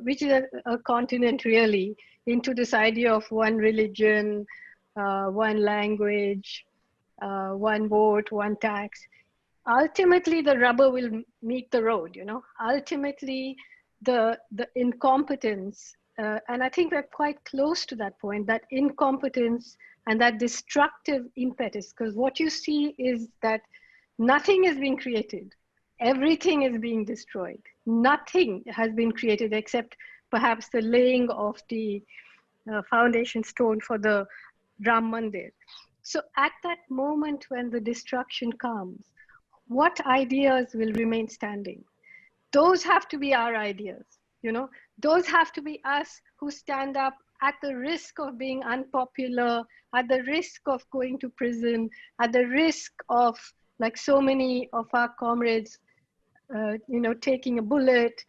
which is a continent really, into this idea of one religion, one language, one vote, one tax. Ultimately, the rubber will meet the road, Ultimately, the incompetence, and I think we're quite close to that point, that incompetence and that destructive impetus, because what you see is that nothing is being created. Everything is being destroyed. Nothing has been created except perhaps the laying of the foundation stone for the Ram Mandir. So at that moment when the destruction comes, what ideas will remain standing? Those have to be our ideas, Those have to be us who stand up at the risk of being unpopular, at the risk of going to prison, at the risk of, like so many of our comrades, taking a bullet,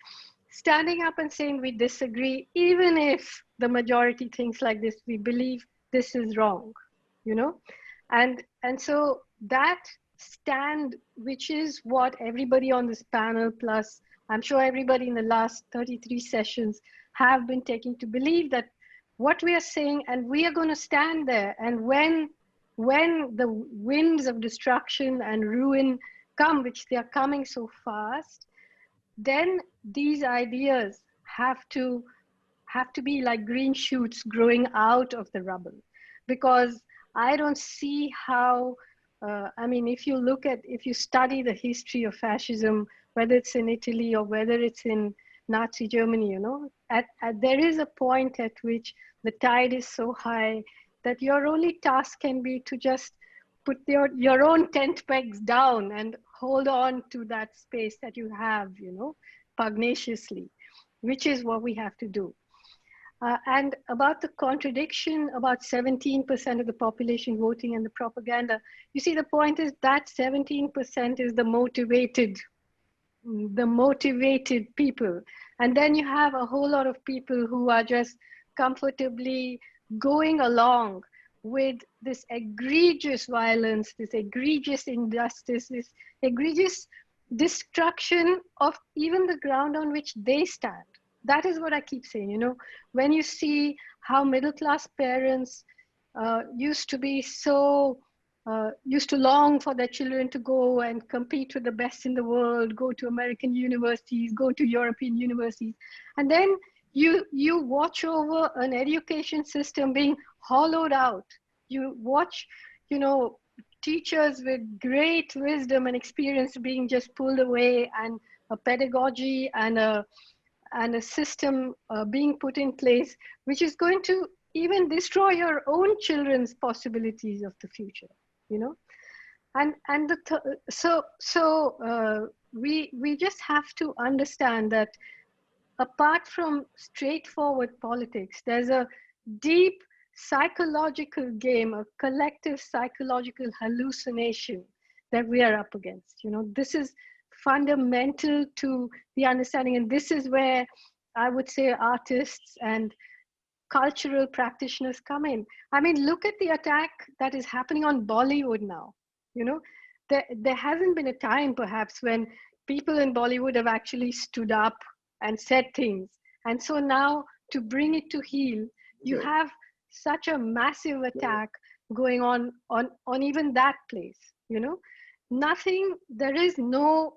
standing up and saying we disagree, even if the majority thinks like this, we believe this is wrong, And so that stand, which is what everybody on this panel, plus I'm sure everybody in the last 33 sessions have been taking to believe, that what we are saying, and we are going to stand there, and when the winds of destruction and ruin come, which they are coming so fast, then these ideas have to be like green shoots growing out of the rubble. Because I don't see how, if you study the history of fascism, whether it's in Italy or whether it's in Nazi Germany, there is a point at which the tide is so high that your only task can be to just put your own tent pegs down and hold on to that space that you have, pugnaciously, which is what we have to do. And about the contradiction, about 17% of the population voting and the propaganda, you see, the point is that 17% is the motivated people. And then you have a whole lot of people who are just comfortably going along with this egregious violence, this egregious injustice, this egregious destruction of even the ground on which they stand, that is what I keep saying, you know, when you see how middle-class parents used to be so, used to long for their children to go and compete with the best in the world, go to American universities, go to European universities. And then you watch over an education system being hollowed out. You watch, you know, teachers with great wisdom and experience being just pulled away, and a pedagogy and a system being put in place, which is going to even destroy your own children's possibilities of the future, you know. And we just have to understand that apart from straightforward politics, there's a deep psychological game, a collective psychological hallucination that we are up against. You know, this is fundamental to the understanding, and this is where I would say artists and cultural practitioners come in. I mean, look at the attack that is happening on Bollywood now. You know, there hasn't been a time perhaps when people in Bollywood have actually stood up and said things. And so now to bring it to heel, you have such a massive attack going on even that place, you know. Nothing, there is no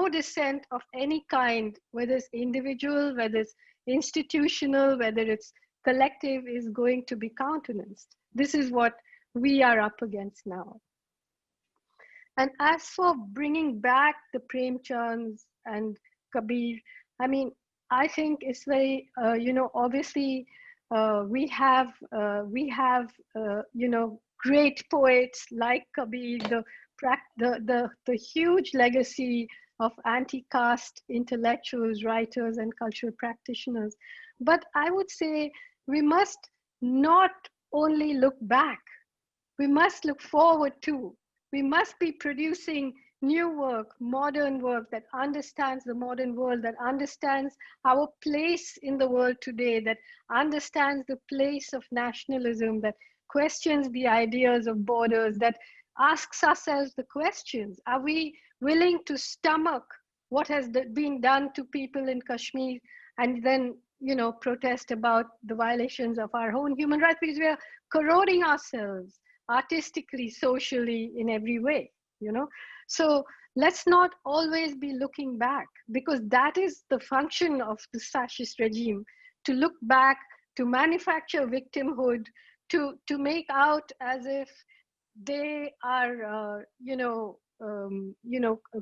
dissent of any kind, whether it's individual, whether it's institutional, whether it's collective, is going to be countenanced. This is what we are up against now. And as for bringing back the Premchands and Kabir, I mean, I think it's very, you know, obviously we have you know, great poets like Kabir, the huge legacy of anti-caste intellectuals, writers, and cultural practitioners. But I would say we must not only look back, we must look forward too. We must be producing new work, modern work that understands the modern world, that understands our place in the world today, that understands the place of nationalism, that questions the ideas of borders, that asks ourselves the questions. Are we willing to stomach what has been done to people in Kashmir and then, you know, protest about the violations of our own human rights, because we are corroding ourselves artistically, socially, in every way, you know? So let's not always be looking back, because that is the function of the fascist regime, to look back, to manufacture victimhood, to make out as if they are,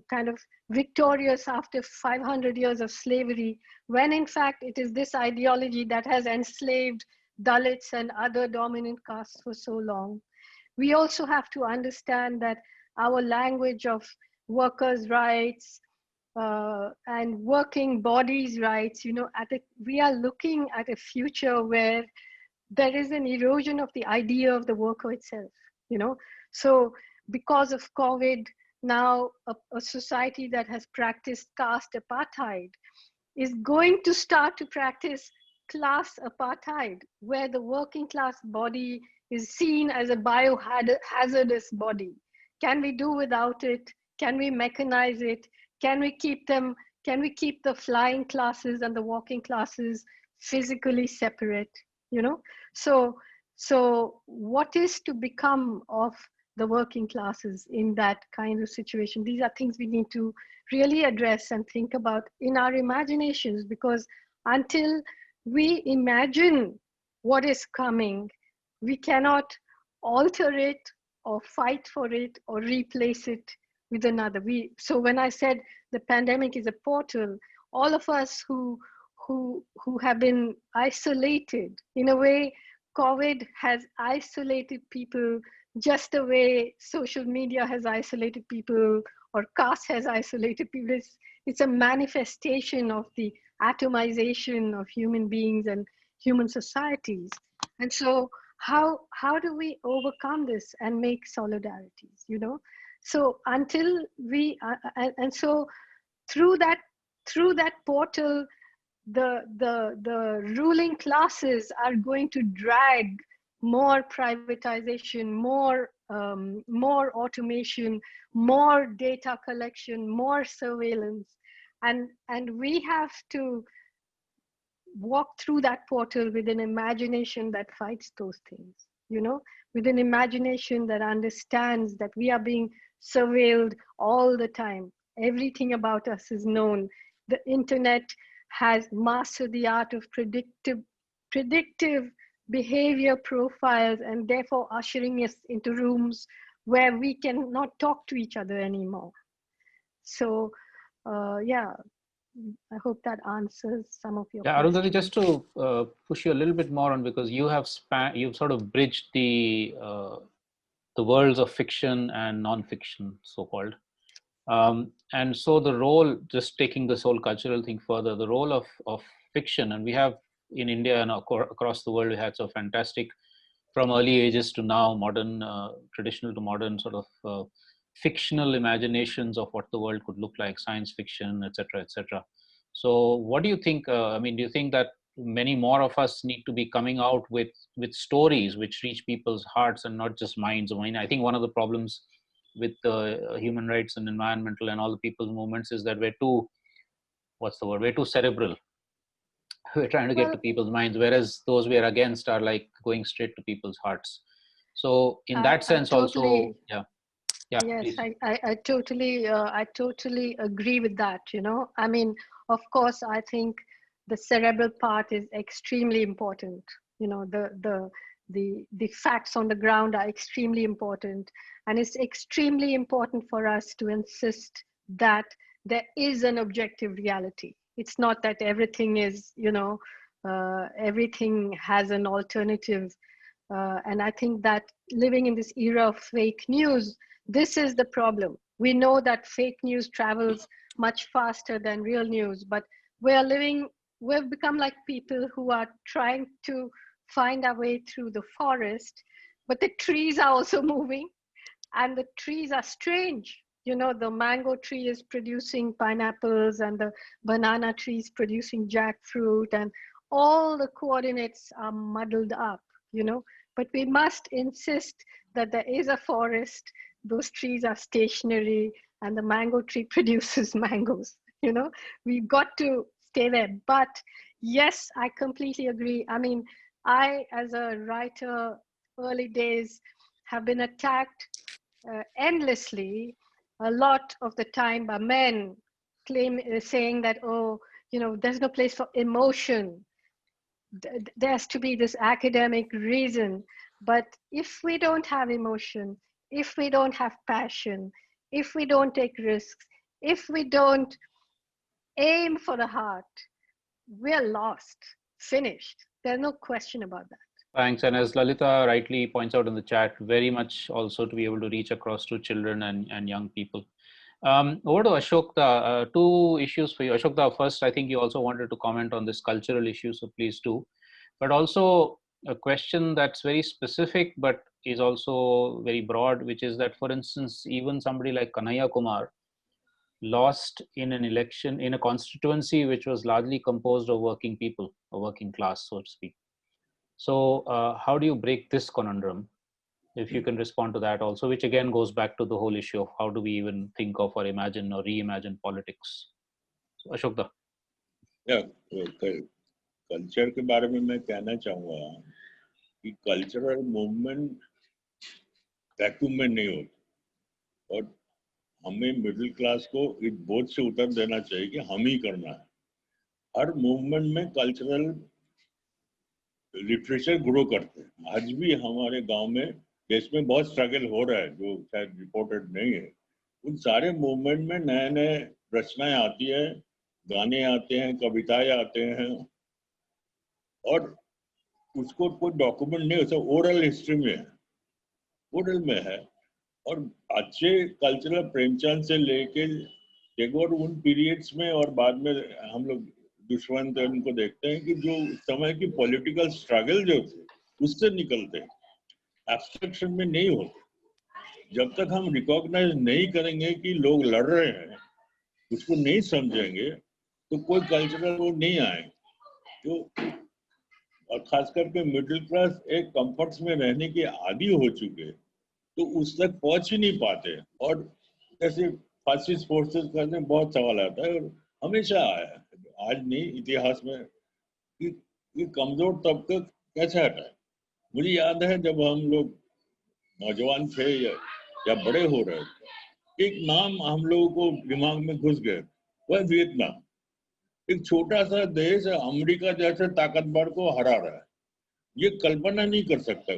kind of victorious after 500 years of slavery, when in fact it is this ideology that has enslaved Dalits and other dominant castes for so long. We also have to understand that our language of workers' rights and working bodies' rights, you know, we are looking at a future where there is an erosion of the idea of the worker itself, you know. So because of COVID, now a society that has practiced caste apartheid is going to start to practice class apartheid, where the working class body is seen as a biohazardous body. Can we do without it? Can we mechanize it? Can we keep the flying classes and the walking classes physically separate, you know? So what is to become of the working classes in that kind of situation? These are things we need to really address and think about in our imaginations, because until we imagine what is coming, we cannot alter it or fight for it or replace it with another. So when I said the pandemic is a portal, all of us who have been isolated, in a way, COVID has isolated people just the way social media has isolated people or caste has isolated people. It's a manifestation of the atomization of human beings and human societies. And so how do we overcome this and make solidarities, you know? So until we, and so through that portal, the ruling classes are going to drag more privatization, more automation, more data collection, more surveillance, and we have to walk through that portal with an imagination that fights those things, you know, with an imagination that understands that we are being surveilled all the time. Everything about us is known. The internet has mastered the art of predictive behavior profiles, and therefore ushering us into rooms where we cannot talk to each other anymore. So yeah, I hope that answers some of your questions. Arundhati, just to push you a little bit more on, because you've sort of bridged the worlds of fiction and non-fiction, so-called. And so the role, just taking this whole cultural thing further, the role of fiction, and we have in India and across the world, we had so fantastic, from early ages to now, modern, traditional to modern, sort of fictional imaginations of what the world could look like, science fiction, etc., etc. So what do you think? I mean, do you think that many more of us need to be coming out with stories which reach people's hearts and not just minds? I mean, I think one of the problems with human rights and environmental and all the people's movements is that we're too, we're too cerebral. We're trying to get to people's minds, whereas those we are against are like going straight to people's hearts. So in that sense also, yes, please. I totally agree with that, you know. I mean, of course, I think the cerebral part is extremely important. You know, the facts on the ground are extremely important, and it's extremely important for us to insist that there is an objective reality. It's not that everything is, you know, everything has an alternative. And I think that living in this era of fake news, this is the problem. We know that fake news travels much faster than real news, but we've become like people who are trying to find our way through the forest, but the trees are also moving, and the trees are strange. You know, the mango tree is producing pineapples, and the banana tree is producing jackfruit, and all the coordinates are muddled up, you know. But we must insist that there is a forest, those trees are stationary, and the mango tree produces mangoes, you know. We've got to stay there. But yes, I completely agree. I mean, I, as a writer, early days, have been attacked endlessly, a lot of the time, by men saying that, oh, you know, there's no place for emotion. There has to be this academic reason. But if we don't have emotion, if we don't have passion, if we don't take risks, if we don't aim for the heart, we're lost, finished. There's no question about that. Thanks. And as Lalita rightly points out in the chat, very much also to be able to reach across to children and young people. Over to Ashok, two issues for you. Ashok, first, I think you also wanted to comment on this cultural issue, so please do. But also a question that's very specific, but is also very broad, which is that, for instance, even somebody like Kanhaiya Kumar lost in an election in a constituency which was largely composed of working people, or working class, so to speak. So how do you break this conundrum? If you can respond to that also, which again goes back to the whole issue of how do we even think of or imagine or reimagine politics. So Ashok. Culture के बारे में मैं कहना चाहूँगा कि cultural movement vacuum में नहीं होती, और हमें मिडिल क्लास को इस बोझ से उतर देना चाहिए कि हम ही करना है. हर मूवमेंट में कल्चरल लिटरेचर ग्रो करते हैं. आज भी हमारे गांव में, देश में बहुत स्ट्रगल हो रहा है जो शायद रिपोर्टेड नहीं है. उन सारे मूवमेंट में नए नए रचनाएं आती है, गाने आते हैं, कविताएं आते हैं, और उसको कोई डॉक्यूमेंट नहीं होता, ओरल हिस्ट्री में है, ओरल में है. और अच्छे कल्चरल प्रेमचंद से लेके टैगोर उन पीरियड्स में, और बाद में हम लोग दुष्यंत उनको देखते हैं कि जो समय की पॉलिटिकल स्ट्रगल जो थे उससे निकलते हैं, एब्स्ट्रैक्शन में नहीं होते. जब तक हम रिकॉग्नाइज नहीं करेंगे कि लोग लड़ रहे हैं, उसको नहीं समझेंगे, तो कोई कल्चरल वो नहीं आएंगे. तो और खास करके मिडिल क्लास एक कंफर्ट्स में रहने की आदी हो चुके, तो उस तक पहुंच ही नहीं पाते. और जैसे फासिस्ट फोर्सेस का बहुत सवाल आता है, और हमेशा आया है, आज नहीं, इतिहास में कि कमजोर तबका कैसे हटाए। मुझे याद है जब हम लोग नौजवान थे या बड़े हो रहे थे, एक नाम हम लोगों को दिमाग में घुस गए, वह वियतनाम। एक छोटा सा देश अमेरिका जैसे ताकतवर को हरा रहा है, ये कल्पना नहीं कर सकता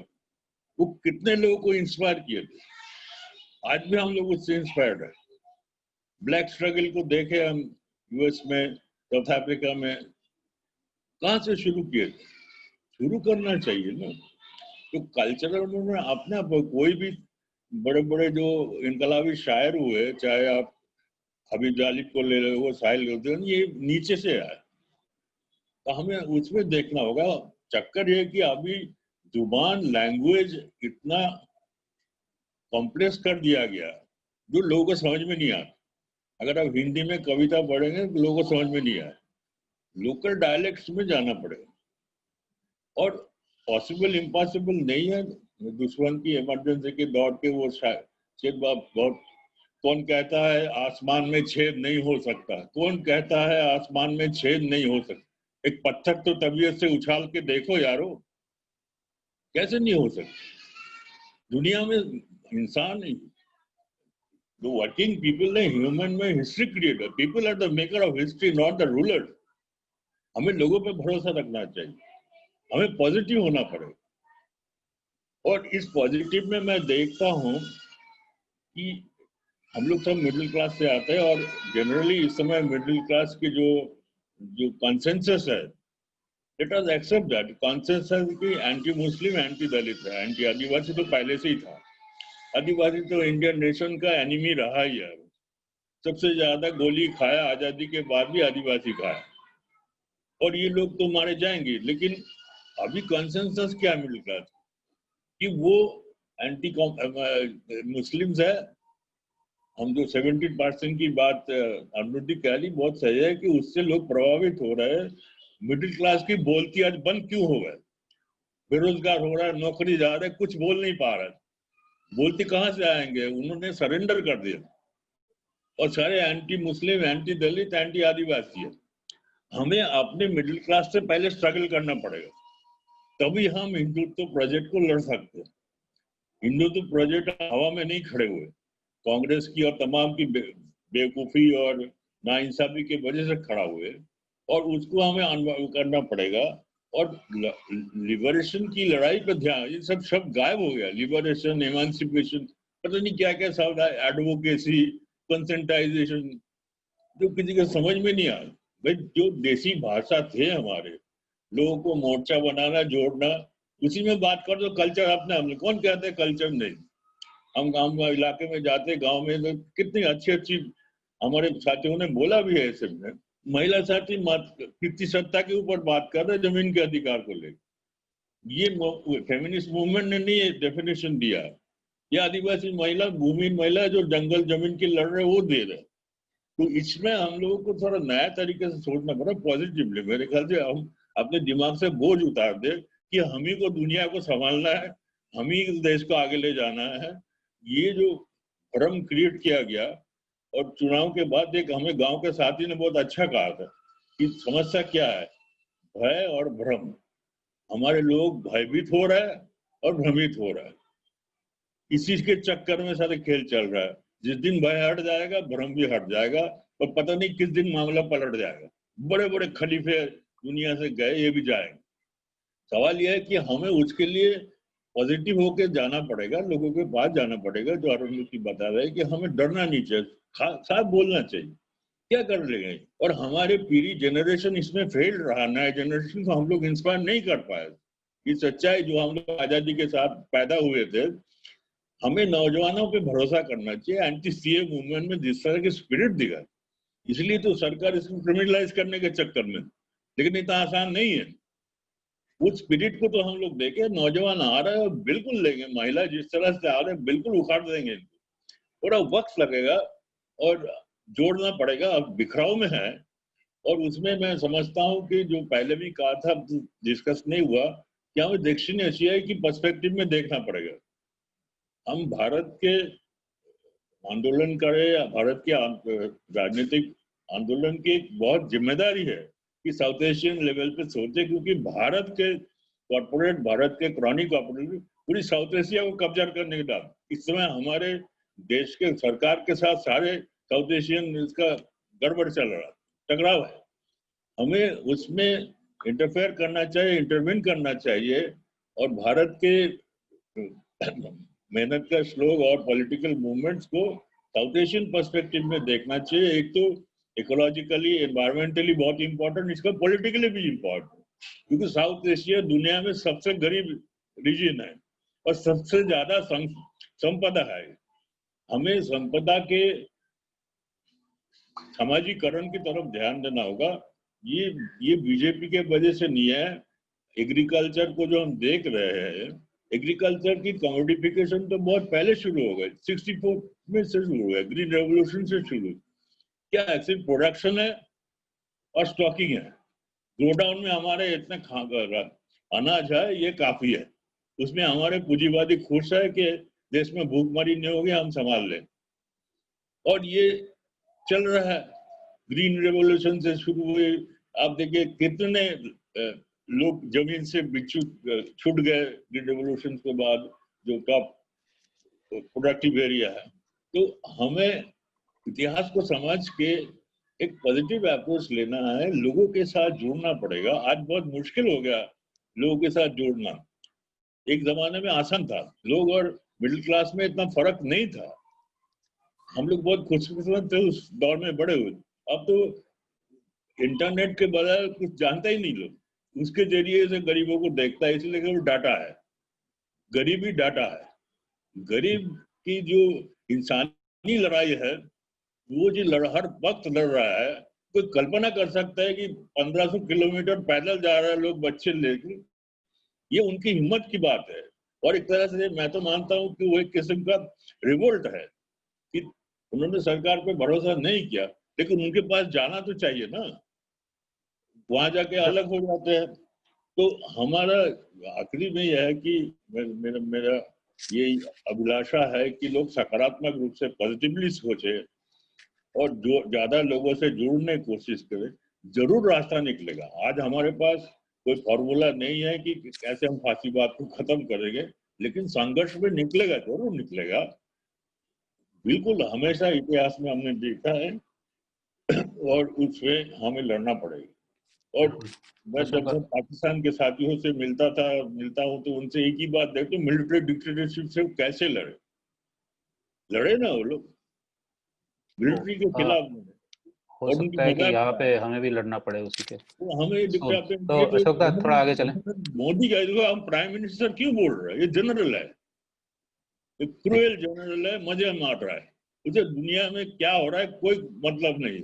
वो कितने लोगों को इंस्पायर किए थे। आज भी हम लोग उससे इंस्पायर्ड है। ब्लैक स्ट्रगल को देखे हम यूएस में, साउथ अफ्रीका में, कहाँ से शुरू किए थे? शुरू करना चाहिए ना। तो कल्चरल उन्होंने अपने आप, कोई भी बड़े बड़े जो इनकलाबी शायर हुए, चाहे आप अभी जालिब को ले लो, वो साहिल होते हैं, ये नीचे से आए। तो हमें उसमें देखना होगा। चक्कर ये कि अभी जुबान, लैंग्वेज इतना कॉम्प्लेक्स कर दिया गया जो लोगों को समझ में नहीं आता। अगर आप हिंदी में कविता पढ़ेंगे तो लोगों को समझ में नहीं आए, लोकल डायलेक्ट्स में जाना पड़ेगा। और पॉसिबल इम्पॉसिबल नहीं है। दुश्मन की इमरजेंसी के दौर के वो शायद बहुत, कौन कहता है आसमान में छेद नहीं हो सकता, कौन कहता है आसमान में छेद नहीं हो सकता। एक पत्थर तो तबीयत से उछाल के देखो यारो, कैसे नहीं हो सकता। दुनिया में इंसान, the working people ने ह्यूमन में history creator, people are the maker of history, not the ruler. हमें लोगों पे भरोसा रखना चाहिए, हमें पॉजिटिव होना पड़ेगा। और इस पॉजिटिव में मैं देखता हूँ कि हम लोग सब मिडिल क्लास से आते हैं, और जनरली इस समय मिडिल क्लास की जो कंसेंसस है, let us accept that consensus की एंटी मुस्लिम, एंटी दलित है, एंटी आदिवासी तो पहले से ही था। आदिवासी तो इंडियन नेशन का एनिमी रहा ही है। सबसे ज्यादा गोली खाया आजादी के बाद भी आदिवासी खाया, और ये लोग तो मारे जाएंगे। लेकिन अभी कंसेंसस क्या मिडिल क्लास कि वो एंटी मुस्लिम्स है। हम जो 70% की बात अनुरुद्धि कह ली, बहुत सही है कि उससे लोग प्रभावित हो रहे हैं। मिडिल क्लास की बोलती आज बंद क्यों हो गए? बेरोजगार हो रहा है, नौकरी जा रहा है, कुछ बोल नहीं पा रहा है, बोलती कहाँ से आएंगे? उन्होंने सरेंडर कर दिया, और सारे एंटी मुस्लिम, एंटी दलित, एंटी आदिवासी है। हमें अपने मिडिल क्लास से पहले स्ट्रगल करना पड़ेगा, तभी हम हिंदुत्व प्रोजेक्ट को लड़ सकते हैं। हिंदुत्व प्रोजेक्ट हवा में नहीं खड़े हुए, कांग्रेस की और तमाम की बेवकूफी और नाइंसाफी की वजह से खड़ा हुए, और उसको हमें अनुभव करना पड़ेगा। और लिबरेशन की लड़ाई पर ध्यान, ये सब शब्द गायब हो गया। लिबरेशन, एमांसिपेशन, पता नहीं क्या क्या शब्द है, एडवोकेसी, कंसेंटाइजेशन, जो किसी को समझ में नहीं आया। भाई जो देसी भाषा थे हमारे, लोगों को मोर्चा बनाना, जोड़ना, उसी में बात कर दो। कल्चर अपने हमने, कौन कहते हैं कल्चर नहीं? हम गांव इलाके में जाते, गांव में तो कितनी अच्छी अच्छी हमारे साथियों ने बोला भी है। ऐसे में महिला साथी पितृसत्ता के ऊपर बात कर रहे, जमीन के अधिकार को लेकर। ये फेमिनिस्ट मूवमेंट ने नहीं डेफिनेशन दिया। ये आदिवासी महिला, भूमिहीन महिला जो जंगल जमीन की लड़ रहे, वो दे रहे। तो इसमें हम लोगों को थोड़ा नया तरीके से सोचना पड़ा, पॉजिटिवली। मेरे ख्याल से हम अपने दिमाग से बोझ उतार दे कि हम ही को दुनिया को संभालना है, हम ही इस देश को आगे ले जाना है। ये जो भ्रम क्रिएट किया गया, और चुनाव के बाद एक हमें गांव के साथी ने बहुत अच्छा कहा था कि समस्या क्या है, भय और भ्रम। हमारे लोग भयभीत हो रहा है और भ्रमित हो रहा है, इसी के चक्कर में सारे खेल चल रहा है। जिस दिन भय हट जाएगा, भ्रम भी हट जाएगा, और पता नहीं किस दिन मामला पलट जाएगा। बड़े बड़े खलीफे दुनिया से गए, ये भी जाएंगे। सवाल यह है कि हमें उसके लिए पॉजिटिव होके जाना पड़ेगा, लोगों के पास जाना पड़ेगा। जो अरुंधति बता रहे हैं कि हमें डरना नहीं चाहिए, साफ बोलना चाहिए, क्या कर लेंगे। और हमारे पीढ़ी जनरेशन इसमें फेल रहा, नए जनरेशन को हम लोग इंस्पायर नहीं कर पाए। ये सच्चाई जो हम लोग आजादी के साथ पैदा हुए थे, हमें नौजवानों पे भरोसा करना चाहिए। एंटी सीए मूवमेंट में जिस तरह की स्पिरिट दिखा, इसलिए तो सरकार इसको क्रिमिनलाइज करने के चक्कर में, लेकिन इतना आसान नहीं है। उस स्पिरिट को तो हम लोग देखे, नौजवान आ रहे हैं और बिल्कुल लेंगे। महिला जिस तरह से आ रहे हैं, बिल्कुल उखाड़ देंगे। थोड़ा वक्त लगेगा और जोड़ना पड़ेगा, अब बिखराव में है। और उसमें मैं समझता हूँ कि जो पहले भी कहा था, डिस्कस नहीं हुआ, कि हमें दक्षिण एशियाई की पर्सपेक्टिव में देखना पड़ेगा। हम भारत के आंदोलन करें, भारत के राजनीतिक आंदोलन की एक बहुत जिम्मेदारी है कि साउथ एशियन लेवल पे सोचे, क्योंकि भारत के कॉर्पोरेट, भारत के क्रॉनिक कॉर्पोरेट पूरी साउथ एशिया को कब्जा करने के बाद इस समय हमारे देश के सरकार के साथ सारे साउथ एशियन इसका गड़बड़ चल रहा, टकराव है। हमें उसमें इंटरफेयर करना चाहिए, इंटरवेन करना चाहिए, और भारत के मेहनत का श्लोक और पॉलिटिकल मूवमेंट्स को साउथ एशियन पर्सपेक्टिव में देखना चाहिए। एक तो इकोलॉजिकली, एनवायरमेंटली बहुत इंपॉर्टेंट, इसका पॉलिटिकली भी इंपॉर्टेंट, क्योंकि साउथ एशिया दुनिया में सबसे गरीब रीजन है और सबसे ज्यादा संपदा है। हमें संपदा के सामाजिकरण की तरफ ध्यान देना होगा। ये बीजेपी के वजह से नहीं है। एग्रीकल्चर को जो हम देख रहे हैं, एग्रीकल्चर की कमोडिफिकेशन तो बहुत पहले शुरू हो गई, 64 में से शुरू हो गया, ग्रीन रेवोल्यूशन से शुरू। क्या है? सिर्फ प्रोडक्शन है और स्टॉकिंग है। गोडाउन में हमारे इतने अनाज है, ये काफी है। उसमें हमारे पूंजीवादी खुश है कि देश में भूखमरी नहीं होगी, हम संभाल लें, और ये चल रहा है। ग्रीन रेवोल्यूशन से शुरू हुए, आप देखिए कितने लोग जमीन से छूट गए ग्रीन रेवोल्यूशन के बाद, जो टॉप प्रोडक्टिव एरिया है। तो हमें इतिहास को समझ के एक पॉजिटिव अप्रोच लेना है, लोगों के साथ जुड़ना पड़ेगा। आज बहुत मुश्किल हो गया लोगों के साथ जुड़ना। एक जमाने में आसान था, लोग और मिडिल क्लास में इतना फर्क नहीं था, हम लोग बहुत खुशकिस्मत थे उस दौर में बड़े हुए। अब तो इंटरनेट के बजाय कुछ जानता ही नहीं लोग, उसके जरिए से गरीबों को देखता है, इसलिए कि वो डाटा है, गरीबी डाटा है। गरीब की जो इंसानी लड़ाई है, वो जो हर वक्त लड़ रहा है, कोई कल्पना कर सकता है कि 1500 किलोमीटर पैदल जा रहे हैं लोग बच्चे लेकर, ये उनकी हिम्मत की बात है। और एक तरह से मैं तो मानता हूँ कि वो एक किस्म का रिवोल्ट है कि उन्होंने सरकार पे भरोसा नहीं किया, लेकिन उनके पास जाना तो चाहिए ना, वहां जाके अलग हो जाते हैं। तो हमारा आखिरी में यह है कि मेरा ये अभिलाषा है कि लोग सकारात्मक रूप से पॉजिटिवली सोचे और जो ज्यादा लोगों से जुड़ने की कोशिश करें, जरूर रास्ता निकलेगा। आज हमारे पास कोई फॉर्मूला नहीं है कि कैसे हम फांसीवाद को खत्म करेंगे, लेकिन संघर्ष में निकलेगा, जरूर निकलेगा। बिल्कुल, हमेशा इतिहास में हमने देखा है और उसमें हमें लड़ना पड़ेगा। और मैं जब से पाकिस्तान के साथियों से मिलता हूँ तो उनसे एक ही बात देखते, मिलिट्री डिक्टेटरशिप से कैसे लड़े ना वो लोग मिलिट्री के खिलाफ। हो सकता है कि यहाँ पे हमें भी लड़ना पड़े उसी के। तो हमें तो अशोक दा थोड़ा आगे चलें। मोदी का हम प्राइम मिनिस्टर क्यों बोल रहे हैं? ये जनरल है, ये क्रूएल जनरल है, मजे मार रहा है, उसे दुनिया में क्या हो रहा है कोई मतलब नहीं।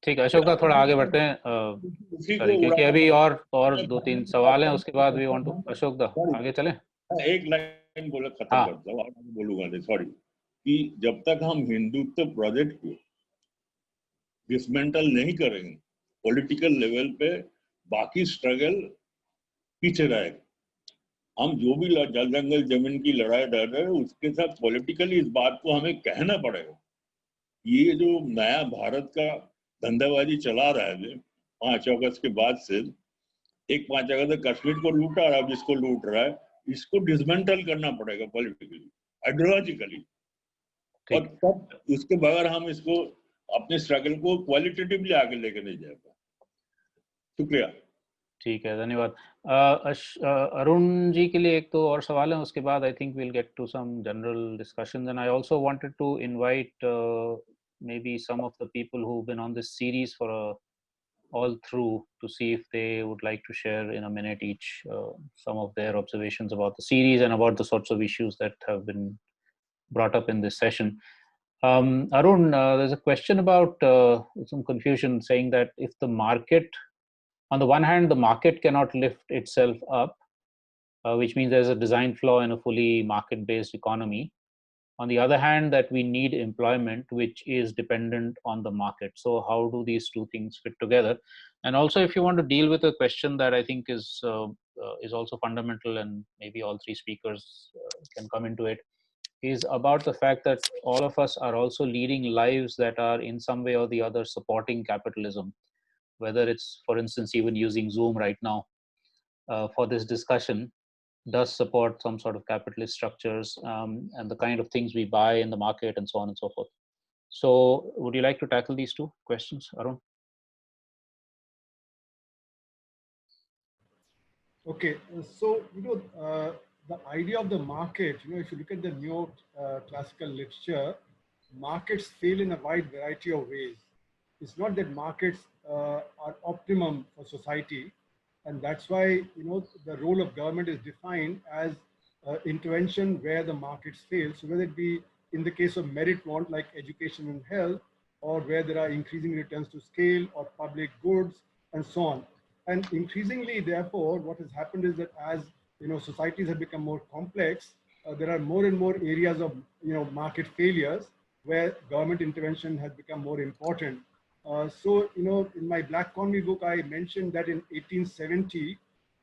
ठीक है अशोक दा, थोड़ा आगे बढ़ते हैं क्योंकि अभी और 2-3 सवाल हैं, उसके बाद वी वांट टू। अशोक दा आगे चलें। एक लाइन बोले खत्म करता हूँ, आगे बोलूंगा नहीं, सॉरी। कि जब तक हम हिंदुत्व प्रोजेक्ट को डिसमेंटल नहीं करेंगे पॉलिटिकल लेवल पे, बाकी स्ट्रगल पीछे रहेगा। हम जो भी जल जंगल जमीन की लड़ाई लड़ रहे हैं, उसके साथ पॉलिटिकली इस बात को हमें कहना पड़ेगा। ये जो नया भारत का धंधाबाजी चला रहा है 5 अगस्त के बाद से, एक 5 अगस्त कश्मीर को लूटा रहा है, जिसको लूट रहा है, इसको डिसमेंटल करना पड़ेगा पॉलिटिकली, आइडियोलॉजिकली। और तब उसके बगैर हम इसको अपने स्ट्रगल को क्वालिटेटिवली आगे लेके नहीं जाएगा। शुक्रिया। ठीक है, धन्यवाद। अरुण जी के लिए एक तो और सवाल है, उसके बाद I think we'll get to some general discussions, and I also wanted to invite maybe some of the people who've been on this series for all through to see if they would like to share in a minute each some of their observations about the series and about the sorts of issues that have been brought up in this session. Arun, there's a question about some confusion saying that if the market, on the one hand, the market cannot lift itself up, which means there's a design flaw in a fully market-based economy. On the other hand, that we need employment, which is dependent on the market. So how do these two things fit together? And also, if you want to deal with a question that I think is also fundamental, and maybe all three speakers can come into it, is about the fact that all of us are also leading lives that are in some way or the other supporting capitalism. whether it's, for instance, even using Zoom right now for this discussion, does support some sort of capitalist structures and the kind of things we buy in the market and so on and so forth. So would you like to tackle these two questions, Arun? Okay, so the idea of the market, if you look at the neo-classical literature, markets fail in a wide variety of ways. It's not that markets are optimum for society, and that's why the role of government is defined as intervention where the markets fail. So whether it be in the case of merit want like education and health, or where there are increasing returns to scale or public goods and so on. And increasingly, therefore, what has happened is that as societies have become more complex, there are more and more areas of market failures where government intervention has become more important. So in my Black Economy book, I mentioned that in 1870,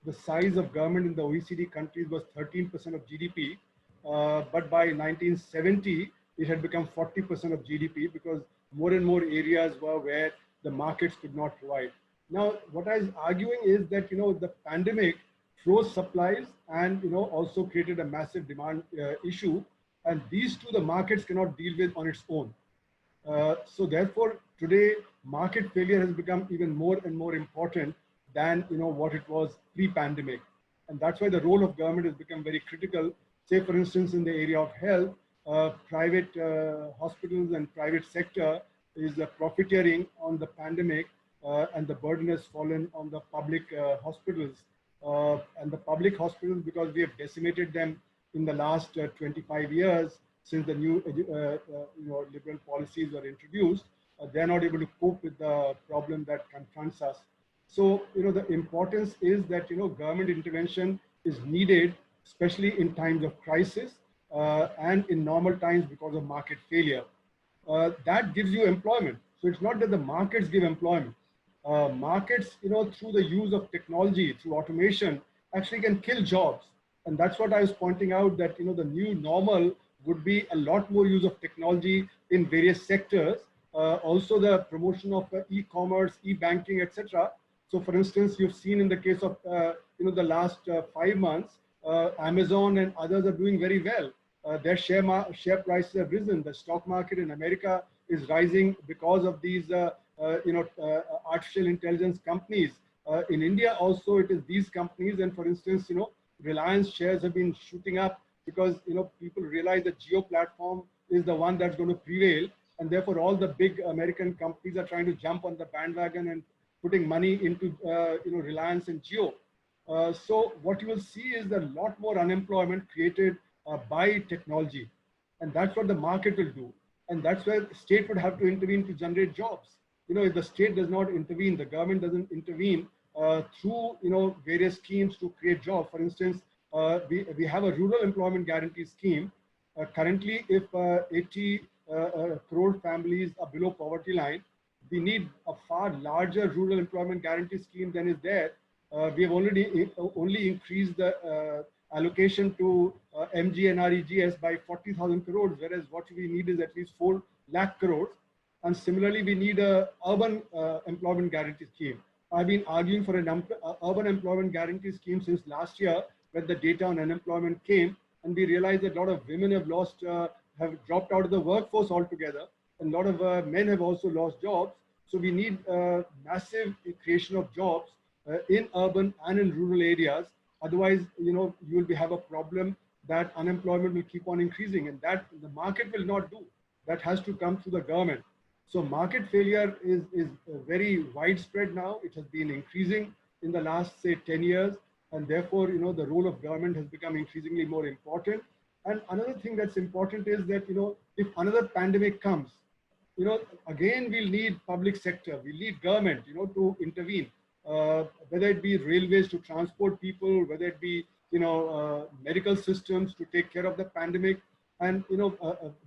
the size of government in the OECD countries was 13% of GDP, but by 1970, it had become 40% of GDP because more and more areas were where the markets could not provide. Now, what I was arguing is that the pandemic froze supplies and also created a massive demand issue, and these two the markets cannot deal with on its own. So therefore, today market failure has become even more and more important than what it was pre-pandemic, and that's why the role of government has become very critical. Say, for instance, in the area of health, private hospitals and private sector is profiteering on the pandemic. And the burden has fallen on the public hospitals. And the public hospitals, because we have decimated them in the last 25 years since the new liberal policies were introduced, they're not able to cope with the problem that confronts us. So, the importance is that, government intervention is needed, especially in times of crisis and in normal times because of market failure. That gives you employment. So it's not that the markets give employment. Markets, through the use of technology, through automation, actually can kill jobs. And that's what I was pointing out, that, the new normal would be a lot more use of technology in various sectors. Also the promotion of e-commerce, e-banking, etc. So for instance, you've seen in the case of, the last 5 months, Amazon and others are doing very well. Their share prices have risen. The stock market in America is rising because of these artificial intelligence companies. In India also, it is these companies, and for instance, Reliance shares have been shooting up because people realize that Geo platform is the one that's going to prevail, and therefore all the big American companies are trying to jump on the bandwagon and putting money into Reliance and Geo. So what you will see is a lot more unemployment created by technology, and that's what the market will do, and that's where the state would have to intervene to generate jobs. If the state does not intervene, the government doesn't intervene through various schemes to create jobs. For instance, we have a rural employment guarantee scheme. Currently, if 80 crore families are below poverty line, we need a far larger rural employment guarantee scheme than is there. We have only increased the allocation to MGNREGS by 40,000 crores, whereas what we need is at least 4 lakh crores. And similarly, we need a urban employment guarantee scheme. I've been arguing for an urban employment guarantee scheme since last year, when the data on unemployment came, and we realized that a lot of women have dropped out of the workforce altogether, and a lot of men have also lost jobs. So we need massive creation of jobs in urban and in rural areas. Otherwise, you will have a problem that unemployment will keep on increasing, and that the market will not do. That has to come through the government. So market failure is very widespread now. It has been increasing in the last, say, 10 years. And therefore, the role of government has become increasingly more important. And another thing that's important is that, if another pandemic comes, again, we'll need public sector, we'll need government, to intervene, whether it be railways to transport people, whether it be, medical systems to take care of the pandemic. And,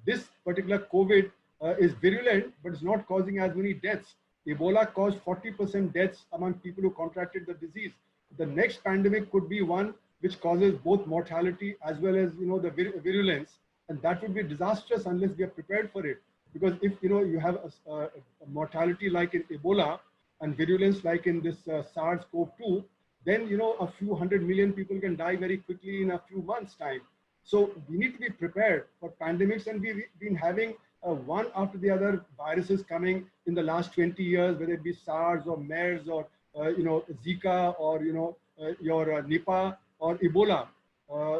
this particular COVID is virulent, but it's not causing as many deaths. Ebola caused 40% deaths among people who contracted the disease. The next pandemic could be one which causes both mortality as well as the virulence, and that would be disastrous unless we are prepared for it. Because if you have a mortality like in Ebola, and virulence like in this SARS-CoV-2, then, you know, a few 100 million people can die very quickly in a few months' time. So we need to be prepared for pandemics, and we've been having one after the other viruses coming in the last 20 years, whether it be SARS or MERS or, you know, Zika or, you know, your Nipah or Ebola.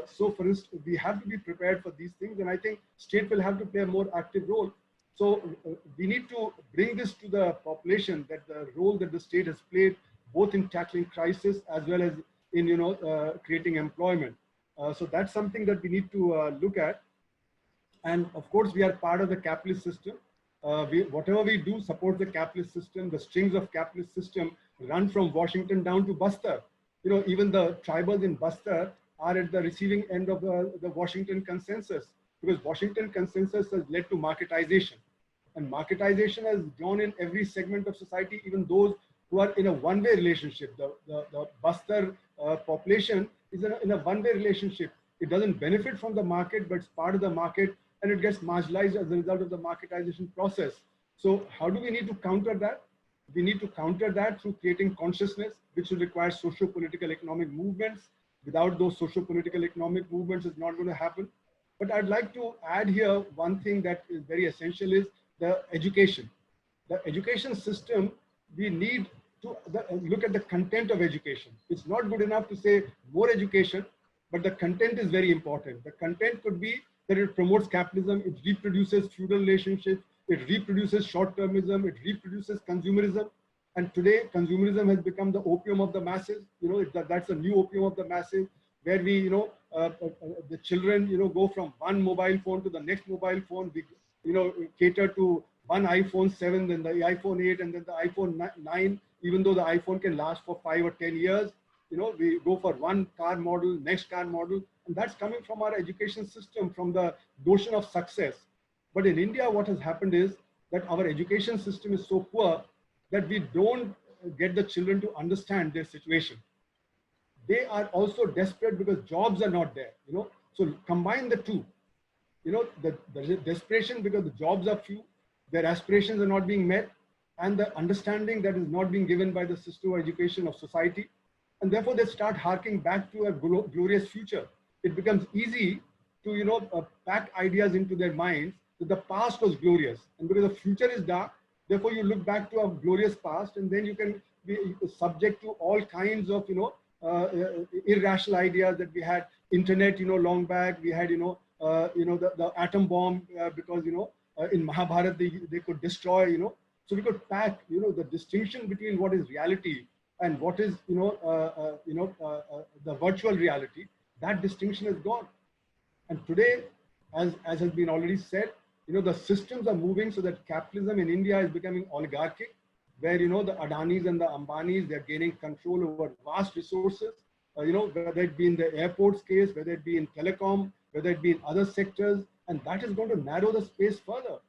So for instance, we have to be prepared for these things, and I think state will have to play a more active role. So we need to bring this to the population, that the role that the state has played, both in tackling crisis as well as in, you know, creating employment. So that's something that we need to look at. And of course, we are part of the capitalist system. Whatever we do supports the capitalist system. The strings of capitalist system run from Washington down to Bastar. You know, even the tribals in Bastar are at the receiving end of the Washington consensus, because Washington consensus has led to marketization. And marketization has gone in every segment of society, even those who are in a one-way relationship. The Bastar population is in a one-way relationship. It doesn't benefit from the market, but it's part of the market, and it gets marginalized as a result of the marketization process. So how do we need to counter that? We need to counter that through creating consciousness, which will require socio-political economic movements. Without those socio-political economic movements, it's not going to happen. But I'd like to add here one thing that is very essential is the education. The education system, we need to look at the content of education. It's not good enough to say more education, but the content is very important. The content could be that it promotes capitalism, it reproduces feudal relationships, it reproduces short-termism, it reproduces consumerism. And today, consumerism has become the opium of the masses. You know, that's a new opium of the masses, where we, you know, the children, you know, go from one mobile phone to the next mobile phone. We, you know, cater to one iPhone 7, then the iPhone 8, and then the iPhone 9, even though the iPhone can last for 5 or 10 years. You know, we go for one car model, next car model, and that's coming from our education system, from the notion of success. But in India, what has happened is that our education system is so poor that we don't get the children to understand their situation. They are also desperate because jobs are not there, you know. So combine the two, you know, the desperation because the jobs are few, their aspirations are not being met, and the understanding that is not being given by the system of education of society. And therefore they start harking back to a glorious future. It becomes easy to, you know, pack ideas into their minds that the past was glorious. And because the future is dark, therefore you look back to a glorious past, and then you can be subject to all kinds of, you know, irrational ideas that we had internet, you know, long back. We had, you know, the atom bomb because, you know, in Mahabharata they could destroy, you know. So we could pack, you know, the distinction between what is reality and what is, you know, the virtual reality. That distinction is gone. And today, as has been already said, you know, the systems are moving so that capitalism in India is becoming oligarchic, where, you know, the Adanis and the Ambanis, they're gaining control over vast resources, you know, whether it be in the airports case, whether it be in telecom, whether it be in other sectors, and that is going to narrow the space further.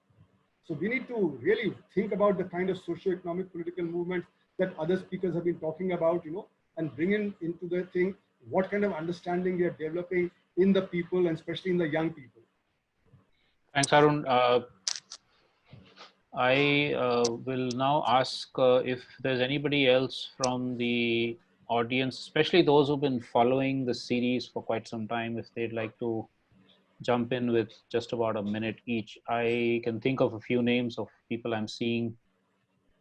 So we need to really think about the kind of socio-economic political movements that other speakers have been talking about, you know, and bring into the thing what kind of understanding we are developing in the people, and especially in the young people. Thanks, Arun. I will now ask if there's anybody else from the audience, especially those who've been following the series for quite some time, if they'd like to jump in with just about a minute each. I can think of a few names of people I'm seeing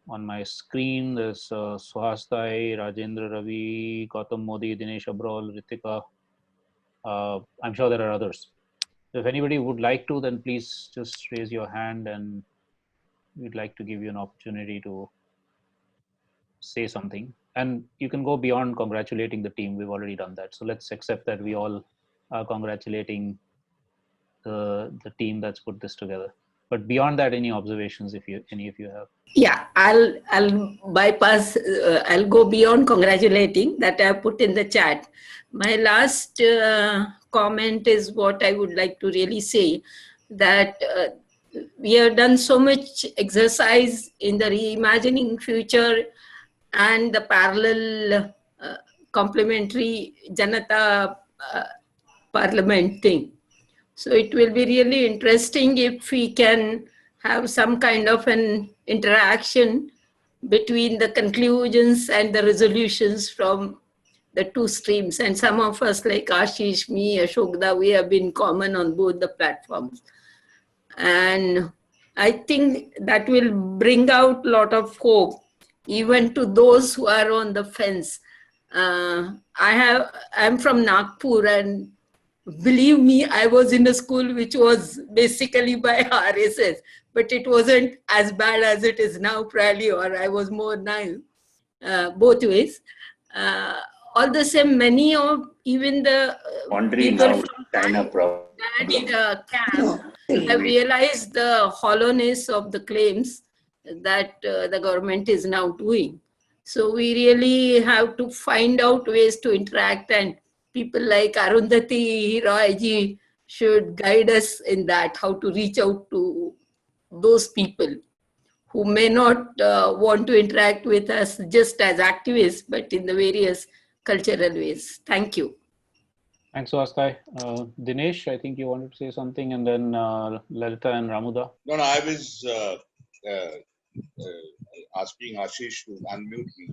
on my screen. There's Suhastai, Rajendra Ravi, Gautam Modi, Dinesh Abrol, Ritika. I'm sure there are others. So if anybody would like to, then please just raise your hand, and we'd like to give you an opportunity to say something. And you can go beyond congratulating the team. We've already done that. So let's accept that we all are congratulating the team that's put this together. But beyond that, any observations, if any of you have? Yeah, I'll bypass. I'll go beyond congratulating that I put in the chat. My last comment is what I would like to really say, that we have done so much exercise in the reimagining future and the parallel complementary Janata Parliament thing. So it will be really interesting if we can have some kind of an interaction between the conclusions and the resolutions from the two streams. And some of us like Ashish, me, Ashok, we have been common on both the platforms. And I think that will bring out a lot of hope, even to those who are on the fence. I'm from Nagpur, and believe me, I was in a school which was basically by RSS, but it wasn't as bad as it is now, probably, or I was more naive, both ways. All the same, many of even the people from China in a camp have realized the hollowness of the claims that the government is now doing. So we really have to find out ways to interact, and people like Arundhati Roy ji should guide us in that, how to reach out to those people who may not want to interact with us just as activists, but in the various cultural ways. Thank you. Thanks, Vaskai. Dinesh, I think you wanted to say something, and then Lalita and Ramuda. No, I was asking Ashish to unmute me.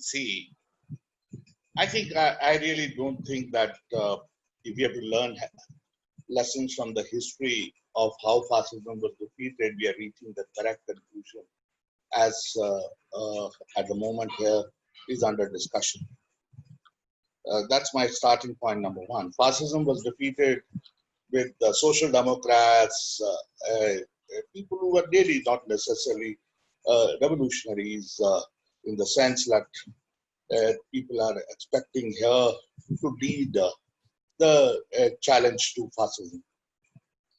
See, I think I really don't think that if we have to learn lessons from the history of how fascism was defeated, we are reaching the correct conclusion as at the moment here is under discussion. That's my starting point number one. Fascism was defeated with social democrats, people who were really not necessarily revolutionaries in the sense that people are expecting here to lead the challenge to fascism.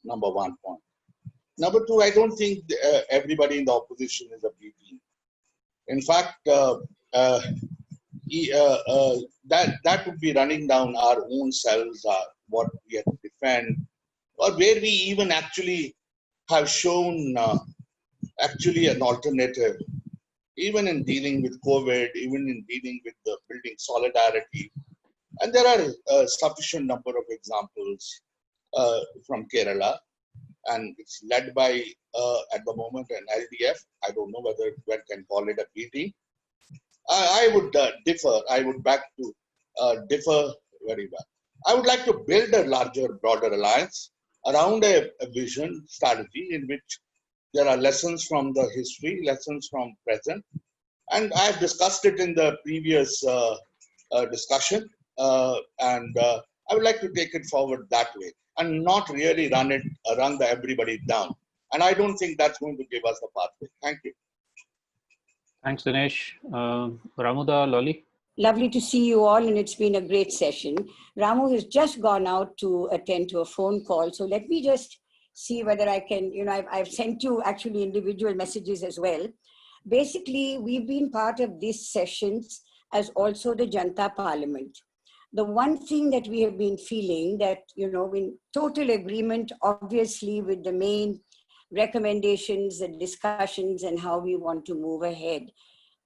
Number one point. Number two, I don't think everybody in the opposition is a B team. In fact, that would be running down our own selves, what we have to defend, or where we even actually have shown actually an alternative, even in dealing with COVID, even in dealing with the building solidarity. And there are a sufficient number of examples from Kerala, and it's led by, at the moment, an LDF. I don't know whether one can call it a B team. I would differ. I would back to differ very well. I would like to build a larger, broader alliance around a vision, strategy in which there are lessons from the history, lessons from present. And I have discussed it in the previous discussion. And I would like to take it forward that way and not really run everybody down. And I don't think that's going to give us the pathway. Thank you. Thanks, Dinesh. Ramuda, Lolly. Lovely to see you all, and it's been a great session. Ramu has just gone out to attend to a phone call, so let me just see whether I can, I've sent you actually individual messages as well. Basically, we've been part of these sessions as also the Janta Parliament. The one thing that we have been feeling that, in total agreement, obviously, with the main recommendations, the discussions, and how we want to move ahead.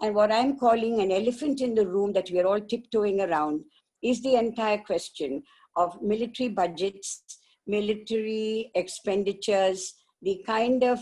And what I'm calling an elephant in the room that we're all tiptoeing around is the entire question of military budgets, military expenditures, the kind of,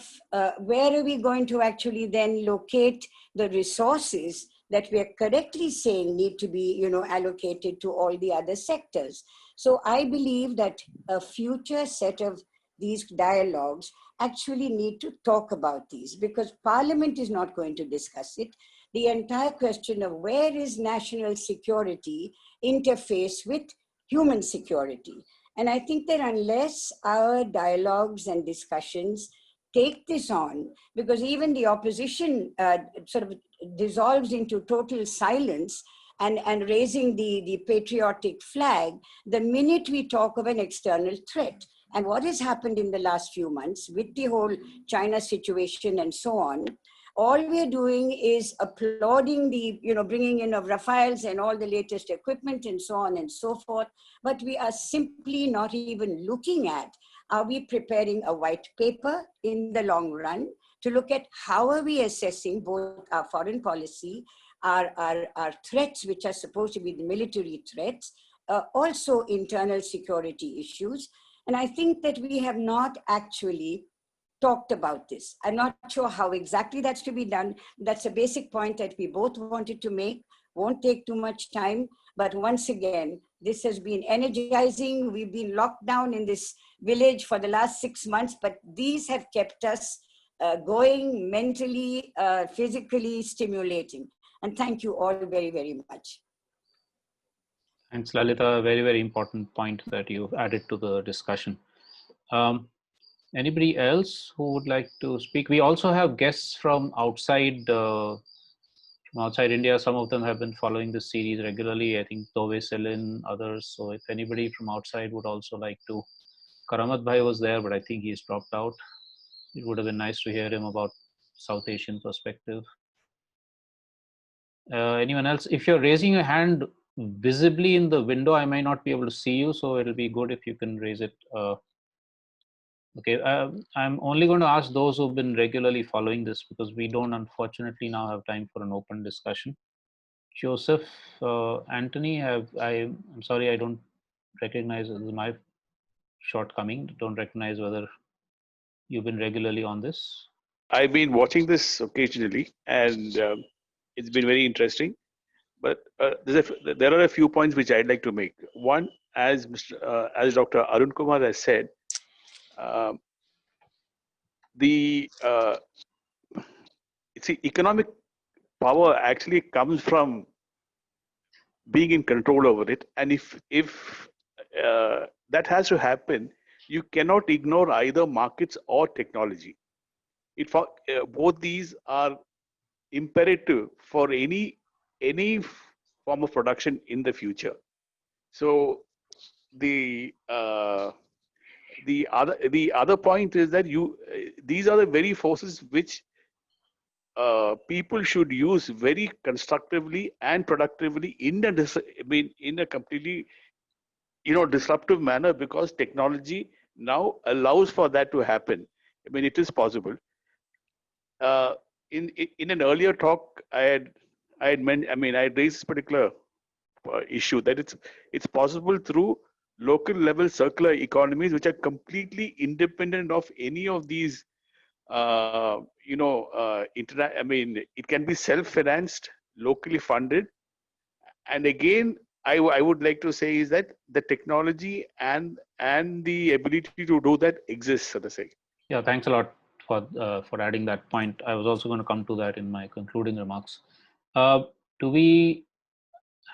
where are we going to actually then locate the resources that we are correctly saying need to be, allocated to all the other sectors. So I believe that a future set of these dialogues actually need to talk about these, because Parliament is not going to discuss it. The entire question of where is national security interface with human security. And I think that unless our dialogues and discussions take this on, because even the opposition sort of dissolves into total silence and raising the patriotic flag the minute we talk of an external threat. And what has happened in the last few months with the whole China situation and so on, all we're doing is applauding the, bringing in of Rafales and all the latest equipment and so on and so forth. But we are simply not even looking at, are we preparing a white paper in the long run to look at how are we assessing both our foreign policy, our threats, which are supposed to be the military threats, also internal security issues. And I think that we have not actually talked about this. I'm not sure how exactly that's to be done. That's a basic point that we both wanted to make. Won't take too much time, but once again, this has been energizing. We've been locked down in this village for the last 6 months, but these have kept us going mentally, physically stimulating. And thank you all very, very much. Thanks, Lalita. A very, very important point that you added to the discussion. Anybody else who would like to speak? We also have guests from outside India. Some of them have been following this series regularly. I think Tove, Selin, others. So if anybody from outside would also like to, Karamat Bhai was there, but I think he's dropped out. It would have been nice to hear him about South Asian perspective. Anyone else? If you're raising your hand visibly in the window, I may not be able to see you, so it'll be good if you can raise it. Okay, I'm only going to ask those who've been regularly following this, because we don't unfortunately now have time for an open discussion. Joseph, Anthony, I'm sorry, I don't recognize, this is my shortcoming, don't recognize whether you've been regularly on this. I've been watching this occasionally, and it's been very interesting. But there are a few points which I'd like to make. One, as Dr. Arun Kumar has said, economic power actually comes from being in control over it, and if that has to happen, you cannot ignore either markets or technology. Both these are imperative for any form of production in the future. So the other point is that these are the very forces which people should use very constructively and productively in a completely disruptive manner, because technology now allows for that to happen. I mean, it is possible. In an earlier talk, I had raised this particular issue that it's possible through local level circular economies, which are completely independent of any of these it can be self-financed, locally funded. And again, I would like to say is that the technology and the ability to do that exists, so to say. Yeah, thanks a lot for adding that point. I was also going to come to that in my concluding remarks. Do we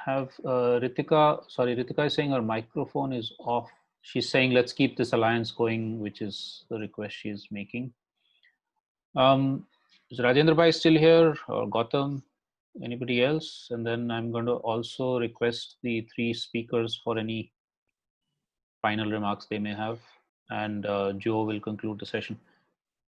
have Ritika? Sorry, Ritika is saying her microphone is off. She's saying let's keep this alliance going, which is the request she is making. Is Rajendra Bhai still here, or Gautam? Anybody else? And then I'm going to also request the three speakers for any final remarks they may have, and Joe will conclude the session.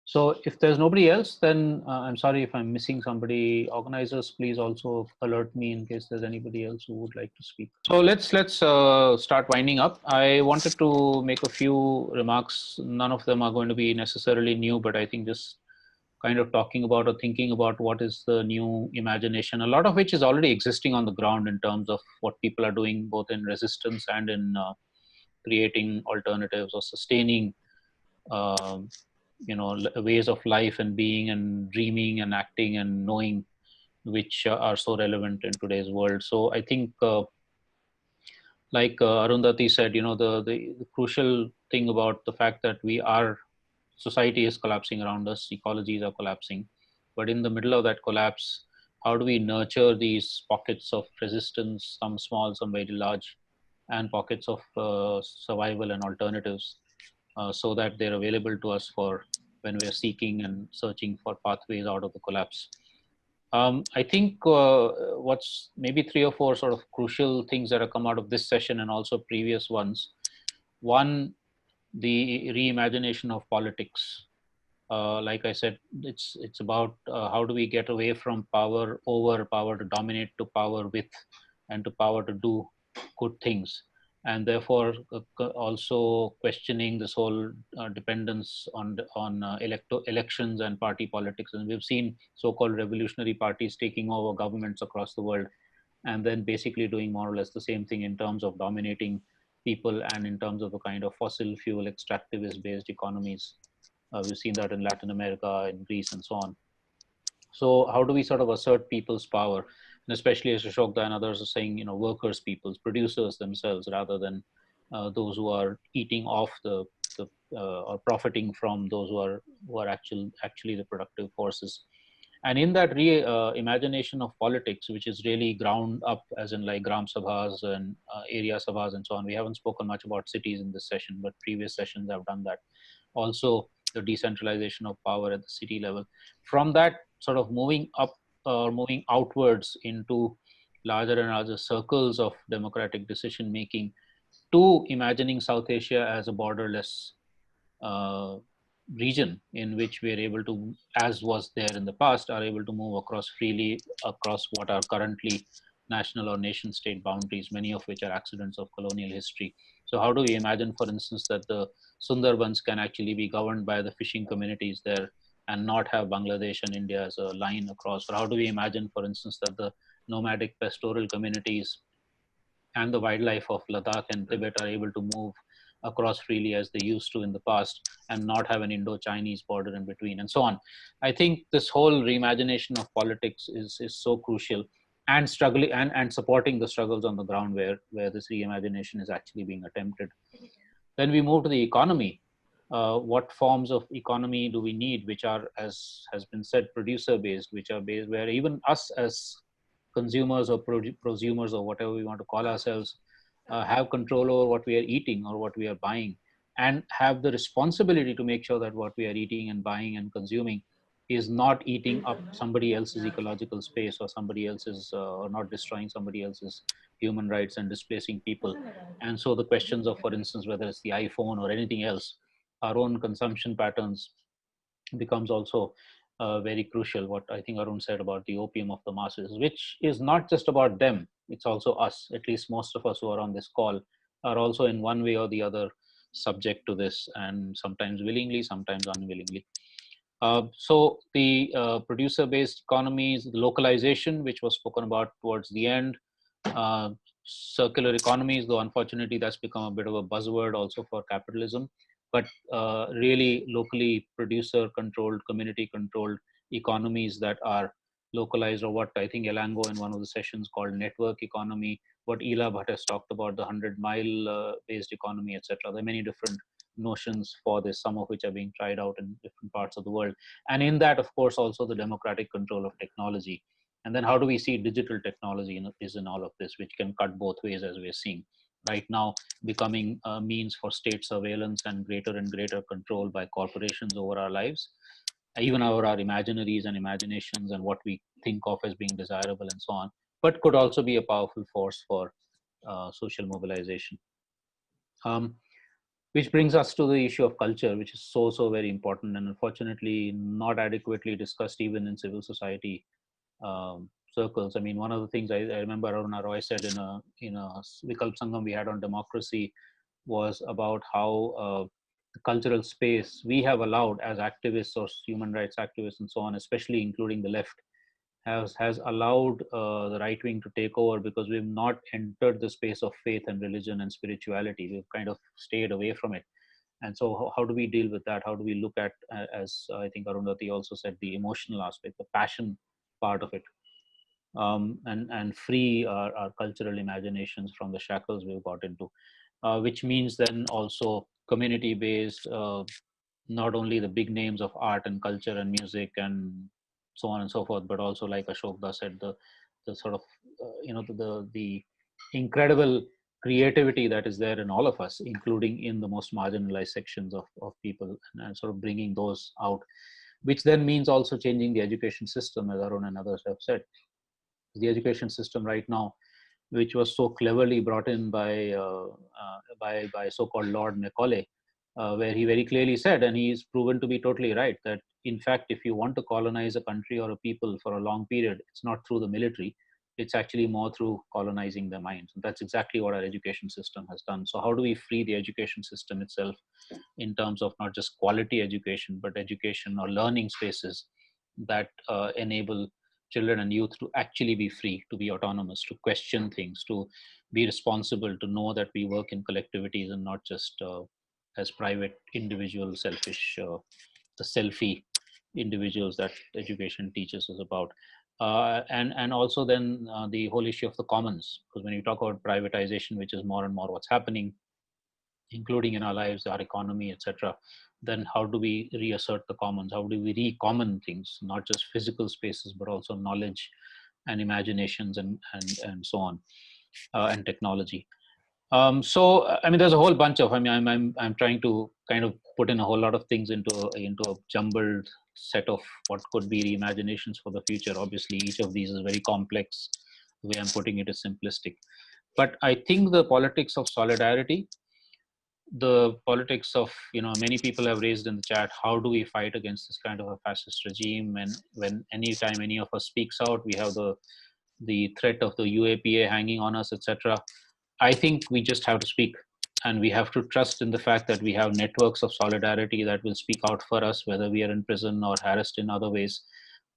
So if there's nobody else, then I'm sorry if I'm missing somebody. Organizers, please also alert me in case there's anybody else who would like to speak. So let's start winding up. I wanted to make a few remarks. None of them are going to be necessarily new, but I think just kind of talking about or thinking about what is the new imagination, a lot of which is already existing on the ground in terms of what people are doing both in resistance and in creating alternatives or sustaining ways of life and being and dreaming and acting and knowing, which are so relevant in today's world. So I think like Arundhati said, the crucial thing about the fact that society is collapsing around us, ecologies are collapsing, but in the middle of that collapse, how do we nurture these pockets of resistance, some small, some very large, and pockets of survival and alternatives, so that they're available to us for when we're seeking and searching for pathways out of the collapse. I think what's maybe 3 or 4 sort of crucial things that have come out of this session and also previous ones. One, the reimagination of politics. Like I said, it's about how do we get away from power over, power to dominate, to power with, and to power to do good things, and therefore also questioning this whole dependence on elections and party politics. And we've seen so-called revolutionary parties taking over governments across the world, and then basically doing more or less the same thing in terms of dominating people and in terms of the kind of fossil fuel extractivist based economies We've seen that in Latin America, in Greece, and so on. So how do we sort of assert people's power? And especially as Ashok and others are saying, workers, peoples, producers themselves, rather than those who are eating off the or profiting from those who are actually the productive forces. And in that imagination of politics, which is really ground up, as in like Gram Sabhas and area Sabhas and so on. We haven't spoken much about cities in this session, but previous sessions have done that. Also, the decentralization of power at the city level. From that, sort of moving up or moving outwards into larger and larger circles of democratic decision making, to imagining South Asia as a borderless region in which we are able to, as was there in the past, are able to move across freely across what are currently national or nation state boundaries, many of which are accidents of colonial history. So how do we imagine, for instance, that the Sundarbans can actually be governed by the fishing communities there and not have Bangladesh and India as a line across? Or how do we imagine, for instance, that the nomadic pastoral communities and the wildlife of Ladakh and Tibet are able to move across freely as they used to in the past and not have an Indo-Chinese border in between, and so on? I think this whole reimagination of politics is so crucial, and struggling and supporting the struggles on the ground where this reimagination is actually being attempted. Then we move to the economy. What forms of economy do we need, which are, as has been said, producer based, which are based where even us as consumers or prosumers or whatever we want to call ourselves have control over what we are eating or what we are buying, and have the responsibility to make sure that what we are eating and buying and consuming is not eating up somebody else's ecological space or somebody else's or not destroying somebody else's human rights and displacing people. And so the questions of, for instance, whether it's the iPhone or anything else, our own consumption patterns becomes also very crucial. What I think Arun said about the opium of the masses, which is not just about them, it's also us. At least most of us who are on this call are also in one way or the other subject to this, and sometimes willingly, sometimes unwillingly. So the producer-based economies, the localization, which was spoken about towards the end, circular economies, though unfortunately that's become a bit of a buzzword also for capitalism, but really locally producer-controlled, community-controlled economies that are localized, or what I think Elango in one of the sessions called network economy, what Ela Bhatt has talked about, the 100-mile based economy, etc. There are many different notions for this, some of which are being tried out in different parts of the world. And in that, of course, also the democratic control of technology. And then how do we see digital technology is in all of this, which can cut both ways, as we're seeing right now, becoming a means for state surveillance and greater control by corporations over our lives, even over our imaginaries and imaginations and what we think of as being desirable and so on, but could also be a powerful force for social mobilization. Which brings us to the issue of culture, which is so very important and unfortunately not adequately discussed even in civil society circles. I mean, one of the things I remember Arundhati Roy said in a Vikalp Sangam we had on democracy was about how the cultural space we have allowed as activists or human rights activists and so on, especially including the left, has allowed the right wing to take over, because we've not entered the space of faith and religion and spirituality. We've kind of stayed away from it. And so how do we deal with that? How do we look at, as I think Arundhati also said, the emotional aspect, the passion part of it, and free our cultural imaginations from the shackles we've got into, which means then also community-based, not only the big names of art and culture and music and so on and so forth, but also, like Ashok said, the sort of the incredible creativity that is there in all of us, including in the most marginalized sections of people, and sort of bringing those out, which then means also changing the education system, as Arun and others have said. The education system right now, which was so cleverly brought in by so-called Lord Macaulay, where he very clearly said, and he's proven to be totally right, that in fact, if you want to colonize a country or a people for a long period, it's not through the military, it's actually more through colonizing their minds. And that's exactly what our education system has done. So how do we free the education system itself in terms of not just quality education, but education or learning spaces that enable children and youth to actually be free, to be autonomous, to question things, to be responsible, to know that we work in collectivities and not just as private, individual, selfish the selfie individuals that education teaches us about. And also then the whole issue of the commons, because when you talk about privatization, which is more and more what's happening, including in our lives, our economy, etc., then how do we reassert the commons? How do we re-common things, not just physical spaces, but also knowledge and imaginations and so on, and technology. So I mean, there's a whole bunch of. I mean, I'm trying to kind of put in a whole lot of things into a jumbled set of what could be reimaginations for the future. Obviously, each of these is very complex. The way I'm putting it is simplistic, but I think the politics of solidarity, the politics of, many people have raised in the chat, how do we fight against this kind of a fascist regime? And when anytime any of us speaks out, we have the threat of the UAPA hanging on us, etc. I think we just have to speak, and we have to trust in the fact that we have networks of solidarity that will speak out for us, whether we are in prison or harassed in other ways.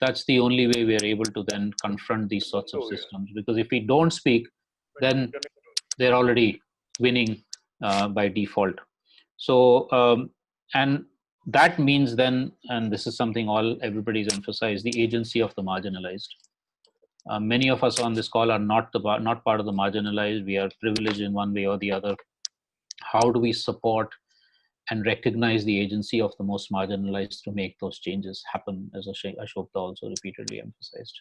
That's the only way we are able to then confront these sorts of systems. Because if we don't speak, then they're already winning by default. So, and that means then, and this is something everybody's emphasized, the agency of the marginalized. Many of us on this call are not part of the marginalized. We are privileged in one way or the other. How do we support and recognize the agency of the most marginalized to make those changes happen, as Ashok also repeatedly emphasized?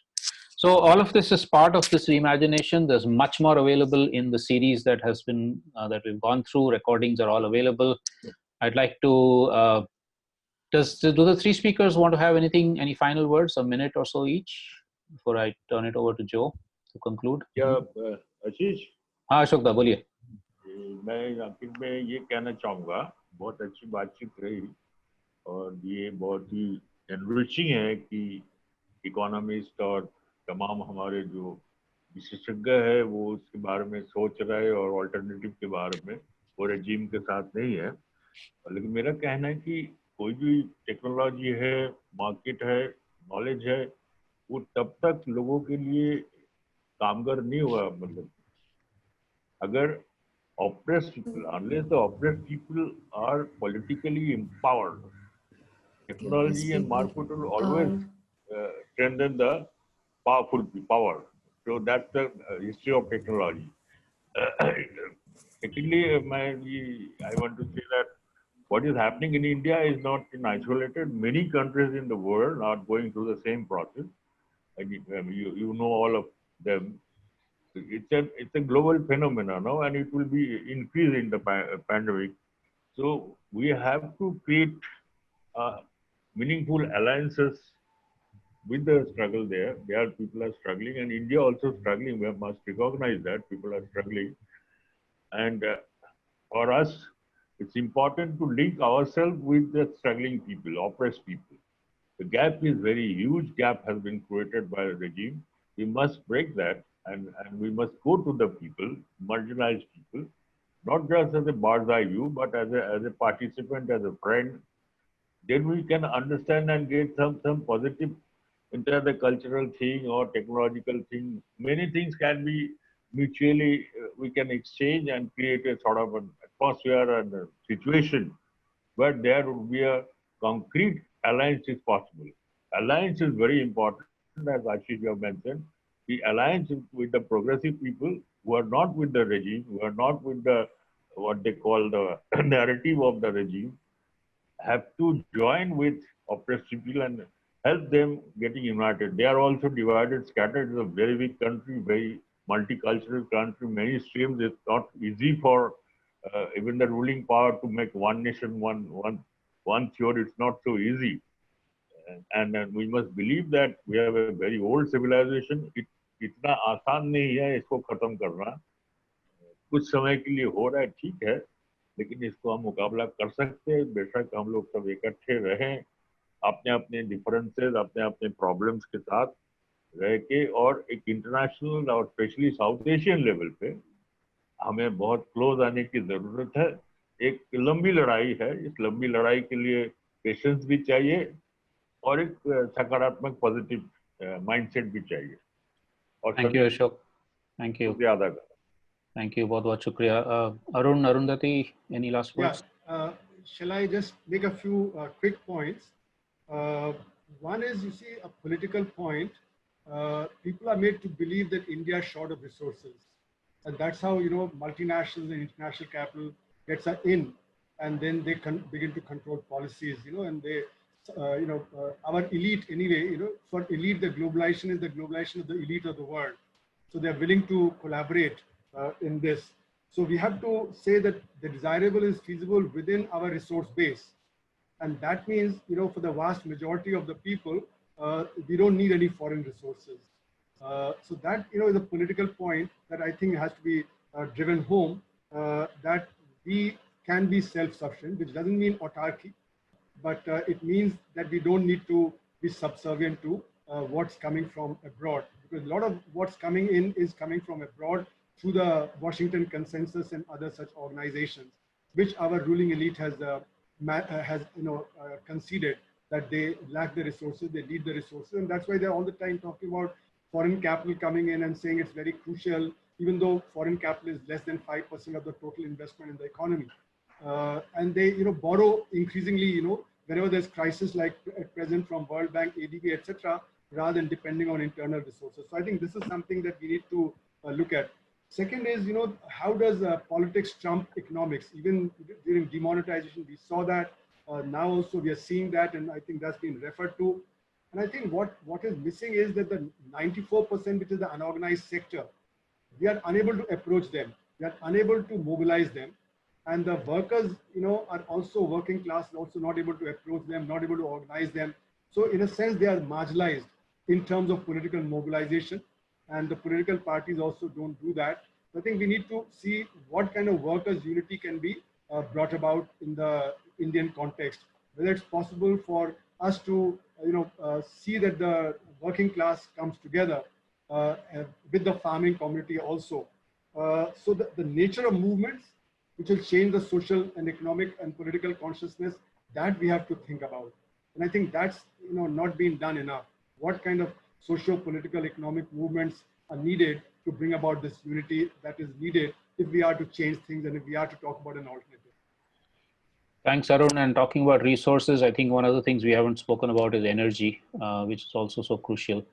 So all of this is part of this reimagination. There's much more available in the series that has been that we've gone through. Recordings are all available. I'd like to. Do the three speakers want to have any final words, a minute or so each, before I turn it over to Joe to conclude? Yeah, Ashish. हाँ अशोक दा बोलिए. मैं आखिर में ये कहना चाहूँगा, बहुत अच्छी बातचीत रही और ये बहुत ही एनरिचिंग है कि इकोनॉमिस्ट और तमाम हमारे जो विशेषज्ञ है वो उसके बारे में सोच रहे हैं और अल्टरनेटिव के बारे में, वो रेजिम के साथ नहीं है. लेकिन मेरा कहना है कि कोई भी टेक्नोलॉजी है, मार्केट है, नॉलेज है, वो तब तक लोगों के लिए कामगार नहीं हुआ. मतलब अगर oppressed people, unless the oppressed people are politically empowered, technology and market will always strengthen the powerful power. So that's the history of technology. Technically, I want to say that what is happening in India is not isolated. Many countries in the world are going through the same process. And you know all of them. It's a global phenomenon now, and it will be increased in the pandemic. So we have to create meaningful alliances with the struggle there. People are struggling, and India also struggling. We must recognize that people are struggling. And for us, it's important to link ourselves with the struggling people, oppressed people. The gap is very huge. Gap has been created by the regime. We must break that, and we must go to the people, marginalized people, not just as a bird's eye view, but as a participant, as a friend. Then we can understand and get some positive, into the cultural thing or technological thing. Many things can be mutually, we can exchange and create a sort of an atmosphere and a situation where there would be a concrete alliance is possible. Alliance is very important, as Ashish have mentioned. The alliance with the progressive people who are not with the regime, who are not with the what they call the narrative of the regime, have to join with oppressed people and help them getting united. They are also divided, scattered. It's a very big country, very multicultural country, many streams. It's not easy for even the ruling power to make one nation, one theory. It's not so easy. And we must believe that we have a very old civilization. इतना आसान नहीं है इसको खत्म करना. कुछ समय के लिए हो रहा है, ठीक है, लेकिन इसको हम मुकाबला कर सकते हैं. बेशक हम लोग सब इकट्ठे रहें, अपने अपने डिफरेंसेस, अपने अपने प्रॉब्लम्स के साथ रह के, और एक इंटरनेशनल और स्पेशली साउथ एशियन लेवल पे हमें बहुत क्लोज आने की जरूरत है. एक लंबी लड़ाई है. इस लंबी लड़ाई के लिए पेशेंस भी चाहिए और एक सकारात्मक पॉजिटिव माइंडसेट भी चाहिए. Thank you, Ashok. Thank you. Thank you. बहुत बहुत शुक्रिया. Arundhati, any last words? Yeah. Shall I just make a few quick points? One is, you see, a political point. People are made to believe that India is short of resources. And that's how, multinationals and international capital gets in, and then they begin to control policies, and they, our elite anyway, for elite, the globalization is the globalization of the elite of the world. So they're willing to collaborate in this. So we have to say that the desirable is feasible within our resource base. And that means, for the vast majority of the people, we don't need any foreign resources. So that, is a political point that I think has to be driven home, that we can be self-sufficient, which doesn't mean autarky, but it means that we don't need to be subservient to what's coming from abroad. Because a lot of what's coming in is coming from abroad through the Washington Consensus and other such organizations, which our ruling elite has conceded that they lack the resources, they need the resources, and that's why they're all the time talking about foreign capital coming in and saying it's very crucial, even though foreign capital is less than 5% of the total investment in the economy. And they, borrow increasingly, whenever there's crisis like at present from World Bank, ADB, etc., rather than depending on internal resources. So I think this is something that we need to look at. Second is, how does politics trump economics? Even during demonetization, we saw that. Now also we are seeing that, and I think that's been referred to. And I think what is missing is that the 94%, which is the unorganized sector, we are unable to approach them. We are unable to mobilize them. And the workers, are also working class, also not able to approach them, not able to organize them. So in a sense, they are marginalized in terms of political mobilization. And the political parties also don't do that. So I think we need to see what kind of workers' unity can be brought about in the Indian context. Whether it's possible for us to, see that the working class comes together with the farming community also. So the nature of movements, which will change the social and economic and political consciousness, that we have to think about. And I think that's, not being done enough. What kind of socio-political economic movements are needed to bring about this unity that is needed if we are to change things and if we are to talk about an alternative. Thanks, Arun. And talking about resources, I think one of the things we haven't spoken about is energy, which is also so crucial.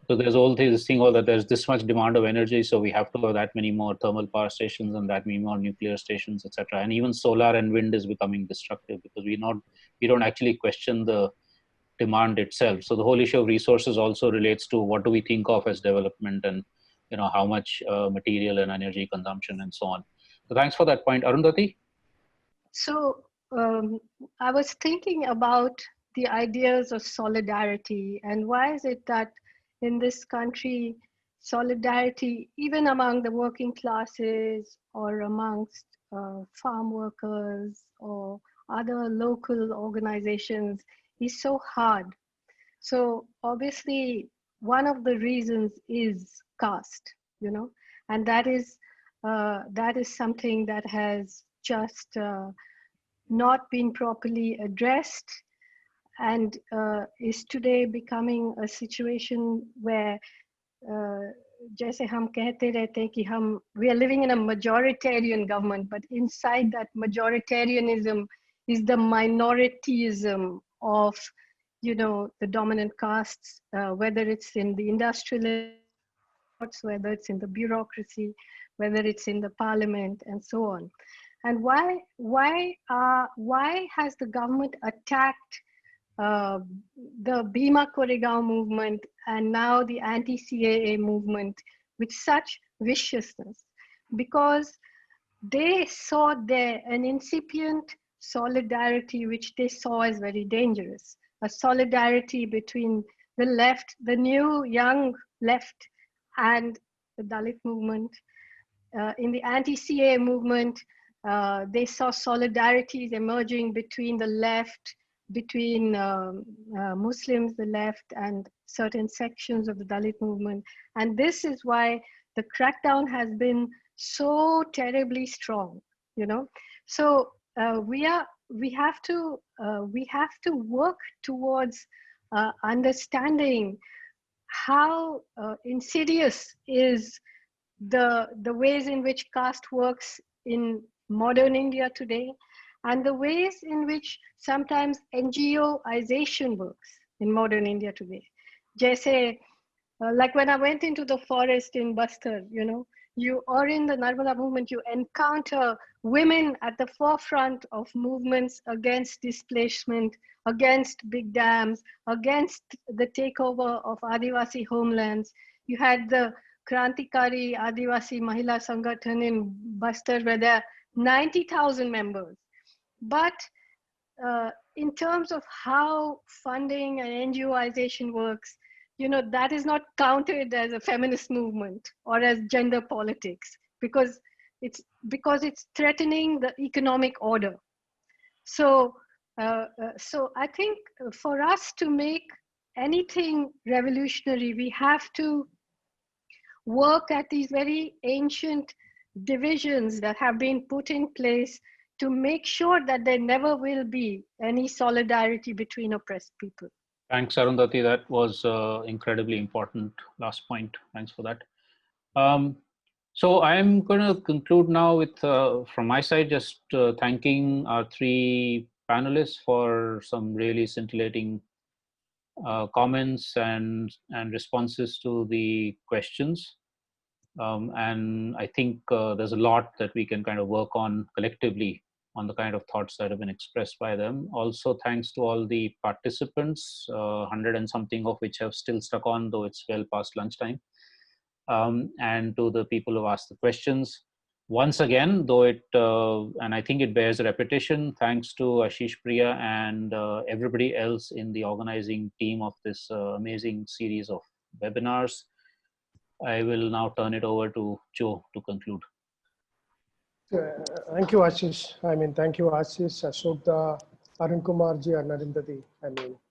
So there's all this thing, that there's this much demand of energy, so we have to have that many more thermal power stations and that many more nuclear stations, etc. And even solar and wind is becoming destructive because we don't actually question the demand itself. So the whole issue of resources also relates to what do we think of as development and how much material and energy consumption and so on. So thanks for that point. Arundhati? So I was thinking about the ideas of solidarity and why is it that in this country, solidarity, even among the working classes or amongst farm workers or other local organizations is so hard. So obviously one of the reasons is caste, and that is something that has just not been properly addressed and is today becoming a situation where जैसे हम कहते रहते हैं कि we are living in a majoritarian government, but inside that majoritarianism is the minorityism of the dominant castes, whether it's in the industrial, whether it's in the bureaucracy, whether it's in the parliament, and so on. And why has the government attacked the Bhima Koregaon movement and now the anti-CAA movement with such viciousness? Because they saw there an incipient solidarity which they saw as very dangerous, a solidarity between the left, the new young left, and the Dalit movement. In the anti-CAA movement, they saw solidarities emerging between the left, between Muslims, the left, and certain sections of the Dalit movement. And this is why the crackdown has been so terribly strong, So we have to work towards understanding how insidious is the ways in which caste works in modern India today, and the ways in which sometimes NGOization works in modern India today. Jaise, like when I went into the forest in Bastar, or in the Narmada movement, you encounter women at the forefront of movements against displacement, against big dams, against the takeover of Adivasi homelands. You had the Krantikari Adivasi Mahila Sangathan in Bastar, where there are 90,000 members. But in terms of how funding and NGOization works, that is not counted as a feminist movement or as gender politics because it's threatening the economic order. So I think for us to make anything revolutionary, we have to work at these very ancient divisions that have been put in place to make sure that there never will be any solidarity between oppressed people. Thanks, Arundhati. That was incredibly important last point. Thanks for that. So I'm going to conclude now with, from my side, just thanking our three panelists for some really scintillating comments and responses to the questions. And I think there's a lot that we can kind of work on collectively on the kind of thoughts that have been expressed by them. Also, thanks to all the participants, 100 and something of which have still stuck on, though it's well past lunchtime. And to the people who asked the questions. Once again, though and I think it bears repetition, thanks to Ashish, Priya, and everybody else in the organizing team of this amazing series of webinars. I will now turn it over to Joe to conclude. Thank you, Ashish. Thank you, Ashish, Ashok, Arun Kumar ji, and Arundhati.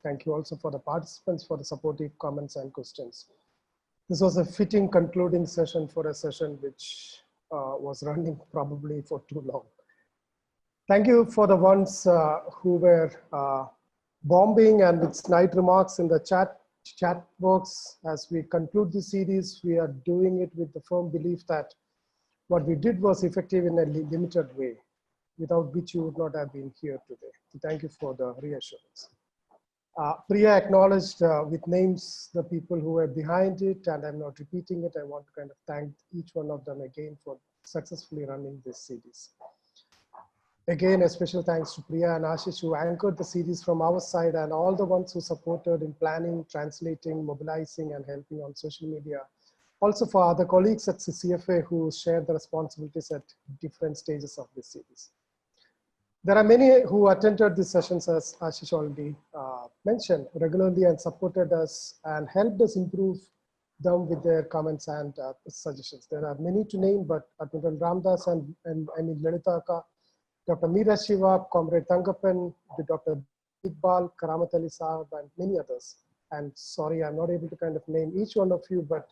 Thank you also for the participants for the supportive comments and questions. This was a fitting concluding session for a session which was running probably for too long. Thank you for the ones who were bombing and with snide remarks in the chat box. As we conclude this series, we are doing it with the firm belief that what we did was effective in a limited way, without which you would not have been here today. So thank you for the reassurance. Priya acknowledged with names the people who were behind it, and I'm not repeating it. I want to kind of thank each one of them again for successfully running this series. Again, a special thanks to Priya and Ashish who anchored the series from our side, and all the ones who supported in planning, translating, mobilizing, and helping on social media. Also for other colleagues at CCFA who shared the responsibilities at different stages of this series. There are many who attended these sessions, as Ashish already mentioned, regularly and supported us and helped us improve them with their comments and suggestions. There are many to name, but Admiral Ramdas and Lalita Akka, Dr. Meera Shiva, Comrade Tangapan, Dr. Iqbal, Karamat Ali Saab, and many others. And sorry, I'm not able to kind of name each one of you, but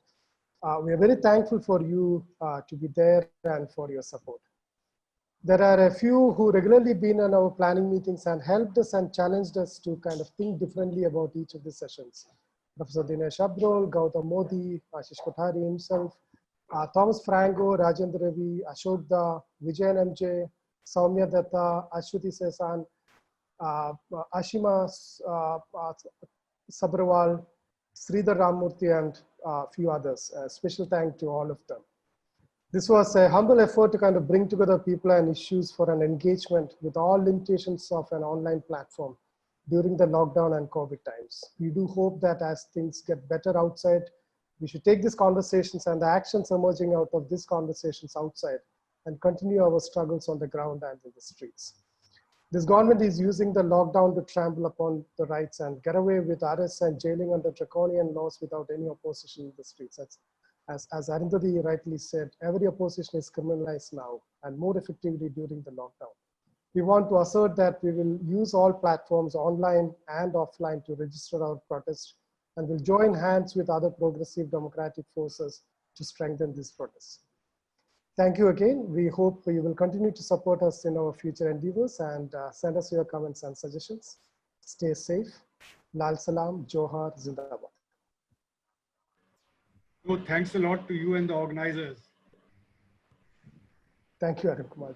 we are very thankful for you to be there and for your support. There are a few who regularly been in our planning meetings and helped us and challenged us to kind of think differently about each of the sessions. Professor Dinesh Abrol, Gautam Modi, Ashish Kothari himself, Thomas Frango, Rajendra Ravi, Ashok Da, Vijayan MJ, Soumya Datta, Ashwati Sesan, Ashima Sabrawal, Sridhar Ramurthy, and a few others. A special thank to all of them. This was a humble effort to kind of bring together people and issues for an engagement with all limitations of an online platform during the lockdown and COVID times. We do hope that as things get better outside, we should take these conversations and the actions emerging out of these conversations outside and continue our struggles on the ground and in the streets. This government is using the lockdown to trample upon the rights and get away with arrests and jailing under draconian laws without any opposition in the streets. As Arundhati rightly said, every opposition is criminalized now and more effectively during the lockdown. We want to assert that we will use all platforms online and offline to register our protest and will join hands with other progressive democratic forces to strengthen this protest. Thank you again. We hope you will continue to support us in our future endeavors and send us your comments and suggestions. Stay safe. Lal Salam, Johar, Zindabad. So thanks a lot to you and the organizers. Thank you, Arun Kumar.